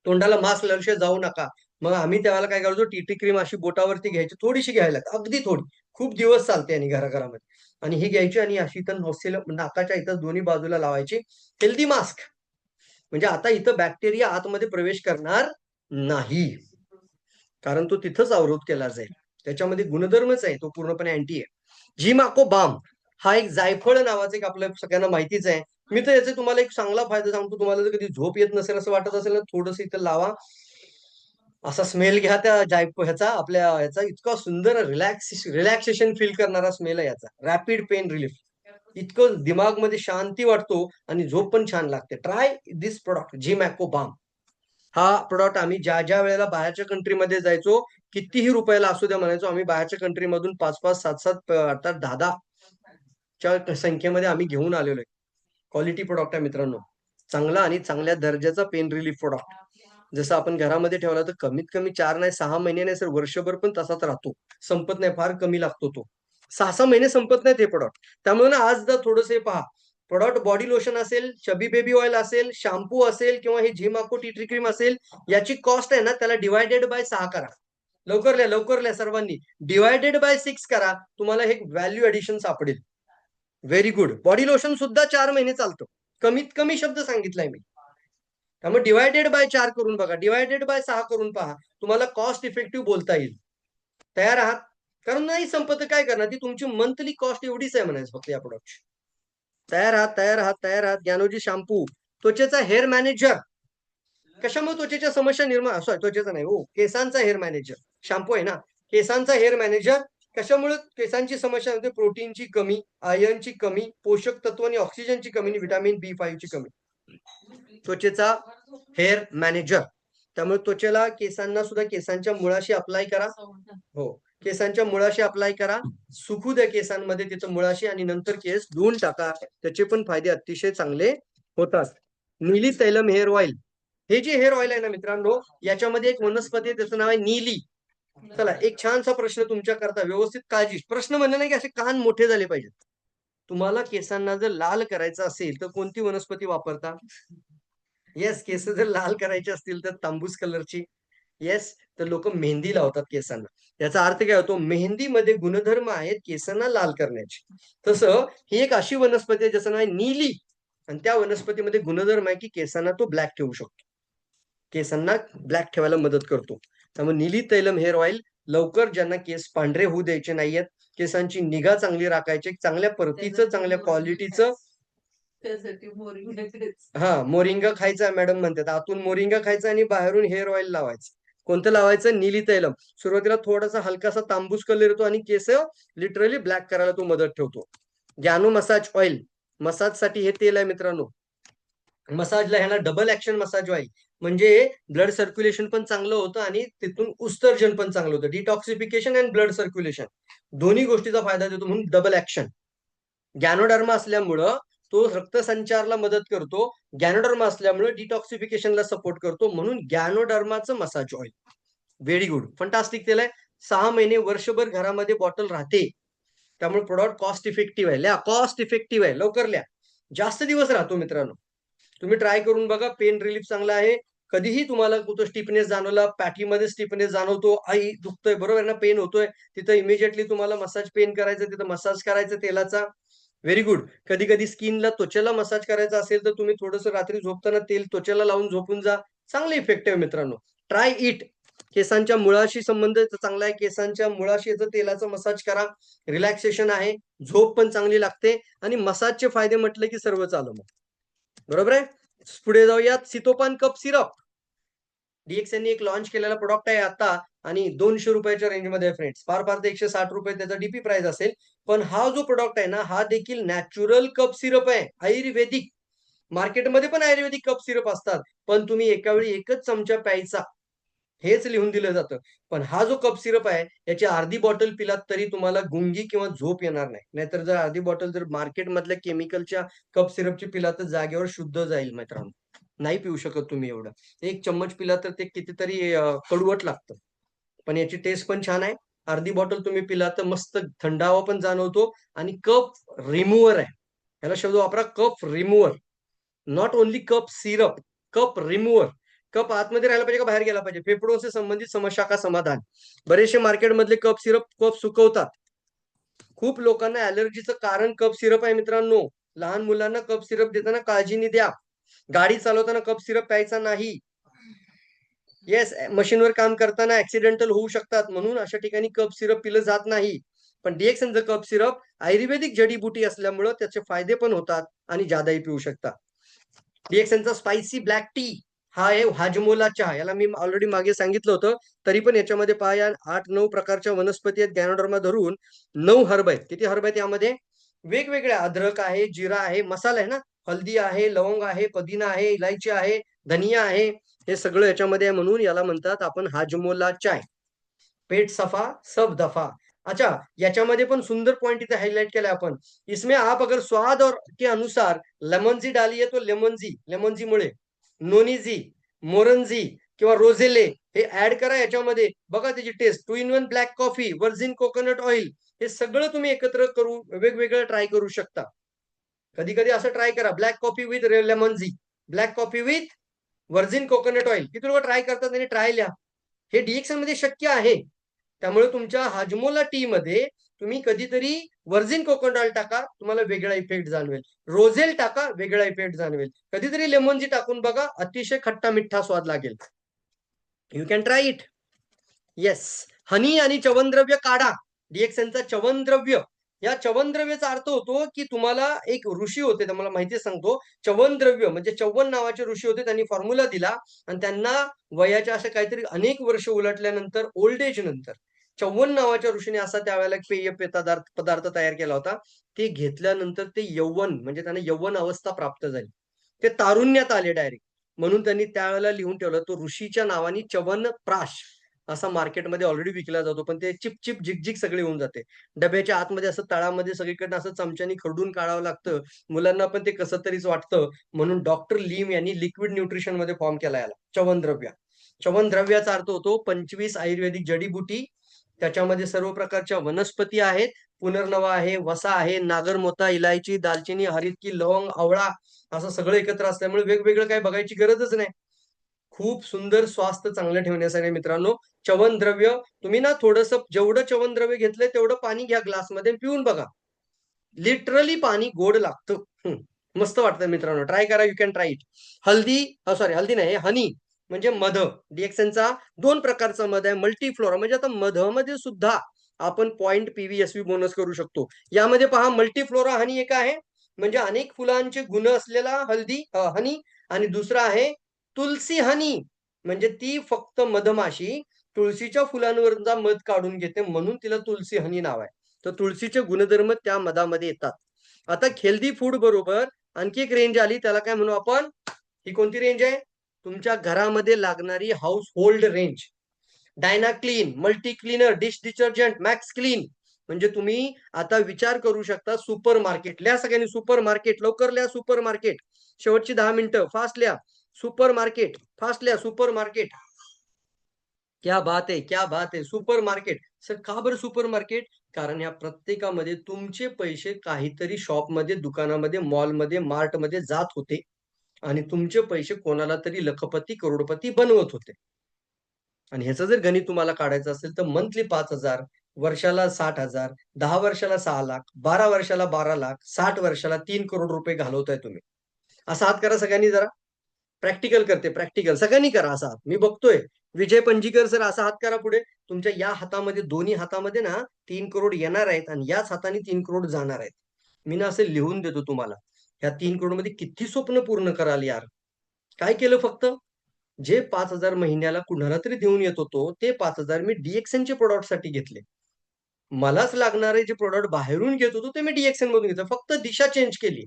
तोंडाला मास्क लावल्याशिवाय जाऊ नका. मग आम्ही त्यावेळेला काय करायचो, टीटी क्रीम अशी बोटावरती घ्यायची, थोडीशी घ्यायला लागते, अगदी थोडी, खूप दिवस चालते आणि घराघरामध्ये. आणि ही घ्यायची आणि अशी इथं नॉसेल नाकाच्या इथं दोन्ही बाजूला लावायची. हेल्दी मास्क म्हणजे आता इथं बॅक्टेरिया आतमध्ये प्रवेश करणार नाही, कारण तो तिथंच अवरोध केला जाईल. त्याच्यामध्ये गुणधर्मच आहे, तो पूर्णपणे अँटी आहे. जिमाको बाम हा एक जायफळ नावाचा एक आपल्या सगळ्यांना माहितीच आहे. मी तर याचे तुम्हाला एक चांगला फायदा सांगतो. तुम्हाला जर कधी झोप येत नसेल असं वाटत असेल ना, थोडस इथं लावा, असा स्मेल घ्या त्या ह्याचा, आपल्या ह्याचा इतका सुंदर रिलॅक्सेशन फील करणारा स्मेल आहे याचा. रॅपिड पेन रिलीफ, इतकं दिमाग मध्ये शांती वाटतो आणि झोप पण छान लागते. ट्राय दिस प्रोडक्ट जिमॅको बाम. हा प्रोडक्ट आम्ही ज्या ज्या वेळेला बाहेरच्या कंट्रीमध्ये जायचो, कितीही रुपयाला असू द्या म्हणायचो, आम्ही बाहेरच्या कंट्रीमधून 5-5, 7-7, अर्थात 10-10 च्या संख्येमध्ये आम्ही घेऊन आलेलो आहे. क्वालिटी प्रोडक्ट आहे मित्रांनो, चांगला आणि चांगल्या दर्जाचा पेन रिलीफ प्रोडक्ट. जसं आपण घरामध्ये ठेवला तर कमीत कमी 4 नाही 6 महिने नाही सर, वर्षभर पण तसाच राहतो, संपत नाही. फार कमी लागतो तो, 6-6 महिने संपत नाही ते प्रोडक्ट. त्यामुळे ना आज जर थोडंसं पहा, प्रोडक्ट बॉडी लोशन असेल, चबी बेबी ऑइल असेल, शॅम्पू असेल किंवा हे जिमाको टी ट्री क्रीम असेल, याची कॉस्ट आहे ना, त्याला डिवायडेड बाय 6 करा. लवकर लिहा सर्वांनी, डिवायडेड बाय 6 करा, तुम्हाला हे व्हॅल्यू एडिशन सापडेल. Very good. बॉडी लोशन सुद्धा 4 महिने चालतं, कमीत कमी शब्द सांगितलाय मी. त्यामुळे डिवायडेड बाय 4 करून बघा, डिवायडेड बाय 6 करून पहा, तुम्हाला कॉस्ट इफेक्टिव्ह बोलता येईल. तयार आहात? कारण नाही संपत काय करणार, ती तुमची मंथली कॉस्ट एवढीच आहे म्हणायचं फक्त या प्रोडक्टची. तयार आहात, तयार आहात, तयार आहात. ज्ञानोजी शॅम्पू, त्वचेचा हेअर मॅनेजर. कशामुळे त्वचेच्या समस्या निर्माण, सॉरी त्वचेचा नाही हो, केसांचा हेअर मॅनेजर शॅम्पू आहे ना, केसांचा हेअर मॅनेजर. कशामुळे केसांची समस्या होते? प्रोटीनची कमी, आयर्नची कमी, पोषक तत्व आणि ऑक्सिजनची कमी आणि व्हिटॅमिन B5 ची कमी. त्वचेचा हेअर मॅनेजर. त्यामुळे त्वचेला, केसांना सुद्धा केसांच्या मुळाशी अप्लाय करा. हो, केसांच्या मुळाशी अप्लाय करा, सुकू द्या केसांमध्ये तिथं मुळाशी, आणि नंतर केस धुवून टाका. त्याचे पण फायदे अतिशय चांगले होतात. नीली तैलम हेअर ऑइल, हे जे हेअर ऑइल आहे ना मित्रांनो, याच्यामध्ये एक वनस्पती आहे, त्याचं नाव आहे नीली. चला एक छानसा प्रश्न तुमच्या करता, व्यवस्थित काळजी. प्रश्न म्हणणं नाही की असे कान मोठे झाले पाहिजेत. तुम्हाला केसांना जर लाल करायचं असेल तर कोणती वनस्पती वापरता? येस, केस जर लाल करायचे असतील तर तांबूस कलरची. येस, तर लोक मेहंदी लावतात केसांना. याचा अर्थ काय होतो? मेहंदीमध्ये गुणधर्म आहेत केसांना लाल करण्याचे. तसं ही एक अशी वनस्पती आहे ज्याचं नाव आहे नीली, आणि त्या वनस्पतीमध्ये गुणधर्म आहे की केसांना तो ब्लॅक ठेवू शकतो, केसांना ब्लॅक ठेवायला मदत करतो. त्यामुळे नीली तैलम हेअर ऑइल, लवकर ज्यांना केस पांढरे होऊ द्यायचे नाहीयेत, केसांची निगा चांगली राखायची, चांगल्या प्रतीचं, चांगल्या क्वालिटीचं त्यासाठी मोरिंगा खायचं. हा, मोरिंगा खायचा मॅडम म्हणतात. आतून मोरिंगा खायचा आणि बाहेरून हेअर ऑइल लावायचं. कोणतं लावायचं? नीली तैलम. सुरुवातीला थोडासा हलकासा तांबूस कलर येतो आणि केस लिटरली ब्लॅक करायला तो मदत ठेवतो. गॅनो मसाज ऑइल, मसाज साठी हे तेल आहे मित्रांनो. मसाजला ह्याला डबल ऍक्शन मसाज ऑइल, म्हणजे ब्लड सर्क्युलेशन पण चांगलं होतं आणि तिथून उत्सर्जन पण चांगलं होतं. डिटॉक्सिफिकेशन अँड ब्लड सर्क्युलेशन दोन्ही गोष्टीचा फायदा देतो, म्हणून डबल ऍक्शन. गॅनोडर्मा असल्यामुळं तो रक्तसंचारला मदत करतो. गॅनोडर्मा असल्यामुळे डिटॉक्सिफिकेशनला सपोर्ट करतो, म्हणून गॅनोडर्माचं massage oil very good, fantastic तेल आहे. 6 महिने वर्षभर घरामध्ये बॉटल राहते. त्यामुळे प्रोडक्ट कॉस्ट इफेक्टिव्ह आहे. कॉस्ट इफेक्टिव्ह आहे, लवकर लिहा. जास्त दिवस राहतो मित्रांनो. तुम्ही ट्राय करून बघा. पेन रिलीफ चांगला आहे. कधीही तुम्हाला कुठं स्टिफनेस जाणवला, पाठीमध्ये स्टिफनेस जाणवतो, आई दुखतोय, बरोबर ना, पेन होतोय, तिथं इमिजिएटली तुम्हाला मसाज पेन करायचं, तिथं मसाज करायचं तेलाचा. Very good. कधी कधी स्किनला, त्वचेला मसाज करायचा असेल तर तुम्ही थोडंसं रात्री झोपताना तेल त्वचेला लावून झोपून जा. चांगलं इफेक्टिव्ह मित्रांनो, ट्राय इट. केसांच्या मुळाशी संबंध चांगला आहे. केसांच्या मुळाशी याचं तेलाचं मसाज करा. रिलॅक्सेशन आहे, झोप पण चांगली लागते आणि मसाजचे फायदे म्हटले की सर्वच आलं मग, बरोबर आहे. पुढे जाऊयात. सितोपान कप सिरप. DXN एक लॉन्च केलेला प्रोडक्ट आहे आता आणि 200 रुपयाच्या रेंजमध्ये आहे फ्रेंड्स. फार फार तर 160 रुपये त्याचा डीपी प्राइस असेल. पण हा जो प्रोडक्ट आहे ना, हा देखील नॅचरल कप सिरप आहे, आयुर्वेदिक. मार्केटमध्ये पण आयुर्वेदिक कप सिरप असतात, पण तुम्ही एका वेळी एकच चमचा प्यायचा हेच लिहून दिलं जातं. पण हा जो कप सिरप आहे, याची अर्धी बॉटल पिलात तरी तुम्हाला गुंगी किंवा झोप येणार नाही. नाहीतर जर अर्धी बॉटल जर मार्केटमधल्या केमिकलच्या कप सिरपची पिला तर जागेवर शुद्ध जाईल मित्रांनो. नाही पिऊ शकत तुम्ही एवढं. 1 चम्मच पिला तर ते कितीतरी कडवट लागतं. पण याची टेस्ट पण छान आहे. अर्धी बॉटल तुम्ही पिला तर मस्त थंडावा पण जाणवतो आणि कप रिमूव्हर आहे. याला शब्द वापरा, cup remover. Not only cup syrup, cup remover. Cup आतमध्ये राहायला पाहिजे का बाहेर गेला पाहिजे? फेफडोंशी संबंधित समस्या का समाधान. बरेचसे मार्केटमधले कप सिरप कप सुकवतात. खूप लोकांना ऍलर्जीचं कारण कप सिरप आहे मित्रांनो. लहान मुलांना कप सिरप देताना काळजीने द्या. गाडी चालवताना कप सिरप प्यायचा नाही. येस, मशीनवर काम करताना ऍक्सिडेंटल होऊ शकतात, म्हणून अशा ठिकाणी कप सिरप पिलं जात नाही. पण DXNचं कप सिरप आयुर्वेदिक जडीबुटी असल्यामुळं त्याचे फायदे पण होतात आणि जादाही पिऊ शकता. DXNचा स्पायसी ब्लॅक टी हा आहे हाजमोला चहा. याला मी ऑलरेडी मागे सांगितलं होतं, तरी पण याच्यामध्ये पहा, या 8-9 प्रकारच्या वनस्पती आहेत. गॅनोडर्मा धरून 9 हर्ब आहेत. किती हर्ब आहेत यामध्ये? वेगवेगळ्या. अद्रक आहे, जिरा आहे, मसाला आहे ना, हल्दी आहे, लवंग आहे, पुदिना आहे, इलायची आहे, धनिया आहे, हे सगळं याच्यामध्ये आहे, म्हणून याला म्हणतात आपण हाजमोला चाय. पेट सफा सब दफा. अच्छा, याच्यामध्ये पण सुंदर पॉइंट इथे हाईलाइट केला आपण. इसमें आप अगर स्वाद और के अनुसार लेमनजी डालिए तो लेमनजी मुळे, नोनीजी, मोरंजी किंवा रोझेले हे ऍड करा याच्यामध्ये. बघा त्याची taste. 2 in 1 black coffee, virgin coconut oil, हे सगळं तुम्ही एकत्र करू, वेगवेगळं ट्राय करू शकता. कधी कधी असं ट्राय करा, ब्लॅक कॉफी विथ लेमनजी, black coffee with virgin coconut oil. किती लोक ट्राय करतात आणि ट्राय लिहा. हे DXN मध्ये शक्य आहे. त्यामुळे तुमच्या हाजमोला टी मध्ये तुम्ही कधीतरी व्हर्जिन कोकोनट ऑइल टाका, तुम्हाला वेगळा इफेक्ट जाणवेल. रोझेल टाका, वेगळा इफेक्ट जाणवेल. कधीतरी लेमनजी टाकून बघा, अतिशय खट्टा मिठ्ठा स्वाद लागेल. You can try it. Yes. Honey आणि चवनद्रव्य काढा. DXNचा चवनद्रव्य, या चवनद्रव्याचा अर्थ होतो की तुम्हाला एक ऋषी होते, तुम्हाला माहिती सांगतो. चवनद्रव्य म्हणजे चव्वन नावाचे ऋषी होते, त्यांनी फॉर्म्युला दिला आणि त्यांना वयाच्या अशा काहीतरी अनेक वर्ष उलटल्यानंतर, ओल्ड एज नंतर, चव्वन नावाच्या ऋषीने असा त्यावेळेला एक पेय पदार्थ तयार केला होता. ते घेतल्यानंतर ते यौवन म्हणजे त्यांना यौवन अवस्था प्राप्त झाली. ते तारुण्यात आले डायरेक्ट. म्हणून त्यांनी त्यावेळेला लिहून ठेवलं, तो ऋषीच्या नावाने च्यवनप्राश असा मार्केटमध्ये ऑलरेडी विकला जातो. पण ते चिपचिप झिकझिक सगळे होऊन जाते. डब्याच्या आतमध्ये असं तळामध्ये सगळीकडनं असं चमच्यानी खरडून काढावं लागतं. मुलांना पण ते कसं तरीच वाटतं. म्हणून डॉक्टर लीम यांनी लिक्विड न्यूट्रिशन मध्ये फॉर्म केला याला, चवनद्रव्य. चवनद्रव्याचा अर्थ होतो 25 आयुर्वेदिक जडीबुटी. त्याच्यामध्ये सर्व प्रकारच्या वनस्पती आहेत. पुनर्नवा आहे, वसा आहे, नागरमोथा, इलायची, दालचिनी, हरितकी, लवंग, आवळा, असं सगळं एकत्र असल्यामुळे वेगवेगळं काय बघायची गरजच नाही. खूप सुंदर स्वास्थ्य चांगलं ठेवण्यासाठी मित्रांनो, चवनद्रव्य तुम्ही ना थोडंसं, जेवढं चवनद्रव्य घेतलंय तेवढं पाणी घ्या ग्लासमध्ये, पिऊन बघा. लिटरली पाणी गोड लागतं. मस्त वाटतं मित्रांनो, ट्राय करा. You can try it. हल्दी नाही, हनी म्हणजे मध. DXNचा 2 प्रकारचा मध आहे. मल्टीफ्लोरा म्हणजे आता मधमध्ये सुद्धा आपण पॉइंट PVSV बोनस करू शकतो. यामध्ये पहा, मल्टीफ्लोरा हनी एक आहे म्हणजे अनेक फुलांचे गुण असलेला हनी, आणि दुसरा आहे तुलसी हनी, म्हणजे ती फक्त मधमाशी तुळशीच्या फुलांवरचा मध काढून घेते, म्हणून तिला तुलसी हनी नाव आहे. तर तुळशीचे गुणधर्म त्या मधामध्ये येतात. आता हेल्दी फूड बरोबर आणखी एक रेंज आली, त्याला काय म्हणू आपण? ही कोणती रेंज आहे? तुमच्या घरामध्ये लागणारी house hold range. Diana clean, multi cleaner, dish detergent, max clean. म्हणजे तुम्ही आता विचार करू शकता सुपर मार्केट. लिहा सगळ्यांनी सुपर मार्केट, लवकर लिहा सुपर मार्केट. शेवटची 10 मिनिटं, फास्ट लिहा. सुपर मार्केट, फास्ट लिहा. Super market. क्या बात आहे, क्या बात आहे. Super market. सर का बरं सुपर मार्केट? कारण या प्रत्येकामध्ये तुमचे पैसे काहीतरी शॉपमध्ये, दुकानामध्ये, मॉलमध्ये, मार्टमध्ये जात होते आणि तुमचे पैसे कोणाला तरी लखपती, करोडपती बनवत होते. आणि ह्याचं जर गणित तुम्हाला काढायचं असेल तर मंथली 5,000, वर्षाला 60,000, 10 वर्षाला 6 लाख, 12 वर्षाला 12 लाख, 60 वर्षाला 3 करोड रुपये घालवताय तुम्ही. असा हात करा सगळ्यांनी जरा. प्रॅक्टिकल करते, प्रॅक्टिकल सगळ्यांनी करा असा हात. मी बघतोय विजय पंजीकर सर, असा हात करा पुढे. तुमच्या या हातामध्ये, दोन्ही हातामध्ये ना 3 करोड येणार आहेत आणि याच हाताने 3 करोड जाणार आहेत. मी ना असं लिहून देतो तुम्हाला. या 3 करोड मध्ये किती स्वप्न पूर्ण कराल यार. काय केलं फक्त? जे 5,000 महिन्याला कुणाला तरी देऊन येत होतो, ते 5,000 मी डीएक्सएनचे प्रोडक्ट साठी घेतले. मलाच लागणारे जे प्रोडक्ट बाहेरून घेत होतो ते मी डीएक्सएन मधून घेतलं. फक्त दिशा चेंज केली.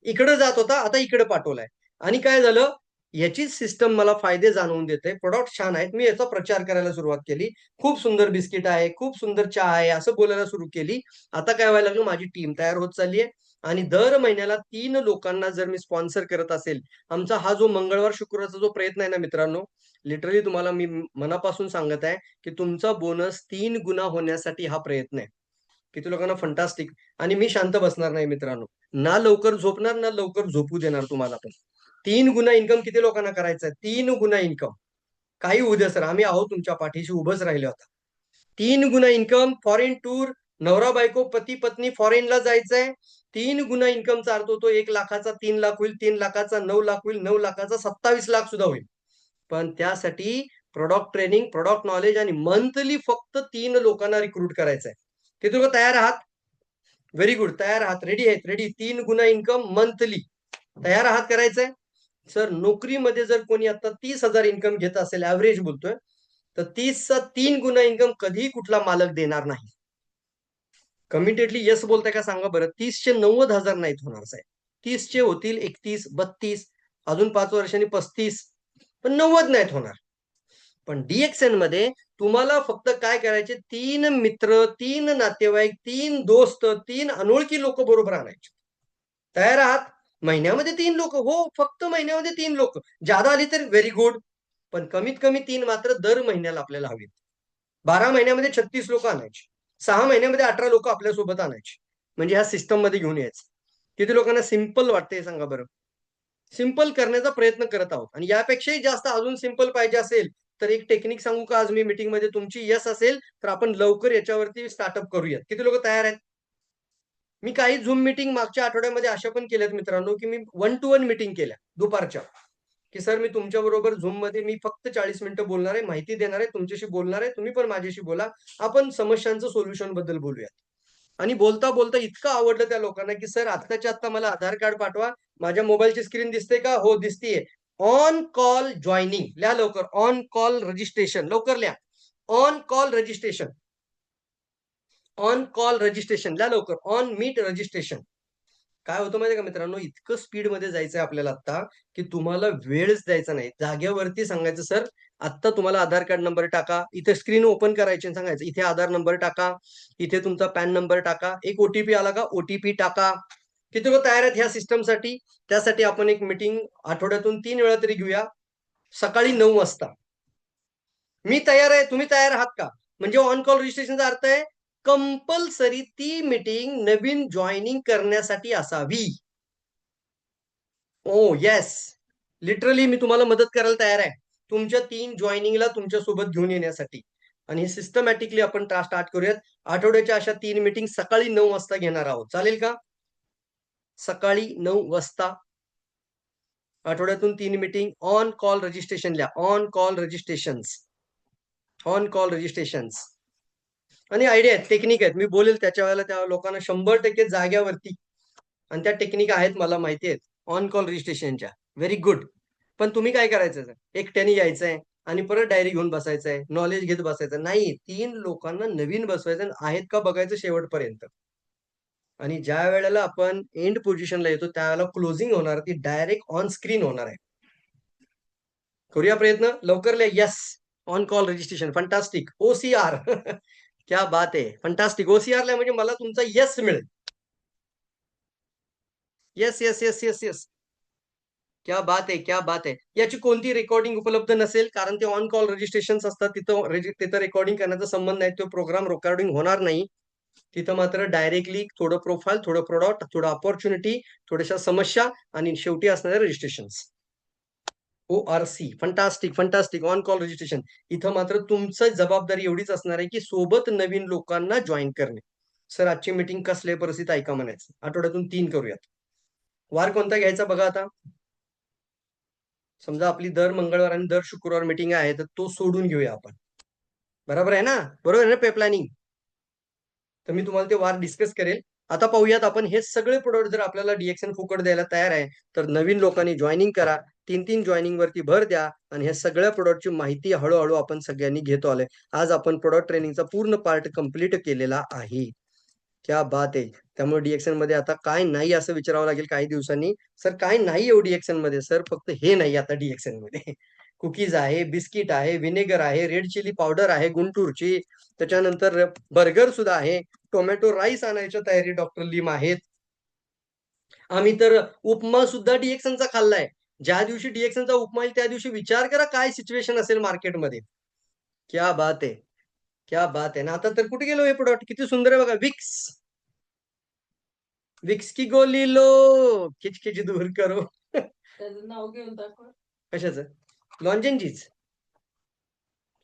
इकडे जात होता, आता इकडे पाठवलाय. आणि काय झालं? याचीच सिस्टम मला फायदे जाणवून देते. प्रोडक्ट छान आहेत, मी याचा प्रचार करायला सुरुवात केली. खूप सुंदर बिस्किट आहे, खूप सुंदर चहा आहे, असं बोलायला सुरू केली. आता काय व्हायला लागलं? माझी टीम तयार होत चालली आहे आणि दर महिन्याला 3 लोकांना जर मी स्पॉन्सर करत असेल, आमचा हा जो मंगळवार शुक्रवारचा जो प्रयत्न आहे ना मित्रांनो, लिटरली तुम्हाला मी मनापासून सांगत आहे की तुमचा बोनस 3 गुणा होण्यासाठी हा प्रयत्न आहे. किती लोकांना फंटास्टिक. आणि मी शांत बसणार नाही मित्रांनो. ना लवकर झोपणार, ना लवकर झोपू देणार तुम्हाला पण. 3 गुणा इन्कम किती लोकांना करायचं आहे? 3 गुणा इन्कम. काही उद्या सर, आम्ही आहोत तुमच्या पाठीशी, उभंच राहिले होता. 3 गुणा इन्कम, फॉरेन टूर, नवरा बायको, पती पत्नी फॉरेनला जायचंय. 3 गुणा इन्कमचा अर्थ होतो 1 लाखाचा 3 लाख होईल, 3 लाखाचा 9 लाख होईल, 9 लाखाचा 27 लाख सुद्धा होईल. पण त्यासाठी प्रोडक्ट ट्रेनिंग, प्रोडक्ट नॉलेज आणि मंथली फक्त 3 लोकांना रिक्रूट करायचंय. ते तुम्ही तयार आहात? व्हेरी गुड, तयार आहात, रेडी आहेत, रेडी. 3 गुणा इन्कम मंथली तयार आहात करायचंय? सर नोकरीमध्ये जर कोणी आता 30,000 इन्कम घेत असेल, ऍव्हरेज बोलतोय, तर 30चा 3 गुणा इन्कम कधीही कुठला मालक देणार नाही. कमिटेडली येस बोलताय का सांगा बरं? 30चे 90,000 नाहीत होणार साहेब. 30चे होतील 31, 32, अजून 5 वर्षांनी 35, पण 90 नाहीत होणार. पण डीएक्सएन मध्ये तुम्हाला फक्त काय करायचे? 3 मित्र, 3 नातेवाईक, 3 दोस्त, 3 अनोळखी लोक बरोबर आणायचे. तयार आहात? महिन्यामध्ये 3 लोक, हो, फक्त महिन्यामध्ये 3 लोक. जादा आली तर व्हेरी गुड, पण कमीत कमी 3 मात्र दर महिन्याला आपल्याला हवीत. 12 महिन्यामध्ये 36 लोक आणायची. 6 महिन्यामध्ये 18 लोक आपल्यासोबत आणायची. म्हणजे ह्या सिस्टम मध्ये घेऊन यायचं. किती लोकांना सिंपल वाटते सांगा बरं? सिंपल करण्याचा प्रयत्न करत आहोत. आणि यापेक्षाही जास्त अजून सिंपल पाहिजे असेल तर एक टेक्निक सांगू का? आज मी मीटिंग मध्ये तुमची यस असेल तर आपण लवकर याच्यावरती स्टार्टअप करूयात. किती लोक तयार आहेत? मी काही झूम मीटिंग मागच्या आठवड्यामध्ये अशा पण केल्यात मित्रांनो, की मी 1 to 1 मीटिंग केल्या दुपारच्या, की सर मी तुमच्या बरोबर झूम मध्ये मी फक्त 40 मिनिटं बोलणार आहे, माहिती देणार आहे, तुमच्याशी बोलणार आहे, तुम्ही पण माझ्याशी बोला, आपण समस्यांचं सोल्युशन बद्दल बोलूयात. आणि बोलता बोलता इतकं आवडलं त्या लोकांना, की सर आत्ताच्या आत्ता मला आधार कार्ड पाठवा. माझ्या मोबाईलची स्क्रीन दिसते का? हो दिसतीये. ऑन कॉल जॉईनिंग लिहा लवकर. ऑन कॉल रजिस्ट्रेशन लवकर लिहा. On call registration, on call registration लिहा लवकर. On meet registration. काय होतं माहितीये का मित्रांनो? इतकं स्पीड मध्ये जायचंय आपल्याला आता, की तुम्हाला वेळच द्यायचा नाही. जागेवरती सांगायचं सर आता तुम्हाला आधार कार्ड नंबर टाका. इथे स्क्रीन ओपन करायची आणि सांगायचं इथे आधार नंबर टाका, इथे तुमचा पॅन नंबर टाका, एक ओटीपी आला का ओटीपी टाका. किती लोक तयार आहेत ह्या सिस्टमसाठी? त्यासाठी आपण एक मीटिंग आठवड्यातून 3 वेळा तरी घेऊया, सकाळी 9 वाजता. मी तयार आहे, तुम्ही तयार आहात का? म्हणजे ऑन कॉल रजिस्ट्रेशनचा अर्थ आहे कंपल्सरी ती मीटिंग नवीन जॉईनिंग करण्यासाठी असावी. ओ येस, लिटरली मी तुम्हाला मदत करायला तयार आहे तुमच्या 3 जॉईनिंगला तुमच्या सोबत घेऊन येण्यासाठी. आणि सिस्टमॅटिकली आपण स्टार्ट करूयात. आठवड्याच्या अशा 3 मीटिंग सकाळी 9 वाजता घेणार आहोत. चालेल का? सकाळी 9 वाजता आठवड्यातून 3 मीटिंग. ऑन कॉल रजिस्ट्रेशन लिहा. On call registrations, on call registrations. आणि आयडिया आहेत, टेक्निक आहेत, मी बोलेल त्याच्या वेळेला त्या लोकांना 100% जाग्यावरती आणि त्या टेक्निक आहेत मला माहिती आहेत ऑन कॉल रजिस्ट्रेशनच्या. Very good. पण तुम्ही काय करायचं sir? एकट्याने यायचंय आणि परत डायरी घेऊन बसायचंय, नॉलेज घेत बसायचं नाही. 3 लोकांना नवीन बसवायचं आणि आहेत का बघायचं शेवटपर्यंत. आणि ज्या वेळेला आपण एंड पोझिशनला येतो त्यावेळेला क्लोजिंग होणार, ती डायरेक्ट ऑन स्क्रीन होणार आहे. करूया प्रयत्न लवकर लिहा. Yes, on call registration fantastic. OCR क्या बात आहे, फंटास्टिक. OCR ला म्हणजे मला तुमचा यस मिळेल. Yes yes yes yes yes, क्या बात आहे, क्या बात आहे. याची कोणती रेकॉर्डिंग उपलब्ध नसेल, कारण ते ऑन कॉल रजिस्ट्रेशन असतात. तिथं रेकॉर्डिंग करण्याचा संबंध नाही. तो प्रोग्राम रेकॉर्डिंग होणार नाही. तिथं मात्र डायरेक्टली थोडं प्रोफाईल, थोडं प्रोडक्ट, थोडं ऑपॉर्च्युनिटी, थोड्याशा समस्या आणि शेवटी असणारे registrations. ORC fantastic fantastic. On call registration. इथं मात्र तुमचं जबाबदारी एवढीच असणार आहे की सोबत नवीन लोकांना जॉईन करणे. सर आजची मीटिंग कसली परिस्थिती ऐका म्हणायचं. आठवड्यातून 3 करूयात. वार कोणता घ्यायचा बघा आता. समजा आपली दर मंगळवार आणि दर शुक्रवार मीटिंग आहे तर तो सोडून घेऊया आपण. बरोबर आहे ना, बरोबर आहे ना पे प्लॅनिंग. तर मी तुम्हाला ते वार डिस्कस करेल. आता पाहूयात आपण हे सगळे प्रोडक्ट जर आपल्याला DXN फुकट द्यायला तयार आहे तर नवीन लोकांनी जॉईनिंग करा. 3 जॉईनिंग वरती भर द्या आणि ह्या सगळ्या प्रोडक्टची माहिती हळूहळू आपण सगळ्यांनी घेतो आलोय. आज आपण प्रोडक्ट ट्रेनिंगचा पूर्ण पार्ट कंप्लीट केलेला आहे. क्या बात आहे. त्यामुळे DXN मध्ये आता काय नाही असं विचारावं लागेल काही दिवसांनी. सर काय नाही एवढी DXN मध्ये. सर फक्त हे नाही आता DXN मध्ये. कुकीज आहे, बिस्किट आहे, व्हिनेगर आहे, रेड चिली पावडर आहे गुंटूरची, त्याच्यानंतर बर्गर सुद्धा आहे, टोमॅटो राईस आणायच्या तयारी डॉक्टर लिम आहेत. आम्ही तर उपमा सुद्धा DXNचा खाल्लाय. ज्या दिवशी DXNचा उपमा येईल त्या दिवशी विचार करा काय सिच्युएशन असेल मार्केटमध्ये. क्या बात आहे, क्या बात आहे. ना आता तर कुठे गेलो हे प्रोडक्ट, किती सुंदर आहे बघा. विक्स, विक्स की गोली लो, खिचखिच दूर करो. त्याचं नाव घेऊन दाखव. कशाचं? लॉजेंजीज,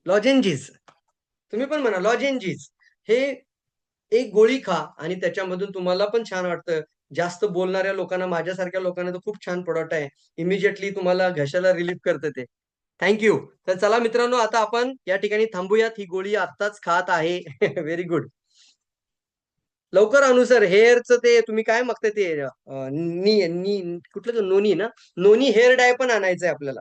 लॉजेंजीज. तुम्ही पण म्हणा लॉजेंजीज. हे एक गोळी खा आणि त्याच्यामधून तुम्हाला पण छान वाटतं. जास्त बोलणाऱ्या लोकांना, माझ्यासारख्या लोकांना तर खूप छान प्रोडक्ट आहे. इमिजिएटली तुम्हाला घशाला रिलीफ करतं ते. थँक्यू. तर चला मित्रांनो, आता आपण या ठिकाणी थांबूयात. ही गोळी आत्ताच खात आहे. Very good. लवकर आणू सर. हेअरचं ते तुम्ही काय मागताय ते नी नी कुठलं ते नोनी ना, नोनी हेअर डाय पण आणायचंय आपल्याला.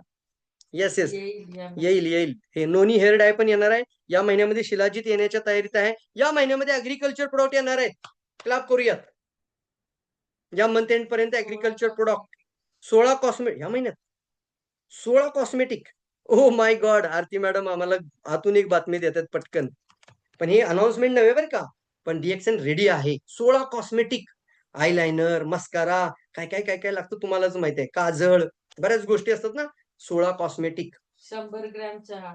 येस येस, येईल या येईल येईल. हे नोनी हेअर डाय पण येणार आहे. या महिन्यामध्ये शिलाजीत येण्याच्या तयारीत आहे. या महिन्यामध्ये ऍग्रिकल्चर प्रोडक्ट येणार आहेत. क्लॅप करूयात. या मंथ एंड पर्यंत ऍग्रिकल्चर प्रोडक्ट 16 कॉस्मेटिक या महिन्यात. 16 cosmetic. Oh my God. Aarti madam आम्हाला आतून एक बातमी देतात पटकन. पण ही अनाउन्समेंट नव्हे बरं का. पण DXN रेडी आहे. 16 कॉस्मेटिक, आयलाइनर, मस्कारा, काय काय काय काय लागतं तुम्हालाच माहिती आहे. काजळ, बऱ्याच गोष्टी असतात ना. 16 कॉस्मेटिक. 100 ग्रॅम चहा.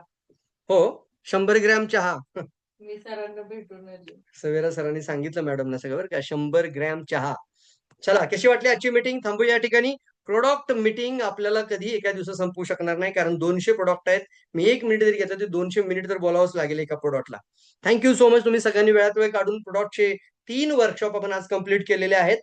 हो, 100 ग्रॅम चहा. मी सरांना भेटून आले. सवेरा सरांनी सांगितलं मॅडमना सगळं बरं का. 100 ग्रॅम चहा. चला, कशी वाटली आजची मीटिंग? थांबू या ठिकाणी. प्रोडक्ट मीटिंग आपल्याला कधी एका दिवसात संपू शकणार नाही, कारण 200 प्रोडक्ट आहेत. मी 1 मिनिट जरी घेतलं तर 200 मिनिट तर बोलावंच लागेल एका प्रोडक्टला. Thank you so much. तुम्ही सगळ्यांनी वेळात वेळ काढून प्रोडक्टचे 3 वर्कशॉप आपण आज कंप्लीट केलेले आहेत.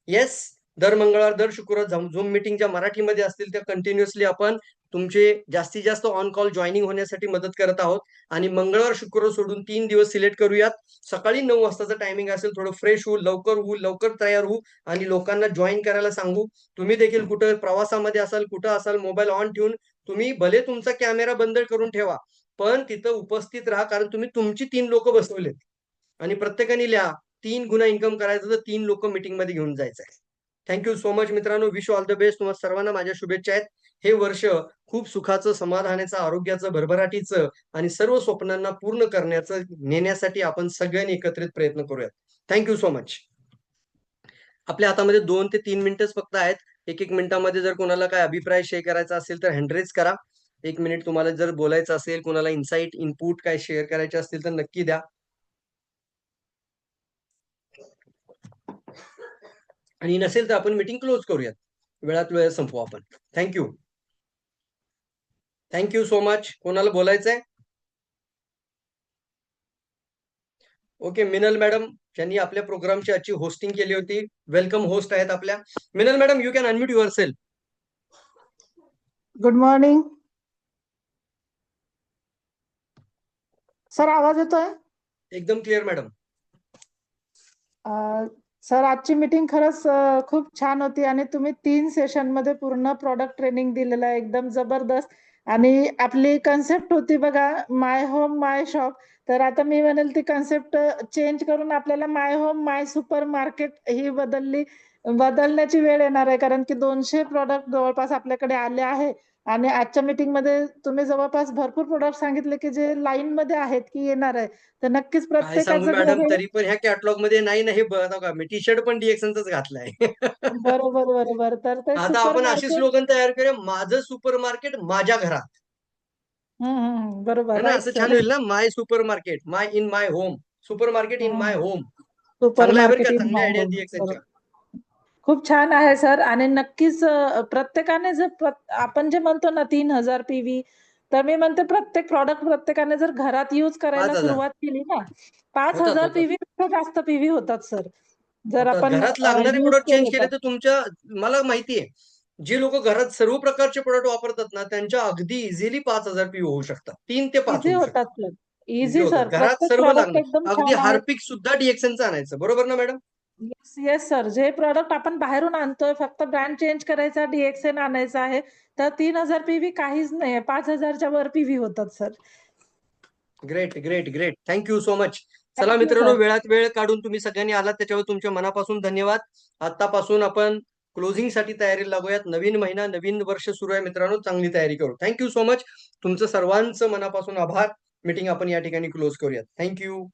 येस, दर मंगळवार दर शुक्रवार झूम मीटिंग ज्या मराठीमध्ये असतील त्या कंटिन्युअसली आपण तुमचे जास्तीत जास्त ऑन कॉल जॉईनिंग होण्यासाठी मदत करत आहोत. आणि मंगळवार शुक्रवार सोडून 3 दिवस सिलेक्ट करूयात. सकाळी 9 वाजताचं टायमिंग असेल. थोडं फ्रेश होऊ, लवकर तयार होऊ आणि लोकांना जॉईन करायला सांगू. तुम्ही देखील कुठं प्रवासामध्ये असाल, कुठं असाल, मोबाईल ऑन ठेवून तुम्ही भले तुमचा कॅमेरा बंद करून ठेवा, पण तिथं उपस्थित राहा, कारण तुम्ही तुमची 3 लोक बसवलेत आणि प्रत्येकाने लिहा 3 गुना इन्कम करायचं तर 3 लोक मीटिंग मध्ये घेऊन जायचं आहे. थँक्यू सो मच मित्रांनो. Wish all the best. तुम्हाला सर्वांना माझ्या शुभेच्छा आहेत. हे वर्ष खूप सुखाचं, समाधानाचं, आरोग्याचं, भरभराटीचं आणि सर्व स्वप्नांना पूर्ण करण्याचं नेण्यासाठी आपण सगळ्यांनी एकत्रित प्रयत्न करूयात. Thank you so much. आपल्या हातामध्ये 2 ते 3 मिनिटच फक्त आहेत. 1 मिनिटामध्ये जर कोणाला काय अभिप्राय शेअर करायचा असेल तर हँड रेज करा. 1 मिनिट तुम्हाला जर बोलायचं असेल, कोणाला इन्साइट, इनपुट काय शेअर करायचे असतील तर नक्की द्या. आणि नसेल तर आपण मीटिंग क्लोज करूयात. वेळात वेळ संपवू आपण. थँक्यू. Thank you so much. कोणाला बोलायचंय? ओके, मिनल मॅडम ज्यांनी आपल्या प्रोग्रामची आजची होस्टिंग केली होती, वेलकम होस्ट आहेत आपल्या. Minal madam, you can unmute your self. Good morning sir. आवाज येतोय? एकदम क्लिअर मॅडम. सर आजची मीटिंग खरंच खूप छान होती आणि तुम्ही 3 सेशनमध्ये पूर्ण प्रॉडक्ट ट्रेनिंग दिलेलं आहे एकदम जबरदस्त. आणि आपली कन्सेप्ट होती बघा, माय होम माय शॉप. तर आता मी म्हणेल ती कन्सेप्ट चेंज करून आपल्याला माय होम माय सुपर मार्केट ही बदलण्याची वेळ येणार आहे, कारण की 200 प्रॉडक्ट जवळपास आपल्याकडे आले आहे. आणि आजच्या मीटिंगमध्ये तुम्ही जवळपास भरपूर प्रोडक्ट सांगितले की जे लाईनमध्ये आहेत की येणार आहे. तर नक्कीच काय सांगू प्रत्येकाचं जे मॅडम, आहे तरी पण ह्या कॅटलॉग मध्ये नाही ना, हे बघा का मी टी शर्ट पण DXNचाच घातलाय. बरोबर, बरोबर. तर ते आता सुपर आपण अशी मार्केट. स्लोगन तयार करूया, माझं सुपर मार्केट माझ्या घरात. बरोबर. है ना, राइट असं छान सर. होईल ना, my supermarket, my in my home, supermarket in my home. Super चांगला आहे बरं मार्केट का, इन चांगल्या माय आयडिया होम. DXNच्या. बरोबर. खूप छान आहे सर. आणि नक्कीच प्रत्येकाने जर आपण जे म्हणतो ना 3000 पीव्ही, तर मी म्हणते प्रत्येक प्रॉडक्ट प्रत्येकाने जर घरात यूज करायला 5,000 सुरुवात केली ना, होतात 5000 होतात पीव्ही पेक्षा जास्त पीव्ही होतात सर. जर होतात. आपण घरात लागणारे यूज प्रोडक्ट चेंज केले केले तर. तर तुमच्या, मला माहिती आहे, जे लोक घरात सर्व प्रकारचे प्रोडक्ट वापरतात ना, त्यांच्या अगदी इझिली 5,000 PV होऊ शकतात. 3 ते 5 इझी होऊ शकतात. होतात सर. इझी इझी होतात. सर. घरात प्रत्येक सर्व प्रॉडक्ट लागणार. एकदम अगदी छान आहेत. हार्पिक सुद्धा DXNचं आणायचं, बरोबर ना मॅडम? Yes, yes sir. जे प्रॉडक्ट आपण बाहेरून आणतोय, फक्त ब्रँड चेंज करायचा, DXN आणायचा आहे, तर 3000 पीव्ही काहीच नाही. 5000च्या वर पीव्ही होतात sir. Great great great, thank you so much. चला थँक यू मित्रांनो, सर. वेळात वेळ काढून तुम्ही सगळ्यांनी आलात, त्याच्यावर तुमच्या मनापासून धन्यवाद. आतापासून आपण क्लोजिंग साठी तयारी लागूयात. नवीन महिना, नवीन वर्ष सुरू आहे मित्रांनो, चांगली तयारी करू. Thank you so much. तुमचं सर्वांचं मनापासून आभार. मीटिंग आपण या ठिकाणी क्लोज करूयात. थँक्यू.